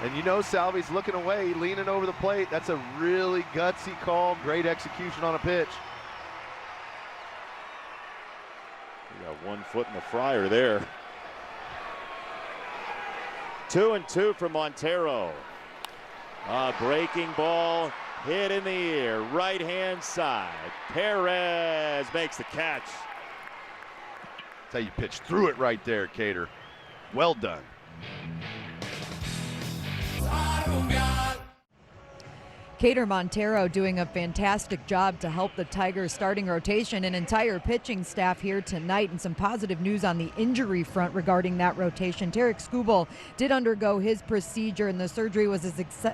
And you know Salvi's looking away, leaning over the plate. That's a really gutsy call. Great execution on a pitch.
You got 1 foot in the fryer there. 2-2 from Montero. A breaking ball hit in the air, right-hand side. Perez makes the catch.
That's how you pitch through it right there, Cater. Well done.
Cater Montero doing a fantastic job to help the Tigers starting rotation and entire pitching staff here tonight, and some positive news on the injury front regarding that rotation. Tarek Skubal did undergo his procedure, and the surgery was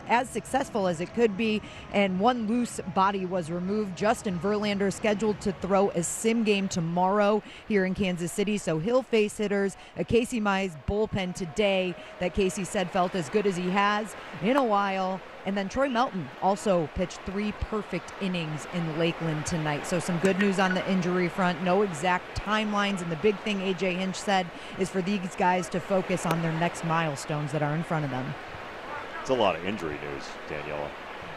as successful as it could be, and 1 loose body was removed. Justin Verlander scheduled to throw a sim game tomorrow here in Kansas City, so he'll face hitters. A Casey Mize bullpen today that Casey said felt as good as he has in a while. And then Troy Melton also pitched 3 perfect innings in Lakeland tonight. So some good news on the injury front. No exact timelines. And the big thing A.J. Hinch said is for these guys to focus on their next milestones that are in front of them.
It's a lot of injury news, Daniela.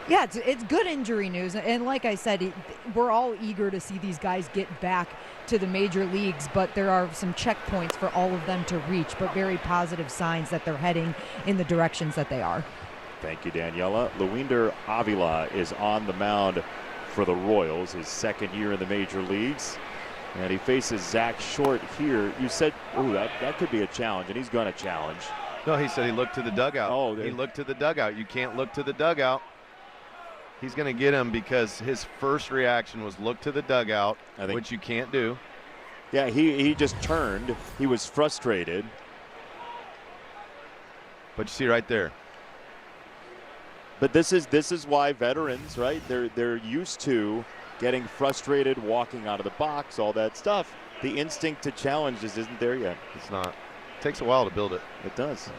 Yeah, it's good injury news. And like I said, we're all eager to see these guys get back to the major leagues. But there are some checkpoints for all of them to reach. But very positive signs that they're heading in the directions that they are.
Thank you, Daniela. Luinder Avila is on the mound for the Royals, his 2nd year in the major leagues. And he faces Zach Short here. You said, ooh, that could be a challenge, and he's going to challenge.
No, he said he looked to the dugout.
Oh,
he looked to the dugout. You can't look to the dugout. He's going to get him because his first reaction was look to the dugout, which you can't do.
Yeah, he just turned. He was frustrated.
But you see right there.
But this is why veterans, right? They're used to getting frustrated, walking out of the box, all that stuff. The instinct to challenge just isn't there yet.
It's not. It takes a while to build it.
It does.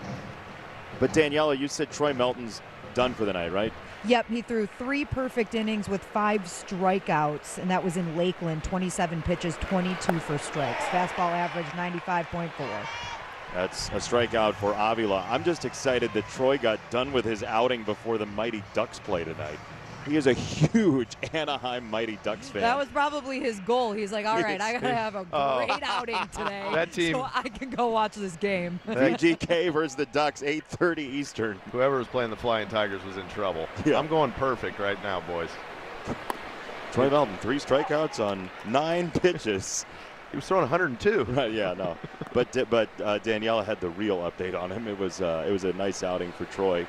But Daniela, you said Troy Melton's done for the night, right?
Yep, he threw 3 perfect innings with 5 strikeouts, and that was in Lakeland. 27 pitches, 22 for strikes. Fastball average 95.4.
That's a strikeout for Avila. I'm just excited that Troy got done with his outing before the Mighty Ducks play tonight. He is a huge Anaheim Mighty Ducks fan.
That was probably his goal. He's like, all right, I got to have a great outing today
that team,
so I can go watch this game.
VGK versus the Ducks, 8:30 Eastern.
Whoever was playing the Flying Tigers was in trouble. Yeah. I'm going perfect right now, boys.
Troy Melton, 3 strikeouts on 9 pitches.
He was throwing 102.
Right, yeah, no. But Daniela had the real update on him. It was a nice outing for Troy,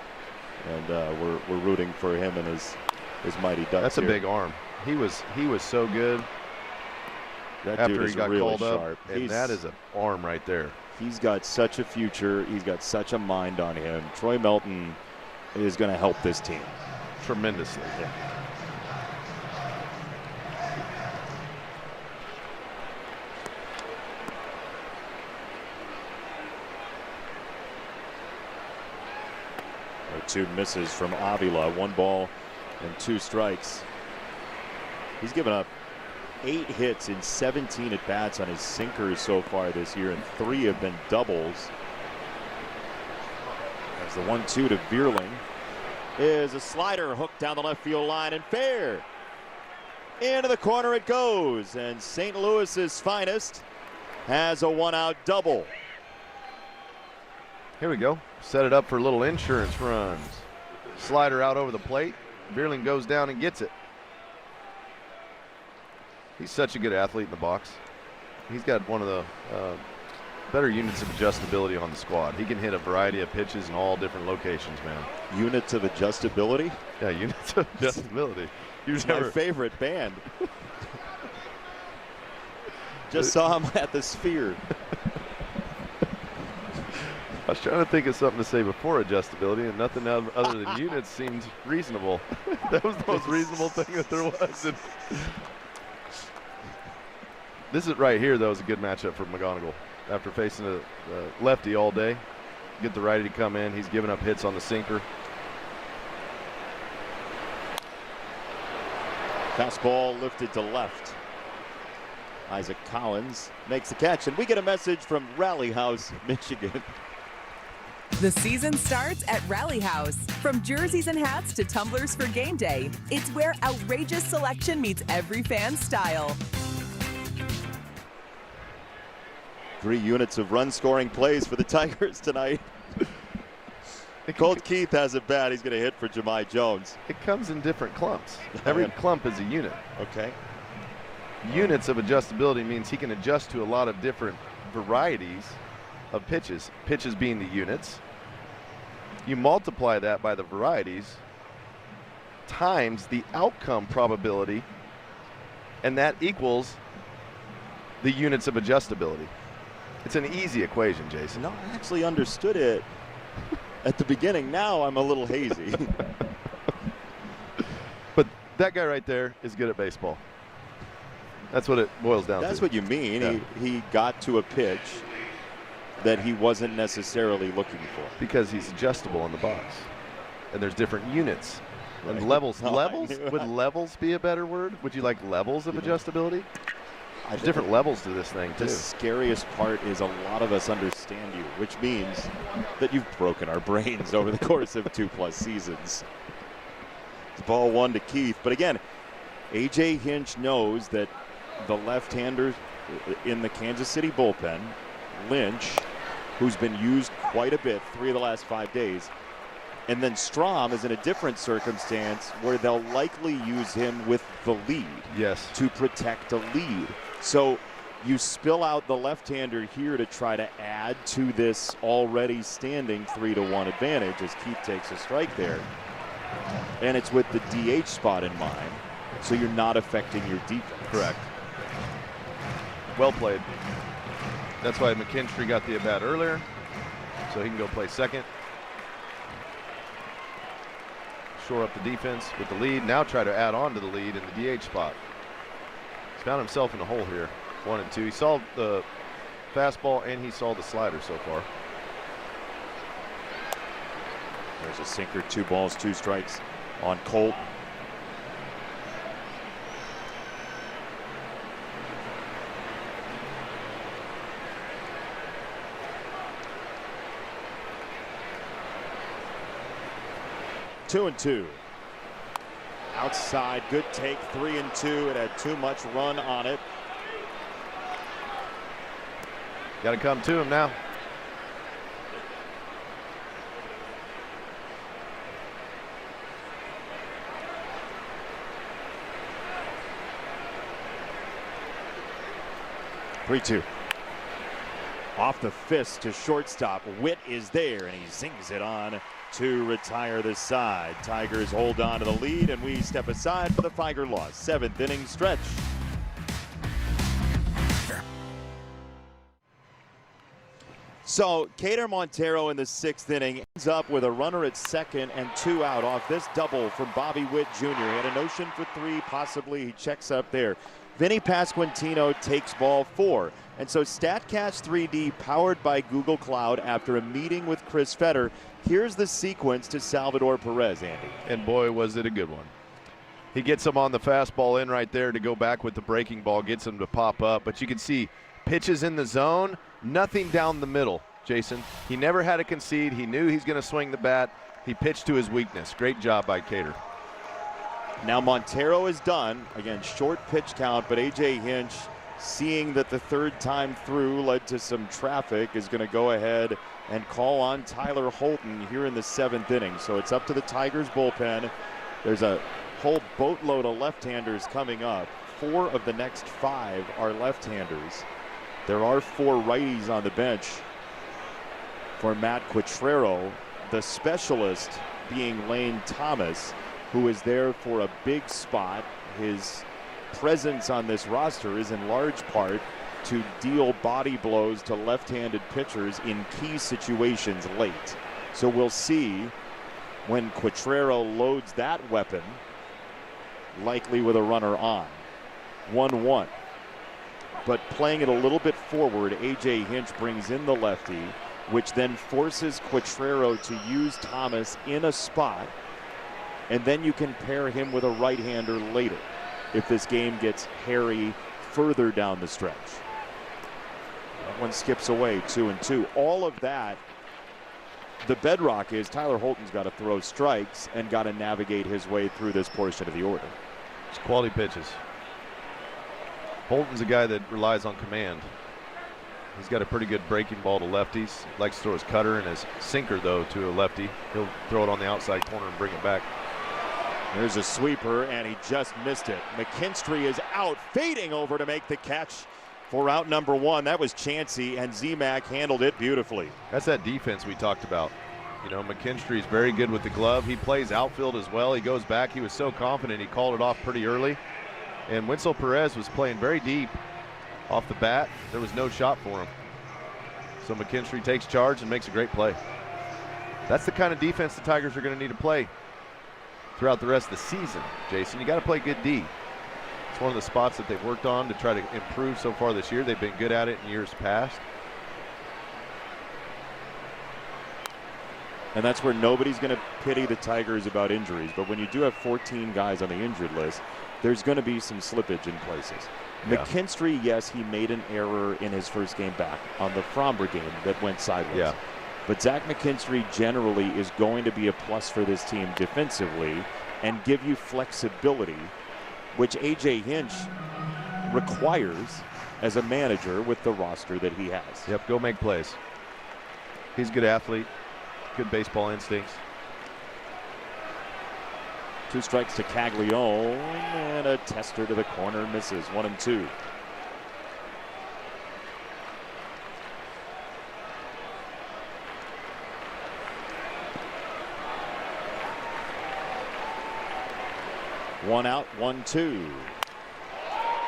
and we're rooting for him and his Mighty Ducks.
That's a big arm. He was so good.
That
after
dude
he got
really
called
sharp.
up, and that is an arm right there.
He's got such a future. He's got such a mind on him. Troy Melton is going to help this team
tremendously.
Yeah. Two misses from Avila, 1 ball and 2 strikes. He's given up 8 hits in 17 at-bats on his sinkers so far this year, and 3 have been doubles. As the 1-2 to Vierling is a slider hooked down the left field line and fair. Into the corner it goes, and St. Louis's finest has a 1-out double.
Here we go. Set it up for little insurance runs. Slider out over the plate. Vierling goes down and gets it. He's such a good athlete in the box. He's got one of the better units of adjustability on the squad. He can hit a variety of pitches in all different locations, man.
Units of adjustability?
Yeah, units of adjustability.
It's my favorite band. Just saw him at the Sphere.
I was trying to think of something to say before adjustability, and nothing other than units seemed reasonable. That was the most reasonable thing that there was. And this is right here, though, is a good matchup for McGonigal. After facing a lefty all day, get the righty to come in. He's giving up hits on the sinker.
Fastball lifted to left. Isaac Collins makes the catch, and we get a message from Rally House, Michigan.
The season starts at Rally House. From jerseys and hats to tumblers for game day, it's where outrageous selection meets every fan's style.
3 units of run-scoring plays for the Tigers tonight. Colt Keith has it bad. He's going to hit for Jahmai Jones.
It comes in different clumps. Every clump is a unit.
Okay.
Units of adjustability means he can adjust to a lot of different varieties of pitches. Pitches being the units. You multiply that by the varieties times the outcome probability, and that equals the units of adjustability. It's an easy equation, Jason.
No, I actually understood it at the beginning. Now I'm a little hazy.
But that guy right there is good at baseball. That's what it boils down to.
That's what you mean.
Yeah.
He got to a pitch that he wasn't necessarily looking for.
Because he's adjustable in the box. And there's different units. And
Right.
levels.
No,
Levels? Would levels be a better word? Would you like levels of adjustability? There's different levels to this thing, too.
The scariest part is a lot of us understand you, which means that you've broken our brains over the course of 2+ seasons. It's ball 1 to Keith. But again, A.J. Hinch knows that the left-hander in the Kansas City bullpen, Lynch, who's been used quite a bit 3 of the last 5 days, and then Strom is in a different circumstance where they'll likely use him with the lead.
Yes.
To protect a lead. So you spill out the left-hander here to try to add to this already standing 3-1 advantage as Keith takes a strike there. And it's with the DH spot in mind, so you're not affecting your defense.
Correct. Well played. That's why McKinstry got the at-bat earlier, so he can go play second. Shore up the defense with the lead. Now try to add on to the lead in the DH spot. He's found himself in the hole here, 1 and 2. He saw the fastball and he saw the slider so far.
There's a sinker, 2 balls, 2 strikes on Colt. Two and 2. Outside, good take, 3 and 2. It had too much run on it.
Got to come to him now.
Three-two. Off the fist to shortstop. Witt is there, and he zings it on to retire the side. Tigers hold on to the lead, and we step aside for the Figer loss. 7th inning stretch. So Kader Montero in the 6th inning ends up with a runner at second and 2 out off this double from Bobby Witt Jr. He had a notion for 3, possibly. He checks up there. Vinny Pasquantino takes ball 4. And so StatCast 3D, powered by Google Cloud after a meeting with Chris Fetter. Here's the sequence to Salvador Perez, Andy.
And boy, was it a good one. He gets him on the fastball in right there to go back with the breaking ball, gets him to pop up. But you can see pitches in the zone, nothing down the middle, Jason. He never had to concede. He knew he's going to swing the bat. He pitched to his weakness. Great job by Kader.
Now Montero is done. Again, short pitch count, but A.J. Hinch, seeing that the 3rd time through led to some traffic, is going to go ahead and call on Tyler Holton here in the 7th inning. So it's up to the Tigers bullpen. There's a whole boatload of left-handers coming up. 4 of the next 5 are left-handers. There are 4 righties on the bench for Matt Quatrero, the specialist being Lane Thomas, who is there for a big spot. His presence on this roster is in large part to deal body blows to left-handed pitchers in key situations late. So we'll see when Quatrero loads that weapon, likely with a runner on. 1-1. But playing it a little bit forward, A.J. Hinch brings in the lefty, which then forces Quatrero to use Thomas in a spot, and then you can pair him with a right-hander later if this game gets hairy further down the stretch. That one skips away, 2-2. All of that, the bedrock is Tyler Holton's got to throw strikes and got to navigate his way through this portion of the order.
It's quality pitches. Holton's a guy that relies on command. He's got a pretty good breaking ball to lefties. Likes to throw his cutter and his sinker, though, to a lefty. He'll throw it on the outside corner and bring it back.
There's a sweeper, and he just missed it. McKinstry is out, fading over to make the catch for out number one. That was Chansey, and Zemak handled it beautifully.
That's that defense we talked about. You know, McKinstry's very good with the glove. He plays outfield as well. He goes back. He was so confident he called it off pretty early. And Winslow Perez was playing very deep off the bat. There was no shot for him. So McKinstry takes charge and makes a great play. That's the kind of defense the Tigers are going to need to play throughout the rest of the season, Jason. You got to play good D. It's one of the spots that they've worked on to try to improve so far this year. They've been good at it in years past.
And that's where nobody's going to pity the Tigers about injuries. But when you do have 14 guys on the injured list, there's going to be some slippage in places. Yeah. McKinstry, yes, he made an error in his first game back on the Fromber game that went sideways. Yeah. But Zach McKinstry generally is going to be a plus for this team defensively and give you flexibility, which A.J. Hinch requires as a manager with the roster that he has.
Yep, go make plays. He's a good athlete, good baseball instincts.
2 strikes to Caglione, and a tester to the corner, misses. 1-2. One out, 1-2.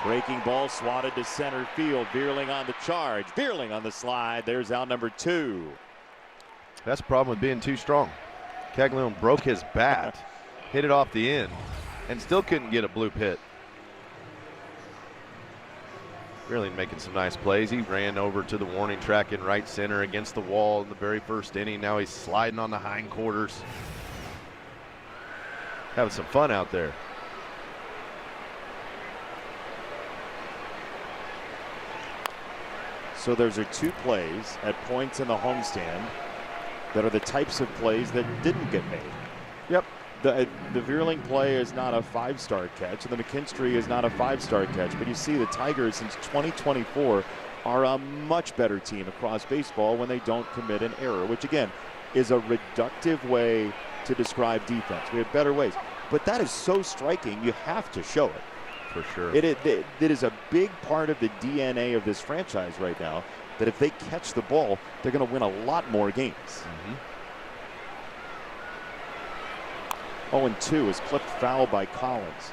Breaking ball swatted to center field. Bierling on the charge. Bierling on the slide. There's out number 2.
That's the problem with being too strong. Caglione broke his bat, hit it off the end, and still couldn't get a bloop hit. Really making some nice plays. He ran over to the warning track in right center against the wall in the very first inning. Now he's sliding on the hindquarters. Having some fun out there.
So those are 2 plays at points in the homestand that are the types of plays that didn't get made.
Yep.
The Bierling play is not a 5-star catch, and the McKinstry is not a 5-star catch. But you see the Tigers since 2024 are a much better team across baseball when they don't commit an error, which again is a reductive way to describe defense. We have better ways. But that is so striking, you have to show it.
For sure.
It is a big part of the DNA of this franchise right now, that if they catch the ball, they're going to win a lot more games. Mm-hmm. 0-2 is clipped foul by Collins.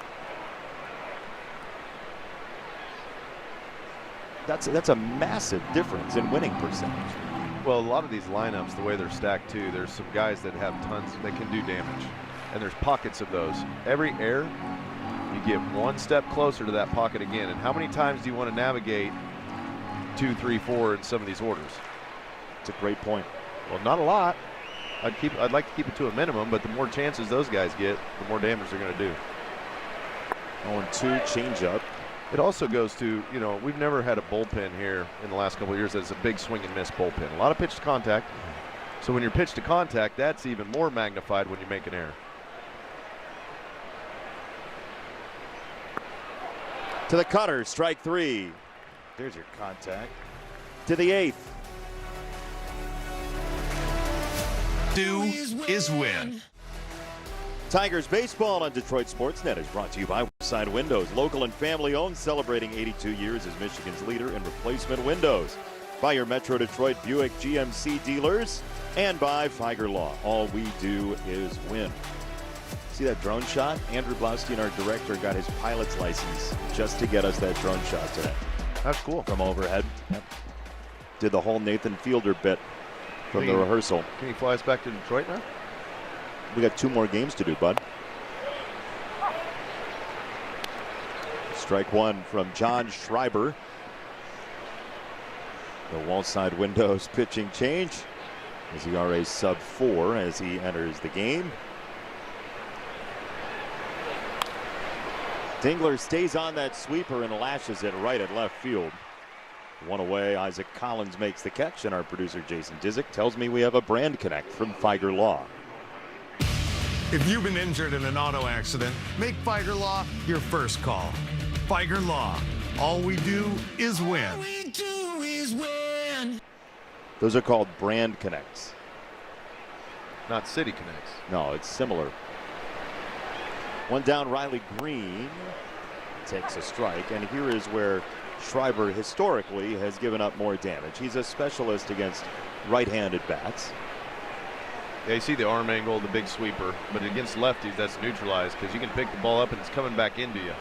That's a massive difference in winning percentage.
Well, a lot of these lineups, the way they're stacked too, there's some guys that have tons that can do damage, and there's pockets of those. Every error, you get one step closer to that pocket again. And how many times do you want to navigate 2, 3, 4 in some of these orders?
It's a great point.
Well, not a lot. I'd like to keep it to a minimum, but the more chances those guys get, the more damage they're going to do.
0-2 changeup.
It also goes to, you know, we've never had a bullpen here in the last couple of years that's a big swing and miss bullpen. A lot of pitch to contact. So when you're pitch to contact, that's even more magnified when you make an error.
To the cutter, strike 3. There's your contact. To the 8th.
Do is win.
Tigers baseball on Detroit Sportsnet is brought to you by Westside Windows, local and family owned, celebrating 82 years as Michigan's leader in replacement windows. By your Metro Detroit Buick GMC dealers, and by Figer Law. All we do is win. See that drone shot? Andrew Blaustein, our director, got his pilot's license just to get us that drone shot today.
That's cool.
From overhead. Yep. Did the whole Nathan Fielder bit from the rehearsal.
Can you fly us back to Detroit now?
We got 2 more games to do, bud. Strike 1 from John Schreiber. The Wallside Windows pitching change. His ERA sub-4 as he enters the game. Dingler stays on that sweeper and lashes it right at left field. One away, Isaac Collins makes the catch, and our producer Jason Disick tells me we have a brand connect from Figer Law.
If you've been injured in an auto accident, make Figer Law your first call. Figer Law. All we do is win.
All we do is win.
Those are called brand connects.
Not City Connects.
No, it's similar. One down, Riley Green takes a strike, and here is where Schreiber historically has given up more damage. He's a specialist against right-handed bats.
Yeah, you see the arm angle, the big sweeper, but against lefties, that's neutralized because you can pick the ball up and it's coming back into you.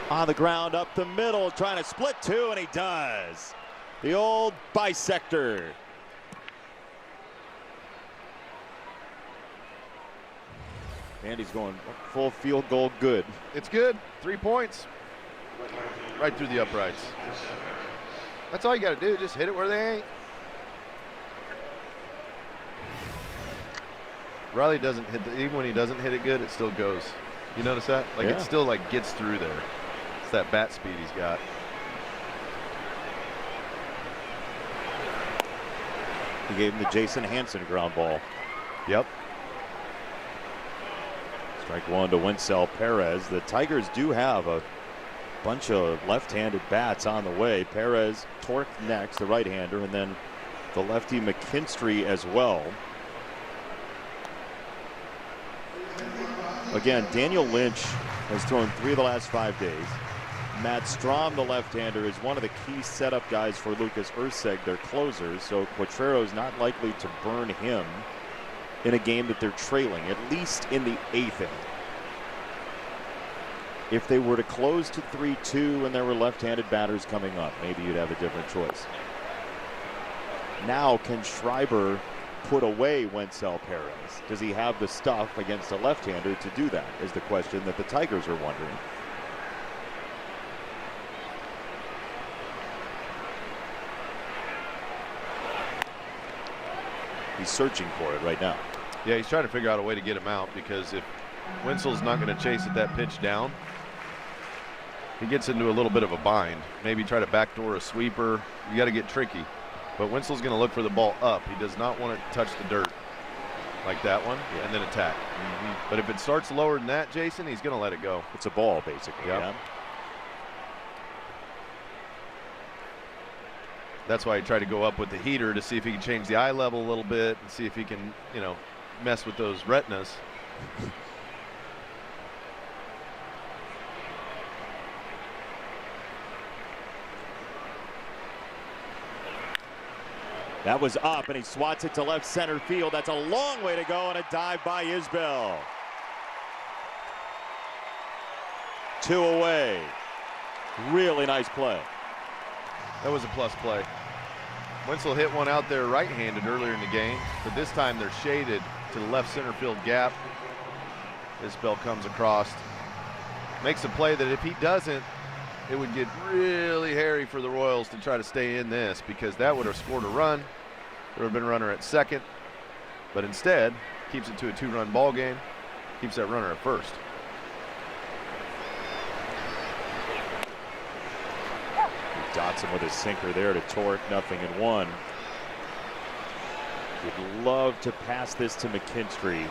On the ground, up the middle, trying to split two, and he does. The old bisector. And he's going full field goal good.
It's good. 3 points. Right through the uprights. That's all you got to do. Just hit it where they ain't. Riley doesn't hit even when he doesn't hit it good, it still goes. You notice that? Like it still like gets through there. It's that bat speed he's got.
He gave him the Jason Hansen ground ball.
Yep.
Strike one to Winsell Perez. The Tigers do have a bunch of left-handed bats on the way. Perez, Torque next, the right-hander, and then the lefty McKinstry as well. Again, Daniel Lynch has thrown 3 of the last 5 days. Matt Strom, the left-hander, is one of the key setup guys for Lucas Erceg, their closers, so Quatrero's not likely to burn him in a game that they're trailing, at least in the 8th inning. If they were to close to 3-2 and there were left-handed batters coming up, maybe you'd have a different choice. Now, can Schreiber put away Winsell Perez? Does he have the stuff against a left-hander to do that, is the question that the Tigers are wondering. He's searching for it right now.
Yeah, he's trying to figure out a way to get him out, because if Winslow's not going to chase at that pitch down, he gets into a little bit of a bind. Maybe try to backdoor a sweeper. You got to get tricky. But Winslow's going to look for the ball up. He does not want it to touch the dirt like that one and then attack. But if it starts lower than that, Jason, he's going to let it go.
It's a ball, basically.
Yep.
Yeah.
That's why he tried to go up with the heater to see if he can change the eye level a little bit and see if he can, you know, mess with those retinas.
That was up, and he swats it to left center field. That's a long way to go, and a dive by Isbell. 2 away. Really nice play.
That was a plus play. Winslow hit one out there right-handed earlier in the game, but this time they're shaded to the left center field gap. Isbell comes across, makes a play that if he doesn't, it would get really hairy for the Royals to try to stay in this, because that would have scored a run. There would have been a runner at second, but instead keeps it to a 2-run ball game, keeps that runner at first.
Dots him with his sinker there to Torque, 0-1. Would love to pass this to McKinstry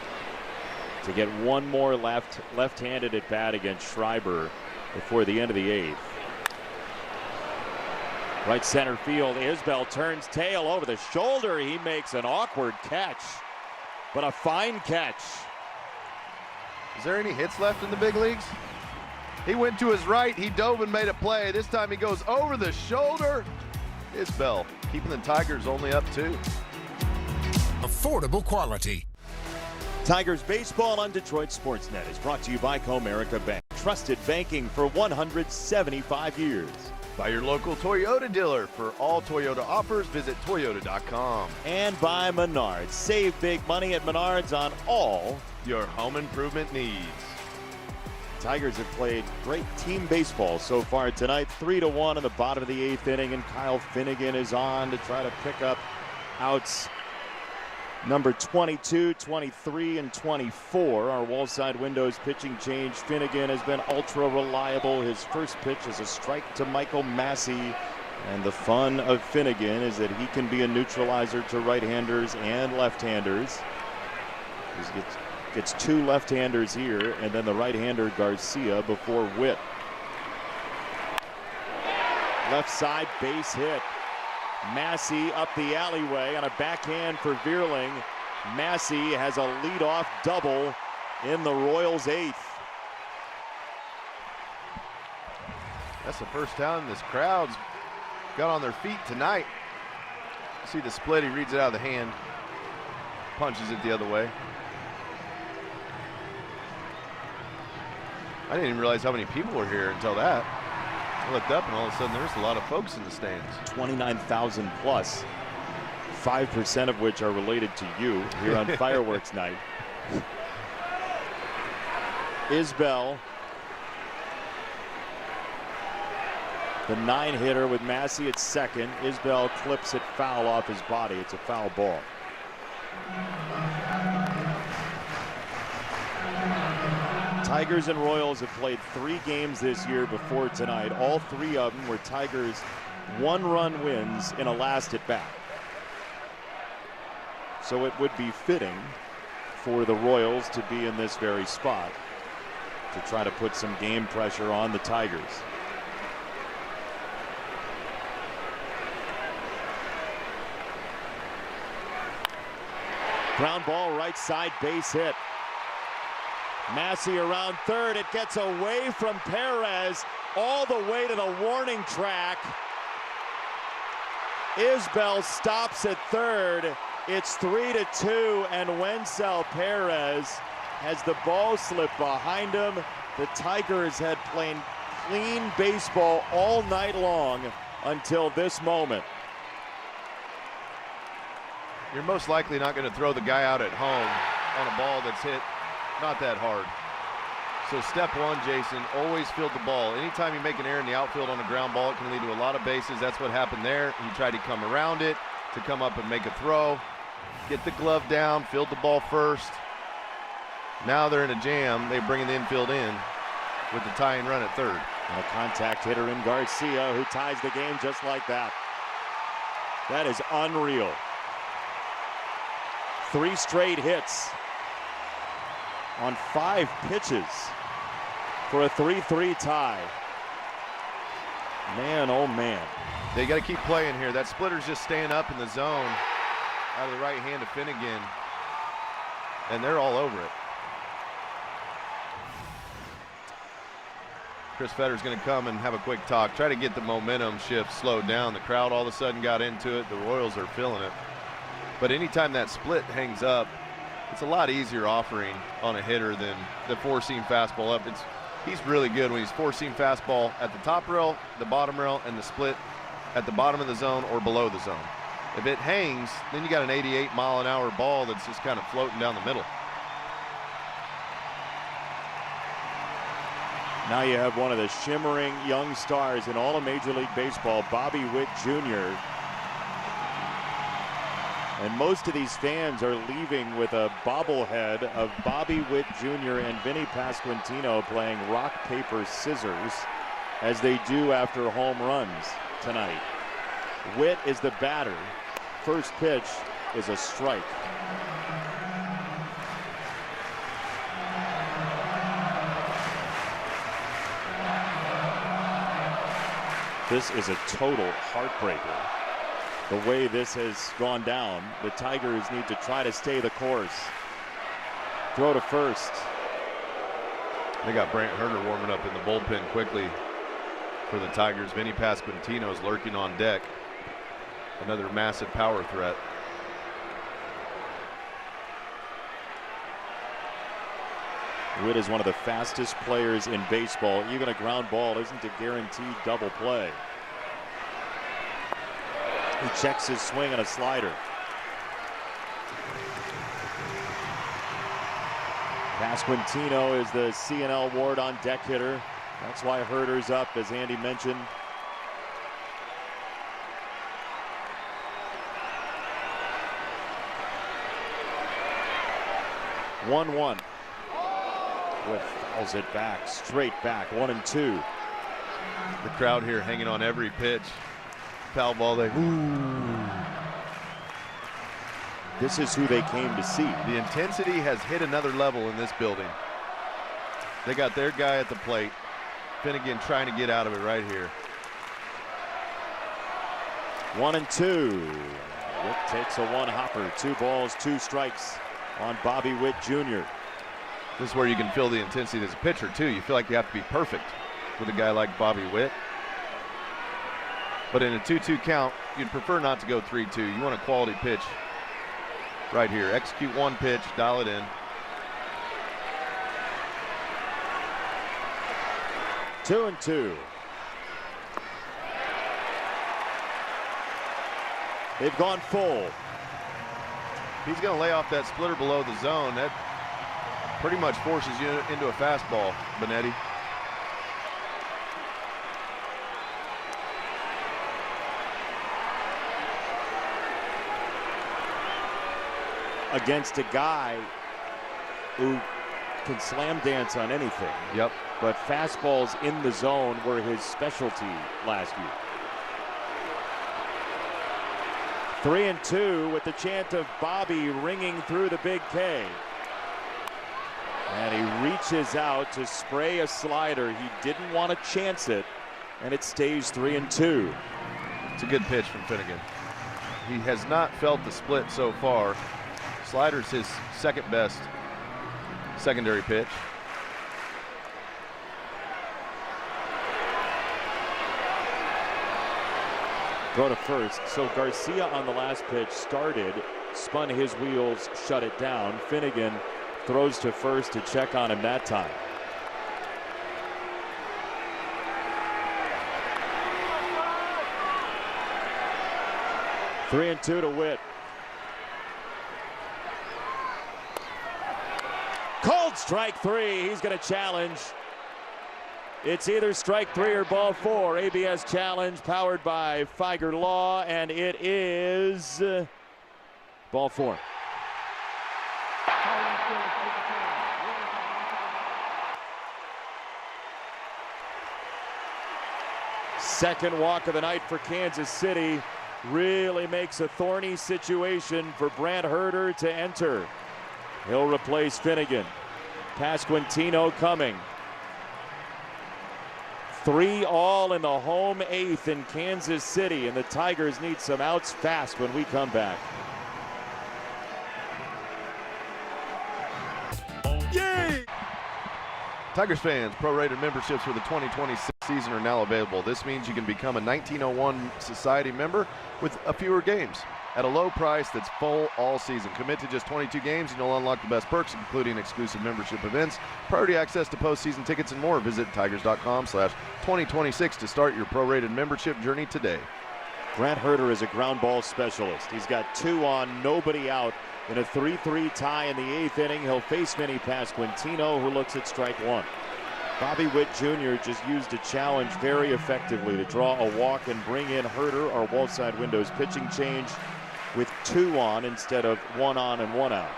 to get one more left-handed at bat against Schreiber before the end of the 8th. Right center field, Isbell turns tail over the shoulder. He makes an awkward catch, but a fine catch.
Is there any hits left in the big leagues? He went to his right, he dove and made a play. This time he goes over the shoulder. Isbell keeping the Tigers only up 2.
Affordable quality.
Tigers baseball on Detroit Sportsnet is brought to you by Comerica Bank. Trusted banking for 175 years.
By your local Toyota dealer. For all Toyota offers, visit Toyota.com.
And by Menards. Save big money at Menards on all
your home improvement needs.
Tigers have played great team baseball so far tonight. 3-1 in the bottom of the 8th inning, and Kyle Finnegan is on to try to pick up outs Number 22, 23, and 24 are Wallside Windows pitching change. Finnegan has been ultra reliable. His first pitch is a strike to Michael Massey. And the fun of Finnegan is that he can be a neutralizer to right-handers and left-handers. He gets two left-handers here, and then the right-hander Garcia before Witt. Left side base hit. Massey up the alleyway on a backhand for Vierling. Massey has a leadoff double in the Royals' 8th.
That's the first time this crowd's got on their feet tonight. See the split, he reads it out of the hand, punches it the other way. I didn't even realize how many people were here until that. I looked up and all of a sudden there's a lot of folks in the stands.
29,000 plus, 5% of which are related to you here on fireworks night. Isbell, the 9-hitter with Massey at second. Isbell clips it foul off his body. It's a foul ball. Tigers and Royals have played 3 games this year before tonight. All 3 of them were Tigers 1-run wins in a last at bat. So it would be fitting for the Royals to be in this very spot to try to put some game pressure on the Tigers. Ground ball, right side, base hit. Massey around third. It gets away from Perez all the way to the warning track. Isbell stops at third. It's 3-2, and Wenzel Perez has the ball slip behind him. The Tigers had played clean baseball all night long until this moment.
You're most likely not going to throw the guy out at home on a ball that's hit not that hard. So step one, Jason, always field the ball. Anytime you make an error in the outfield on a ground ball, it can lead to a lot of bases. That's what happened there. He tried to come around it to come up and make a throw. Get the glove down, field the ball first. Now they're in a jam. They bring the infield in with the tying run at third.
And a contact hitter in Garcia who ties the game just like that. That is unreal. 3 straight hits on 5 pitches for a 3-3 tie. Man, oh man.
They got to keep playing here. That splitter's just staying up in the zone out of the right hand of Finnegan, and they're all over it. Chris Fetter's going to come and have a quick talk, try to get the momentum shift slowed down. The crowd all of a sudden got into it. The Royals are feeling it. But anytime that split hangs up, it's a lot easier offering on a hitter than the 4-seam fastball up. He's really good when he's 4-seam fastball at the top rail, the bottom rail, and the split at the bottom of the zone or below the zone. If it hangs, then you got an 88-mile-an-hour ball that's just kind of floating down the middle.
Now you have one of the shimmering young stars in all of Major League Baseball, Bobby Witt Jr. And most of these fans are leaving with a bobblehead of Bobby Witt Jr. and Vinny Pasquantino playing rock, paper, scissors as they do after home runs tonight. Witt is the batter. First pitch is a strike. This is a total heartbreaker. The way this has gone down, the Tigers need to try to stay the course. Throw to first.
They got Brant Herter warming up in the bullpen quickly for the Tigers. Vinny Pasquantino is lurking on deck. Another massive power threat.
Witt is one of the fastest players in baseball. Even a ground ball isn't a guaranteed double play. He checks his swing on a slider. Pasquantino is the CNL Ward on deck hitter. That's why Herter's up, as Andy mentioned. 1-1. Whit fouls it back, straight back, 1-2.
The crowd here hanging on every pitch. Foul ball, they
This is who they came to see.
The intensity has hit another level in this building. They got their guy at the plate. Finnegan trying to get out of it right here.
1-2. Witt takes a one-hopper. 2 balls, 2 strikes on Bobby Witt Jr.
This is where you can feel the intensity as a pitcher, too. You feel like you have to be perfect with a guy like Bobby Witt. But in a 2-2 count, you'd prefer not to go 3-2. You want a quality pitch right here. Execute one pitch, dial it in.
Two and two. They've gone full.
He's going to lay off that splitter below the zone. That pretty much forces you into a fastball, Benetti.
Against a guy who can slam dance on anything.
Yep.
But fastballs in the zone were his specialty last year. 3-2 with the chant of Bobby ringing through the big K. And he reaches out to spray a slider. He didn't want to chance it, and it stays 3-2.
It's a good pitch from Finnegan. He has not felt the split so far. Slider's his second best secondary pitch.
Throw to first. So Garcia on the last pitch started, spun his wheels, shut it down. Finnegan throws to first to check on him that time. Three and two to Witt. Called strike three. He's going to challenge. It's either strike three or ball four. ABS challenge powered by Figer Law, and it is ball four. Second walk of the night for Kansas City. Really makes a thorny situation for Brant Herter to enter. He'll replace Finnegan. Pasquantino coming. 3-all in the home eighth in Kansas City, and the Tigers need some outs fast when we come back.
Yay! Tigers fans, prorated memberships for the 2026 season are now available. This means you can become a 1901 Society member with a fewer games at a low price that's full all season. Commit to just 22 games and you'll unlock the best perks, including exclusive membership events, priority access to postseason tickets, and more. Visit tigers.com/2026 to start your prorated membership journey today.
Brant Herter is a ground ball specialist. He's got 2 on, nobody out in a 3-3 tie in the 8th inning. He'll face Vinny Pasquantino, who looks at strike one. Bobby Witt Jr. just used a challenge very effectively to draw a walk and bring in Herter, our Wolfside Windows pitching change, with 2 on instead of 1 on and 1 out.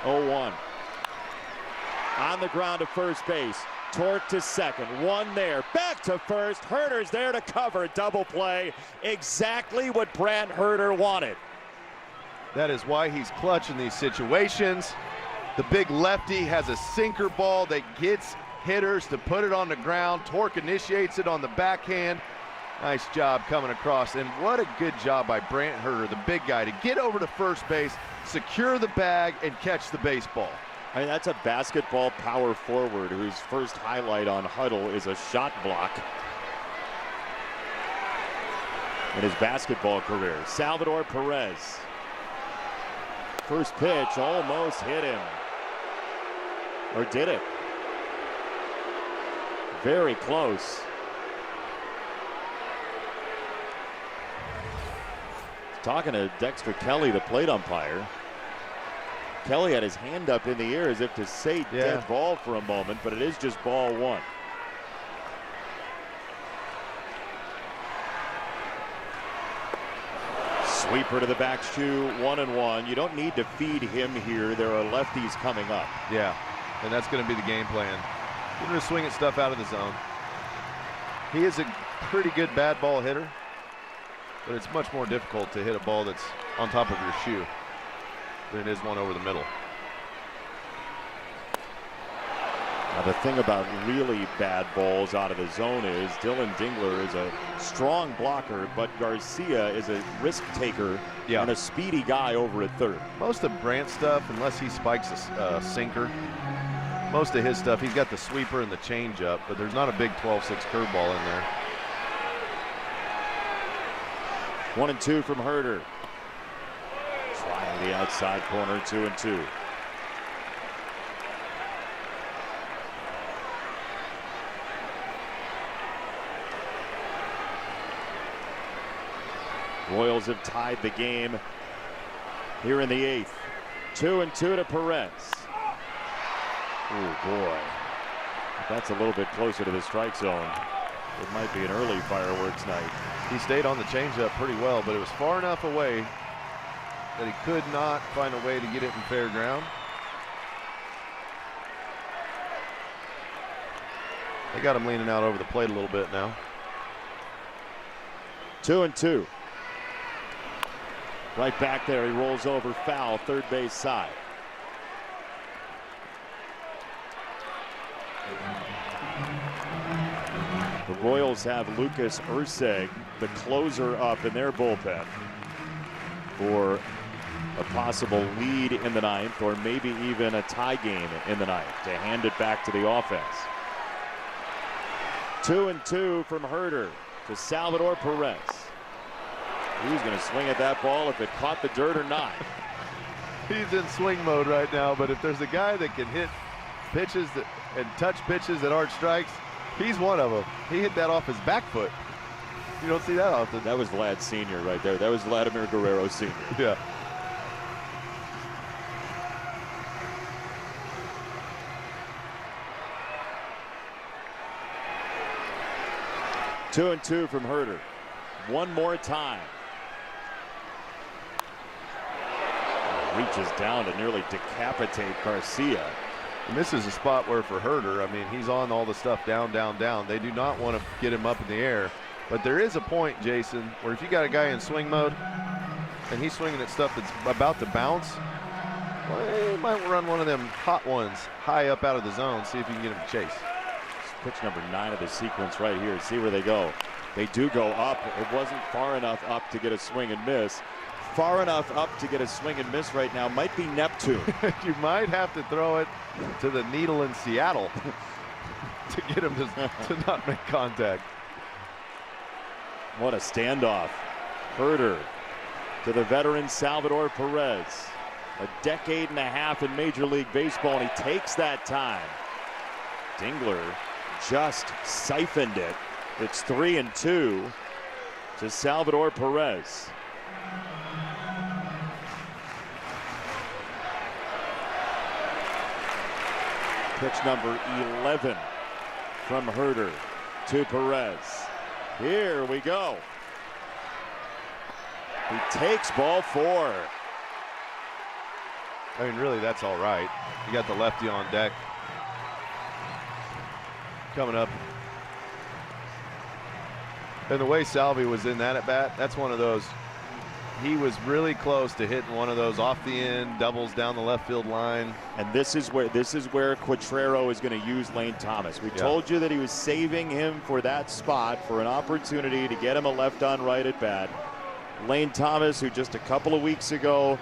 Oh, 1. On the ground to first base. Torque to second. 1 there. Back to first. Herter's there to cover. Double play. Exactly what Brant Herter wanted.
That is why he's clutch in these situations. The big lefty has a sinker ball that gets hitters to put it on the ground. Torque initiates it on the backhand. Nice job coming across, and what a good job by Brant Herter, the big guy, to get over to first base, secure the bag, and catch the baseball.
I mean, that's a basketball power forward whose first highlight on Huddle is a shot block in his basketball career. Salvador Perez. First pitch almost hit him. Or did it? Very close. Talking to Dexter Kelly, the plate umpire. Kelly had his hand up in the air as if to say dead ball for a moment, but it is just ball 1. Sweeper to the backstreet, 1-1. You don't need to feed him here. There are lefties coming up.
Yeah, and that's going to be the game plan. You're going to swing at stuff out of the zone. He is a pretty good bad ball hitter, but it's much more difficult to hit a ball that's on top of your shoe than it is one over the middle.
Now the thing about really bad balls out of the zone is Dylan Dingler is a strong blocker, but Garcia is a risk taker and a speedy guy over at third.
Most of Brandt's stuff, unless he spikes a sinker, most of his stuff, he's got the sweeper and the changeup, but there's not a big 12-6 curveball in there.
1-2 from Herder. Trying the outside corner, 2-2. Royals have tied the game here in the 8th. 2-2 to Perez. Oh boy, if that's a little bit closer to the strike zone, it might be an early fireworks night.
He stayed on the changeup pretty well, but it was far enough away that he could not find a way to get it in fair ground. They got him leaning out over the plate a little bit now.
2-2. Right back there, he rolls over foul, third base side. The Royals have Lucas Urseg, the closer, up in their bullpen for a possible lead in the 9th, or maybe even a tie game in the 9th to hand it back to the offense. 2-2 from Herder to Salvador Perez. Who's going to swing at that ball, if it caught the dirt or not?
He's in swing mode right now, but if there's a guy that can hit pitches and touch pitches that aren't strikes, he's one of them. He hit that off his back foot. You don't see that often.
That was Vlad Sr. right there. That was Vladimir Guerrero Sr.
Yeah.
2-2 from Herder. One more time. Reaches down to nearly decapitate Garcia.
And this is a spot where, for Herder, I mean, he's on all the stuff down, down, down. They do not want to get him up in the air. But there is a point, Jason, where if you got a guy in swing mode and he's swinging at stuff that's about to bounce, well, you might run one of them hot ones high up out of the zone, see if you can get him to chase.
Pitch number 9 of the sequence right here. See where they go. They do go up. It wasn't far enough up to get a swing and miss. Far enough up to get a swing and miss right now might be Neptune.
You might have to throw it to the needle in Seattle to get him to not make contact.
What a standoff. Herder to the veteran Salvador Perez. A decade and a half in Major League Baseball, and he takes that time. Dingler just siphoned it. It's 3-2 to Salvador Perez. Pitch number 11 from Herder to Perez. Here we go. He takes ball 4.
I mean, really, that's all right. You got the lefty on deck. Coming up. And the way Salvi was in that at bat, that's one of those. He was really close to hitting one of those off the end doubles down the left field line.
And this is where Quatrero is going to use Lane Thomas. We told you that he was saving him for that spot, for an opportunity to get him a left on right at bat. Lane Thomas, who just a couple of weeks ago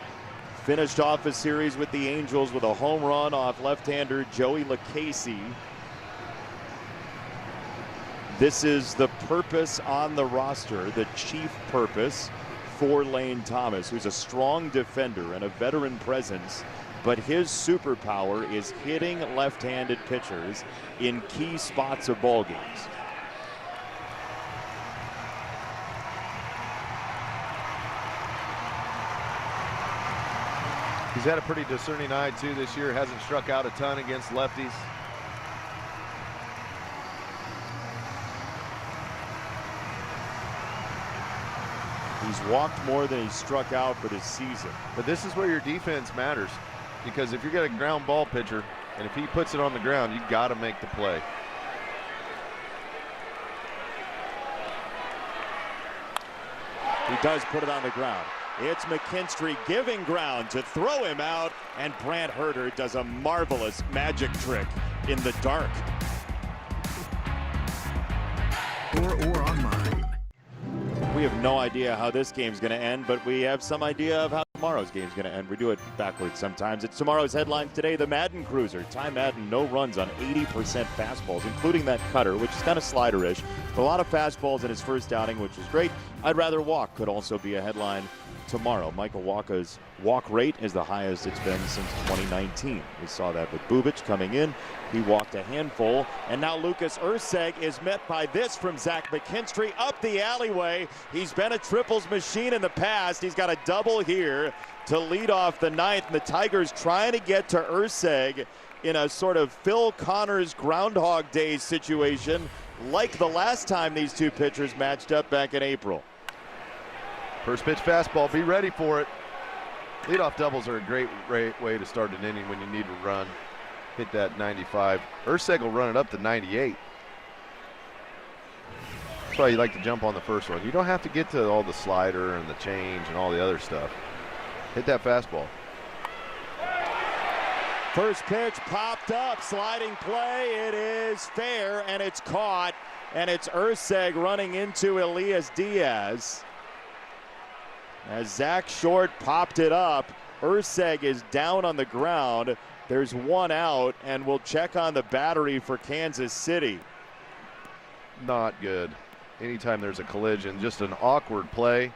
finished off a series with the Angels with a home run off left-hander Joey LaCasey. This is the purpose on the roster, the chief purpose for Lane Thomas, who's a strong defender and a veteran presence, but his superpower is hitting left-handed pitchers in key spots of ball games.
He's had a pretty discerning eye too this year. Hasn't struck out a ton against lefties.
He's walked more than he struck out for this season.
But this is where your defense matters, because if you got a ground ball pitcher, and if he puts it on the ground, you got to make the play.
He does put it on the ground. It's McKinstry giving ground to throw him out, and Brant Herter does a marvelous magic trick in the dark.
Or online.
We have no idea how this game's going to end, but we have some idea of how tomorrow's game's going to end. We do it backwards sometimes. It's tomorrow's headlines today. The Madden Cruiser. Ty Madden, no runs on 80% fastballs, including that cutter, which is kind of slider-ish. But a lot of fastballs in his first outing, which is great. I'd rather walk could also be a headline tomorrow. Michael Wacha's walk rate is the highest it's been since 2019. We saw that with Bubic coming in. He walked a handful, and now Lucas Erceg is met by this from Zach McKinstry up the alleyway. He's been a triples machine in the past. He's got a double here to lead off the ninth, and the Tigers trying to get to Erceg in a sort of Phil Connors Groundhog Day situation, like the last time these two pitchers matched up back in April.
First pitch fastball, be ready for it. Leadoff doubles are a great way to start an inning when you need to run. Hit that 95. Erceg will run it up to 98. That's why you like to jump on the first one. You don't have to get to all the slider and the change and all the other stuff. Hit that fastball.
First pitch popped up, sliding play. It is fair, and it's caught. And it's Erceg running into Elias Diaz. As Zach Short popped it up, Erceg is down on the ground. There's one out, and we'll check on the battery for Kansas City.
Not good. Anytime there's a collision, just an awkward play.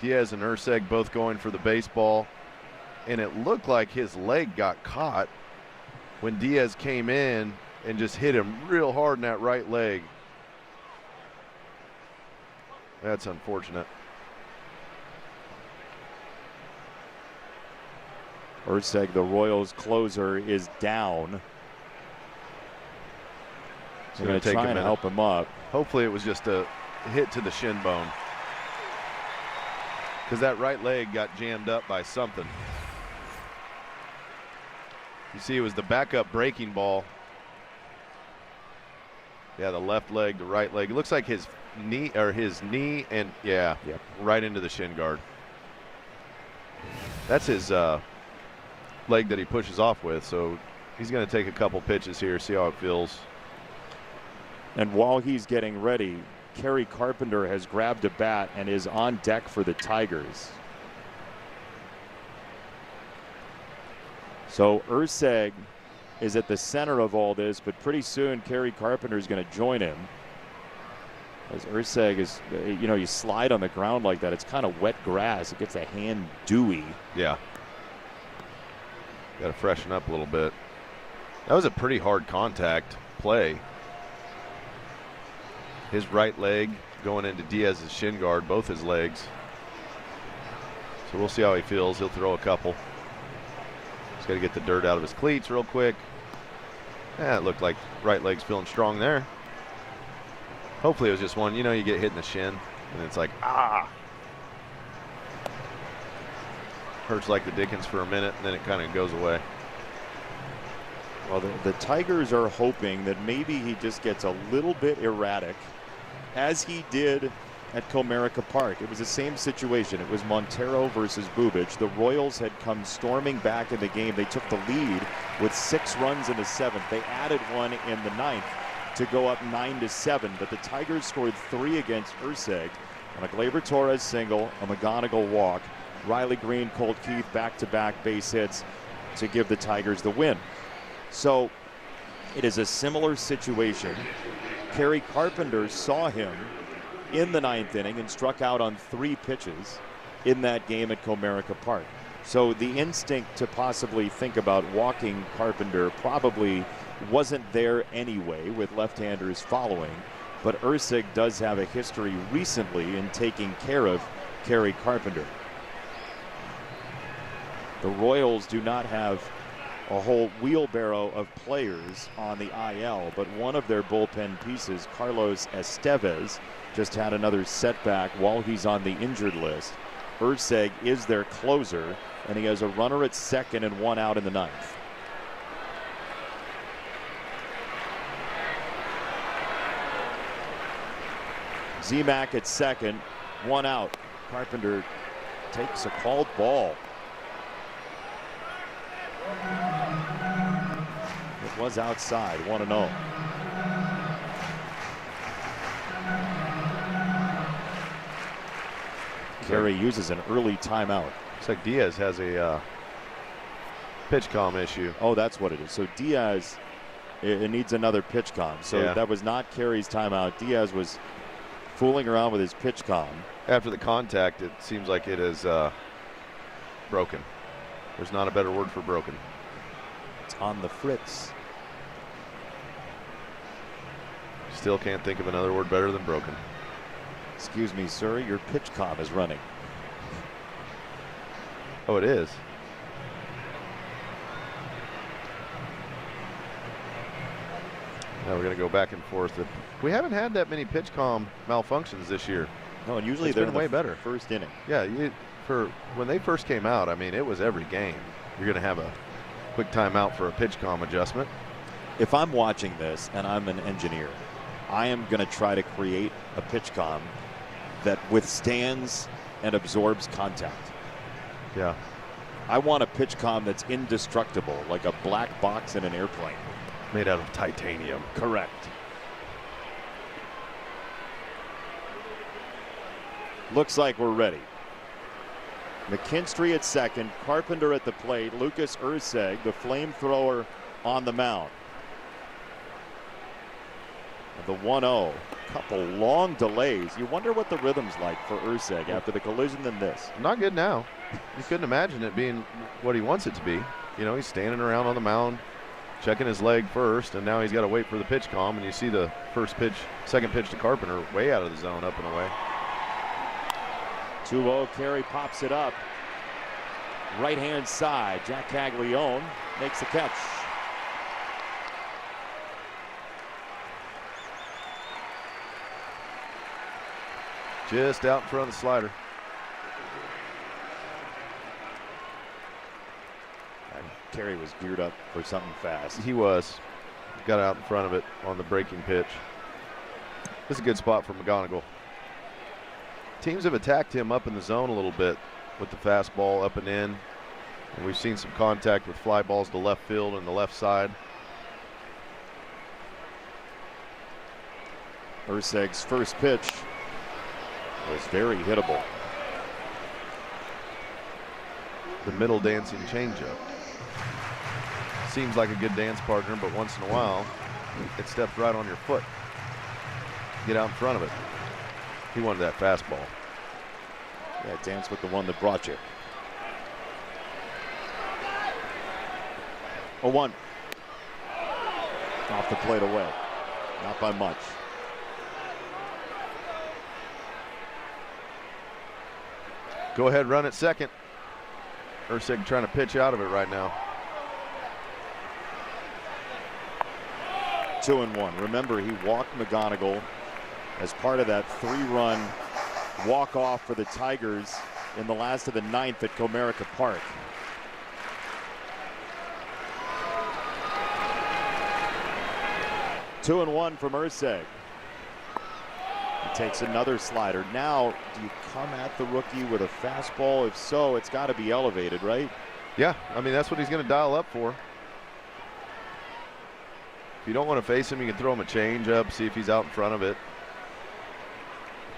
Diaz and Erceg both going for the baseball, and it looked like his leg got caught when Diaz came in and just hit him real hard in that right leg. That's unfortunate.
Erceg, the Royals closer, is down. They're going to try and help him up.
Hopefully it was just a hit to the shin bone, because that right leg got jammed up by something. You see, it was the backup breaking ball. Yeah, the left leg, the right leg. It looks like his knee, and yeah,
yep, right
into the shin guard. That's his leg that he pushes off with, so he's going to take a couple pitches here, see how it feels.
And while he's getting ready, Kerry Carpenter has grabbed a bat and is on deck for the Tigers. So Erceg is at the center of all this, but pretty soon Kerry Carpenter is going to join him. As Erceg is, you know, you slide on the ground like that, it's kind of wet grass. It gets a hand dewy.
Yeah. Got to freshen up a little bit. That was a pretty hard contact play. His right leg going into Diaz's shin guard, both his legs. So we'll see how he feels. He'll throw a couple. He's got to get the dirt out of his cleats real quick. Yeah, it looked like right leg's feeling strong there. Hopefully it was just one. You know, you get hit in the shin, and it's like, ah. Hurts like the dickens for a minute, and then it kind of goes away.
Well, the Tigers are hoping that maybe he just gets a little bit erratic, as he did at Comerica Park. It was the same situation. It was Montero versus Bubic. The Royals had come storming back in the game. They took the lead with 6 runs in the 7th. They added one in the 9th to go up 9-7. But the Tigers scored 3 against Erceg on a Gleyber Torres single, a McGonigal walk. Riley Green, Colt Keith, back-to-back base hits to give the Tigers the win. So it is a similar situation. Kerry Carpenter saw him in the 9th inning and struck out on 3 pitches in that game at Comerica Park. So the instinct to possibly think about walking Carpenter probably wasn't there anyway, with left-handers following. But Erceg does have a history recently in taking care of Kerry Carpenter. The Royals do not have a whole wheelbarrow of players on the IL, but one of their bullpen pieces, Carlos Estevez, just had another setback while he's on the injured list. Urseg is their closer, and he has a runner at second and one out in the ninth. Zemak at second, one out. Carpenter takes a called ball. It was outside, 1-0. Carey uses an early timeout.
Looks like Diaz has a pitch comm issue.
Oh, that's what it is. So Diaz, it needs another pitch comm. So that was not Carey's timeout. Diaz was fooling around with his pitch comm.
After the contact, it seems like it is broken. There's not a better word for broken.
It's on the fritz.
Still can't think of another word better than broken.
Excuse me, sir, your pitch comm is running.
Oh, it is. Now we're going to go back and forth. We haven't had that many pitch comm malfunctions this year.
No, and usually
they're
been
way better.
First inning.
Yeah, for when they first came out, I mean, it was every game. You're going to have a quick timeout for a pitch comm adjustment.
If I'm watching this and I'm an engineer, I am going to try to create a pitch comm that withstands and absorbs contact.
Yeah.
I want a pitch comm that's indestructible, like a black box in an airplane.
Made out of titanium.
Correct. Looks like we're ready. McKinstry at second, Carpenter at the plate, Lucas Urseg, the flamethrower, on the mound. The 1-0, couple long delays. You wonder what the rhythm's like for Urseg after the collision than this.
Not good now. You couldn't imagine it being what he wants it to be. You know, he's standing around on the mound, checking his leg first, and now he's got to wait for the pitch comm, and you see the first pitch, second pitch to Carpenter, way out of the zone, up and away.
2-0, Carey pops it up. Right-hand side, Jack Caglione makes the catch.
Just out in front of the slider.
And Carey was geared up for something fast.
He was. Got out in front of it on the breaking pitch. This is a good spot for McGonigal. Teams have attacked him up in the zone a little bit with the fastball up and in. And we've seen some contact with fly balls to left field and the left side.
Urseg's first pitch was very hittable.
The middle dancing changeup. Seems like a good dance partner, but once in a while, it steps right on your foot. Get out in front of it. He wanted that fastball.
Yeah, dance with the one that brought you. 0-1. Off the plate away. Not by much.
Go ahead, run at second. Urseg trying to pitch out of it right now.
2-1. Remember, he walked McGonigal as part of that 3-run walk-off for the Tigers in the last of the ninth at Comerica Park. Two and one from Urseg. He takes another slider. Now, do you come at the rookie with a fastball? If so, it's got to be elevated, right?
Yeah, I mean, that's what he's going to dial up for. If you don't want to face him, you can throw him a changeup, see if he's out in front of it.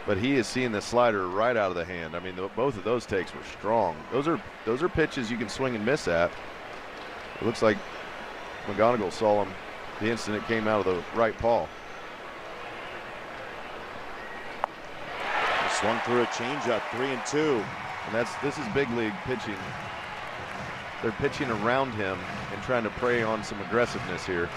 But he is seeing the slider right out of the hand. I mean, both of those takes were strong. Those are pitches you can swing and miss at. It looks like McGonigal saw him the instant it came out of the right paw.
He swung through a changeup, 3-2.
And this is big league pitching. They're pitching around him and trying to prey on some aggressiveness here.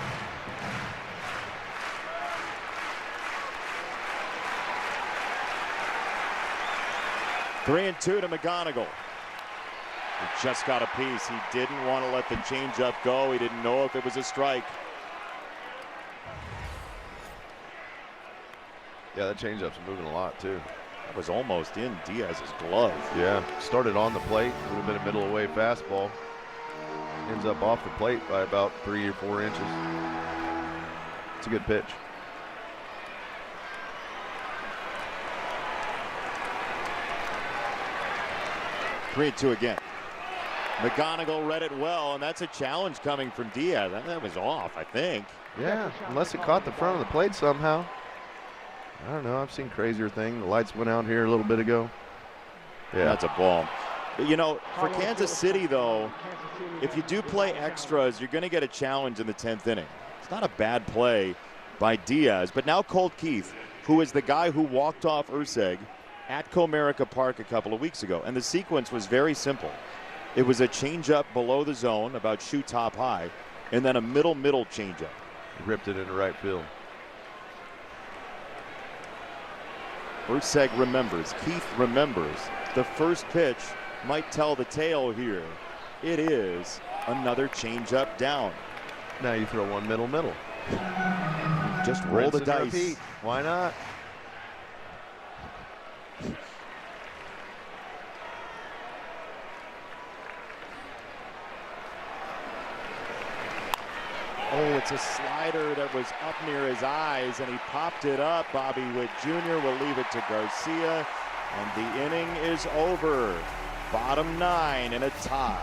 Three and two to McGonigal. He just got a piece. He didn't want to let the changeup go. He didn't know if it was a strike.
Yeah, that changeup's moving a lot, too.
That was almost in Diaz's glove.
Yeah, started on the plate. Would have been a middle away fastball. Ends up off the plate by about 3 or 4 inches. It's a good pitch.
Three and two again. McGonigal read it well, and that's a challenge coming from Diaz. That was off, I think.
Yeah, unless it caught the front of the plate somehow. I don't know. I've seen crazier things. The lights went out here a little bit ago. Yeah,
that's a ball. You know, for Kansas City, though, if you do play extras, you're going to get a challenge in the 10th inning. It's not a bad play by Diaz, but now Colt Keith, who is the guy who walked off Urseg at Comerica Park a couple of weeks ago, and the sequence was very simple. It was a changeup below the zone, about shoe top high, and then a middle changeup.
He ripped it into right field.
Urseg remembers. Keith remembers. The first pitch might tell the tale here. It is another changeup down.
Now you throw one middle.
Just roll the dice.
Repeat. Why not?
Oh, it's a slider that was up near his eyes, and he popped it up. Bobby Witt Jr. will leave it to Garcia, and the inning is over. Bottom 9 in a tie.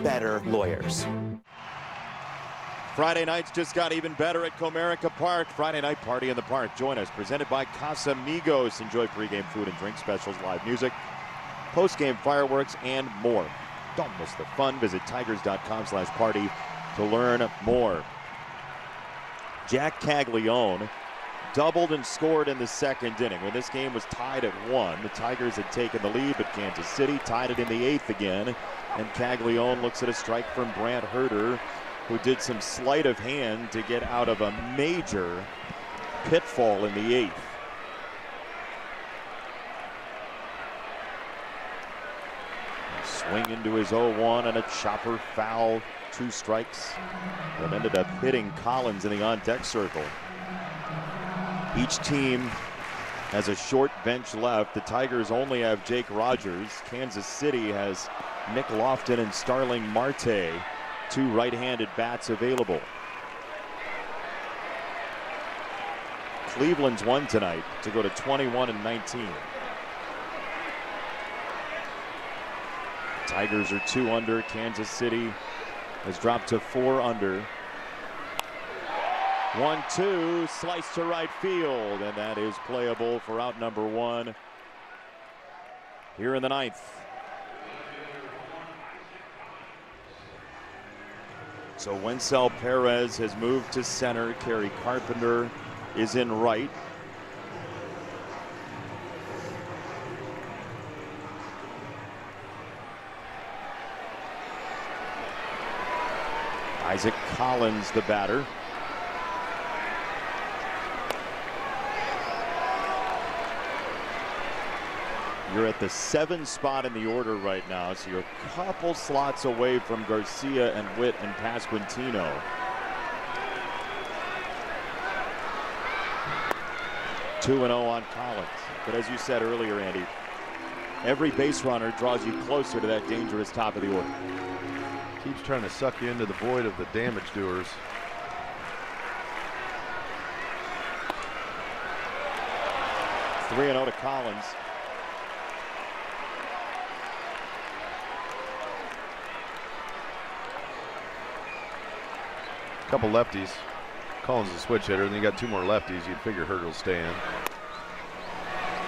Better lawyers.
Friday nights just got even better at Comerica Park. Friday night party in the park. Join us. Presented by Casamigos. Enjoy pregame food and drink specials, live music, postgame fireworks, and more. Don't miss the fun. Visit tigers.com/party to learn more. Jack Caglione doubled and scored in the second inning. When this game was tied at 1, the Tigers had taken the lead, but Kansas City tied it in the 8th again. And Caglione looks at a strike from Brant Herter, who did some sleight of hand to get out of a major pitfall in the 8th. Swing into his 0-1 and a chopper foul. 2 strikes that ended up hitting Collins in the on-deck circle. Each team has a short bench left. The Tigers only have Jake Rogers. Kansas City has Nick Lofton and Starling Marte, 2 right-handed bats available. Cleveland's won tonight to go to 21-19. Tigers are 2 under. Kansas City has dropped to 4 under. 1-2, slice to right field, and that is playable for out number 1 here in the 9th. So Wencel Perez has moved to center. Kerry Carpenter is in right. Isaac Collins, the batter. You're at the 7 spot in the order right now, so you're a couple slots away from Garcia and Witt and Pasquantino. Two 2-0 on Collins. But as you said earlier, Andy, every base runner draws you closer to that dangerous top of the order.
Keeps trying to suck you into the void of the damage doers.
Three 3-0 to Collins.
Couple lefties. Collins is a switch hitter, and then you got 2 more lefties. You'd figure Herter will stay in.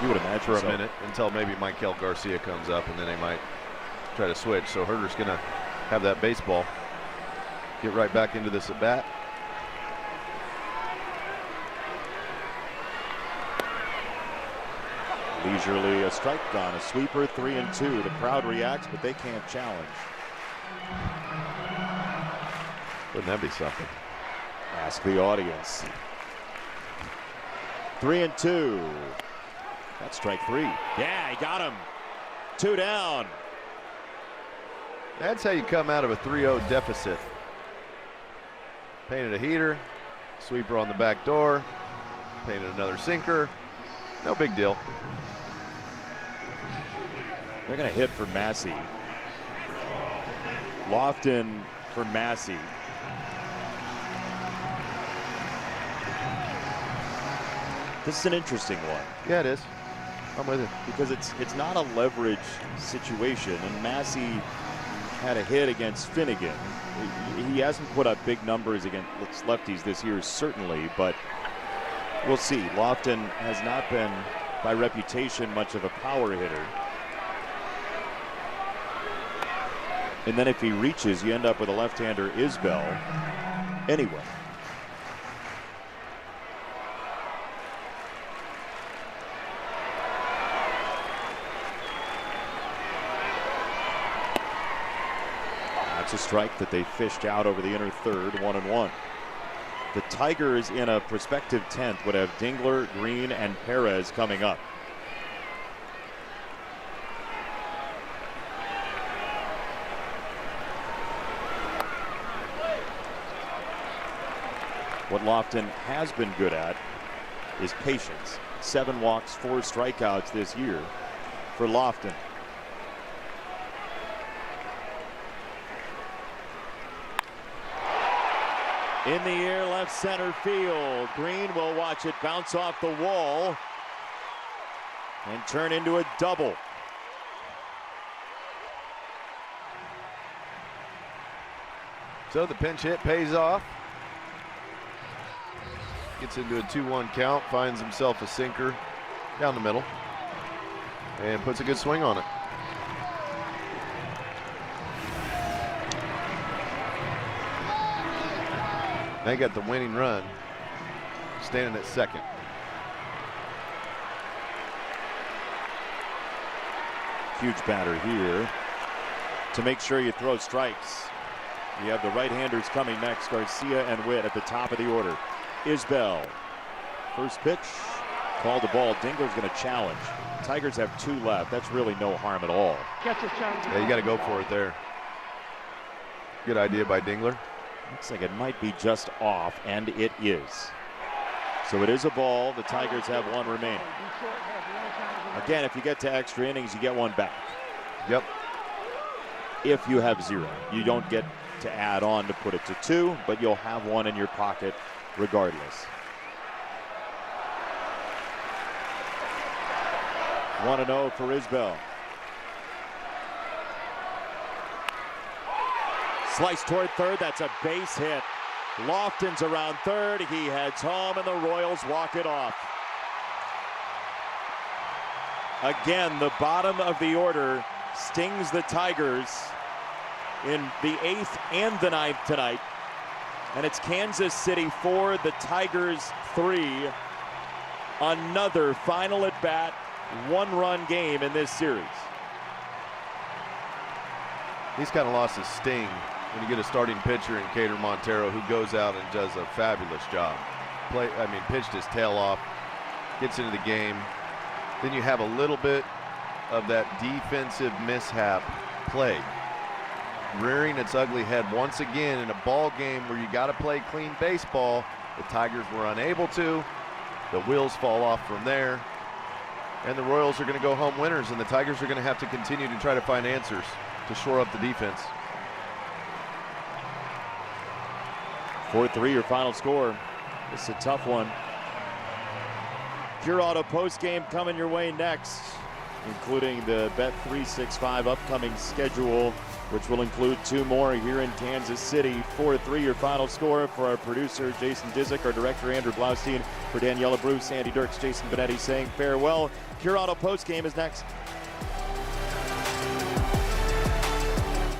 You would imagine
for a
so.
minute until maybe Michael Garcia comes up, and then they might try to switch. So Herter's going to have that baseball. Get right back into this at bat.
Leisurely a strike on a sweeper, 3-2. The crowd reacts, but they can't challenge.
Wouldn't that be something?
Ask the audience. 3-2. That's strike 3. Yeah, he got him. 2 down.
That's how you come out of a 3-0 deficit. Painted a heater, sweeper on the back door, painted another sinker. No big deal.
They're going to hit for Massey. Lofton for Massey. This is an interesting one.
Yeah, it is. I'm with you.
Because it's not a leverage situation, and Massey had a hit against Finnegan. He hasn't put up big numbers against lefties this year, certainly, but we'll see. Lofton has not been, by reputation, much of a power hitter. And then if he reaches, you end up with a left-hander, Isbell. Anyway. That's a strike that they fished out over the inner third, 1-1. The Tigers in a prospective 10th would have Dingler, Green, and Perez coming up. What Lofton has been good at is patience. 7 walks, 4 strikeouts this year for Lofton. In the air, left center field. Green will watch it bounce off the wall and turn into a double.
So the pinch hit pays off. Gets into a 2-1 count, finds himself a sinker down the middle, and puts a good swing on it. They got the winning run, standing at second.
Huge batter here to make sure you throw strikes. You have the right-handers coming next, Garcia and Witt at the top of the order. Isbell, first pitch, called the ball. Dingler's going to challenge. Tigers have 2 left. That's really no harm at all.
Yeah, you got to go for it there. Good idea by Dingler.
Looks like it might be just off, and it is. So it is a ball. The Tigers have 1 remaining. Again, if you get to extra innings, you get 1 back.
Yep.
If you have 0, you don't get to add on to put it to 2, but you'll have 1 in your pocket regardless. 1-0 for Isbell. Slice toward third. That's a base hit. Lofton's around third. He heads home, and the Royals walk it off. Again, the bottom of the order stings the Tigers in the 8th and the 9th tonight. And it's Kansas City 4, the Tigers 3. Another final at bat, 1-run game in this series.
He's kind of lost his sting when you get a starting pitcher in Cater Montero who goes out and does a fabulous job. Pitched his tail off, gets into the game. Then you have a little bit of that defensive mishap played, rearing its ugly head once again in a ball game where you got to play clean baseball. The Tigers were unable to. The wheels fall off from there, and the Royals are going to go home winners, and the Tigers are going to have to continue to try to find answers to shore up the defense.
4-3 your final score. This is a tough one. Pure Auto post game coming your way next, including the Bet365 upcoming schedule, which will include 2 more here in Kansas City. 4-3 your final score. For our producer Jason Disick, our director Andrew Blaustein, for Daniela Bruce, Andy Dirks, Jason Benetti saying farewell. Pure Auto post game is next.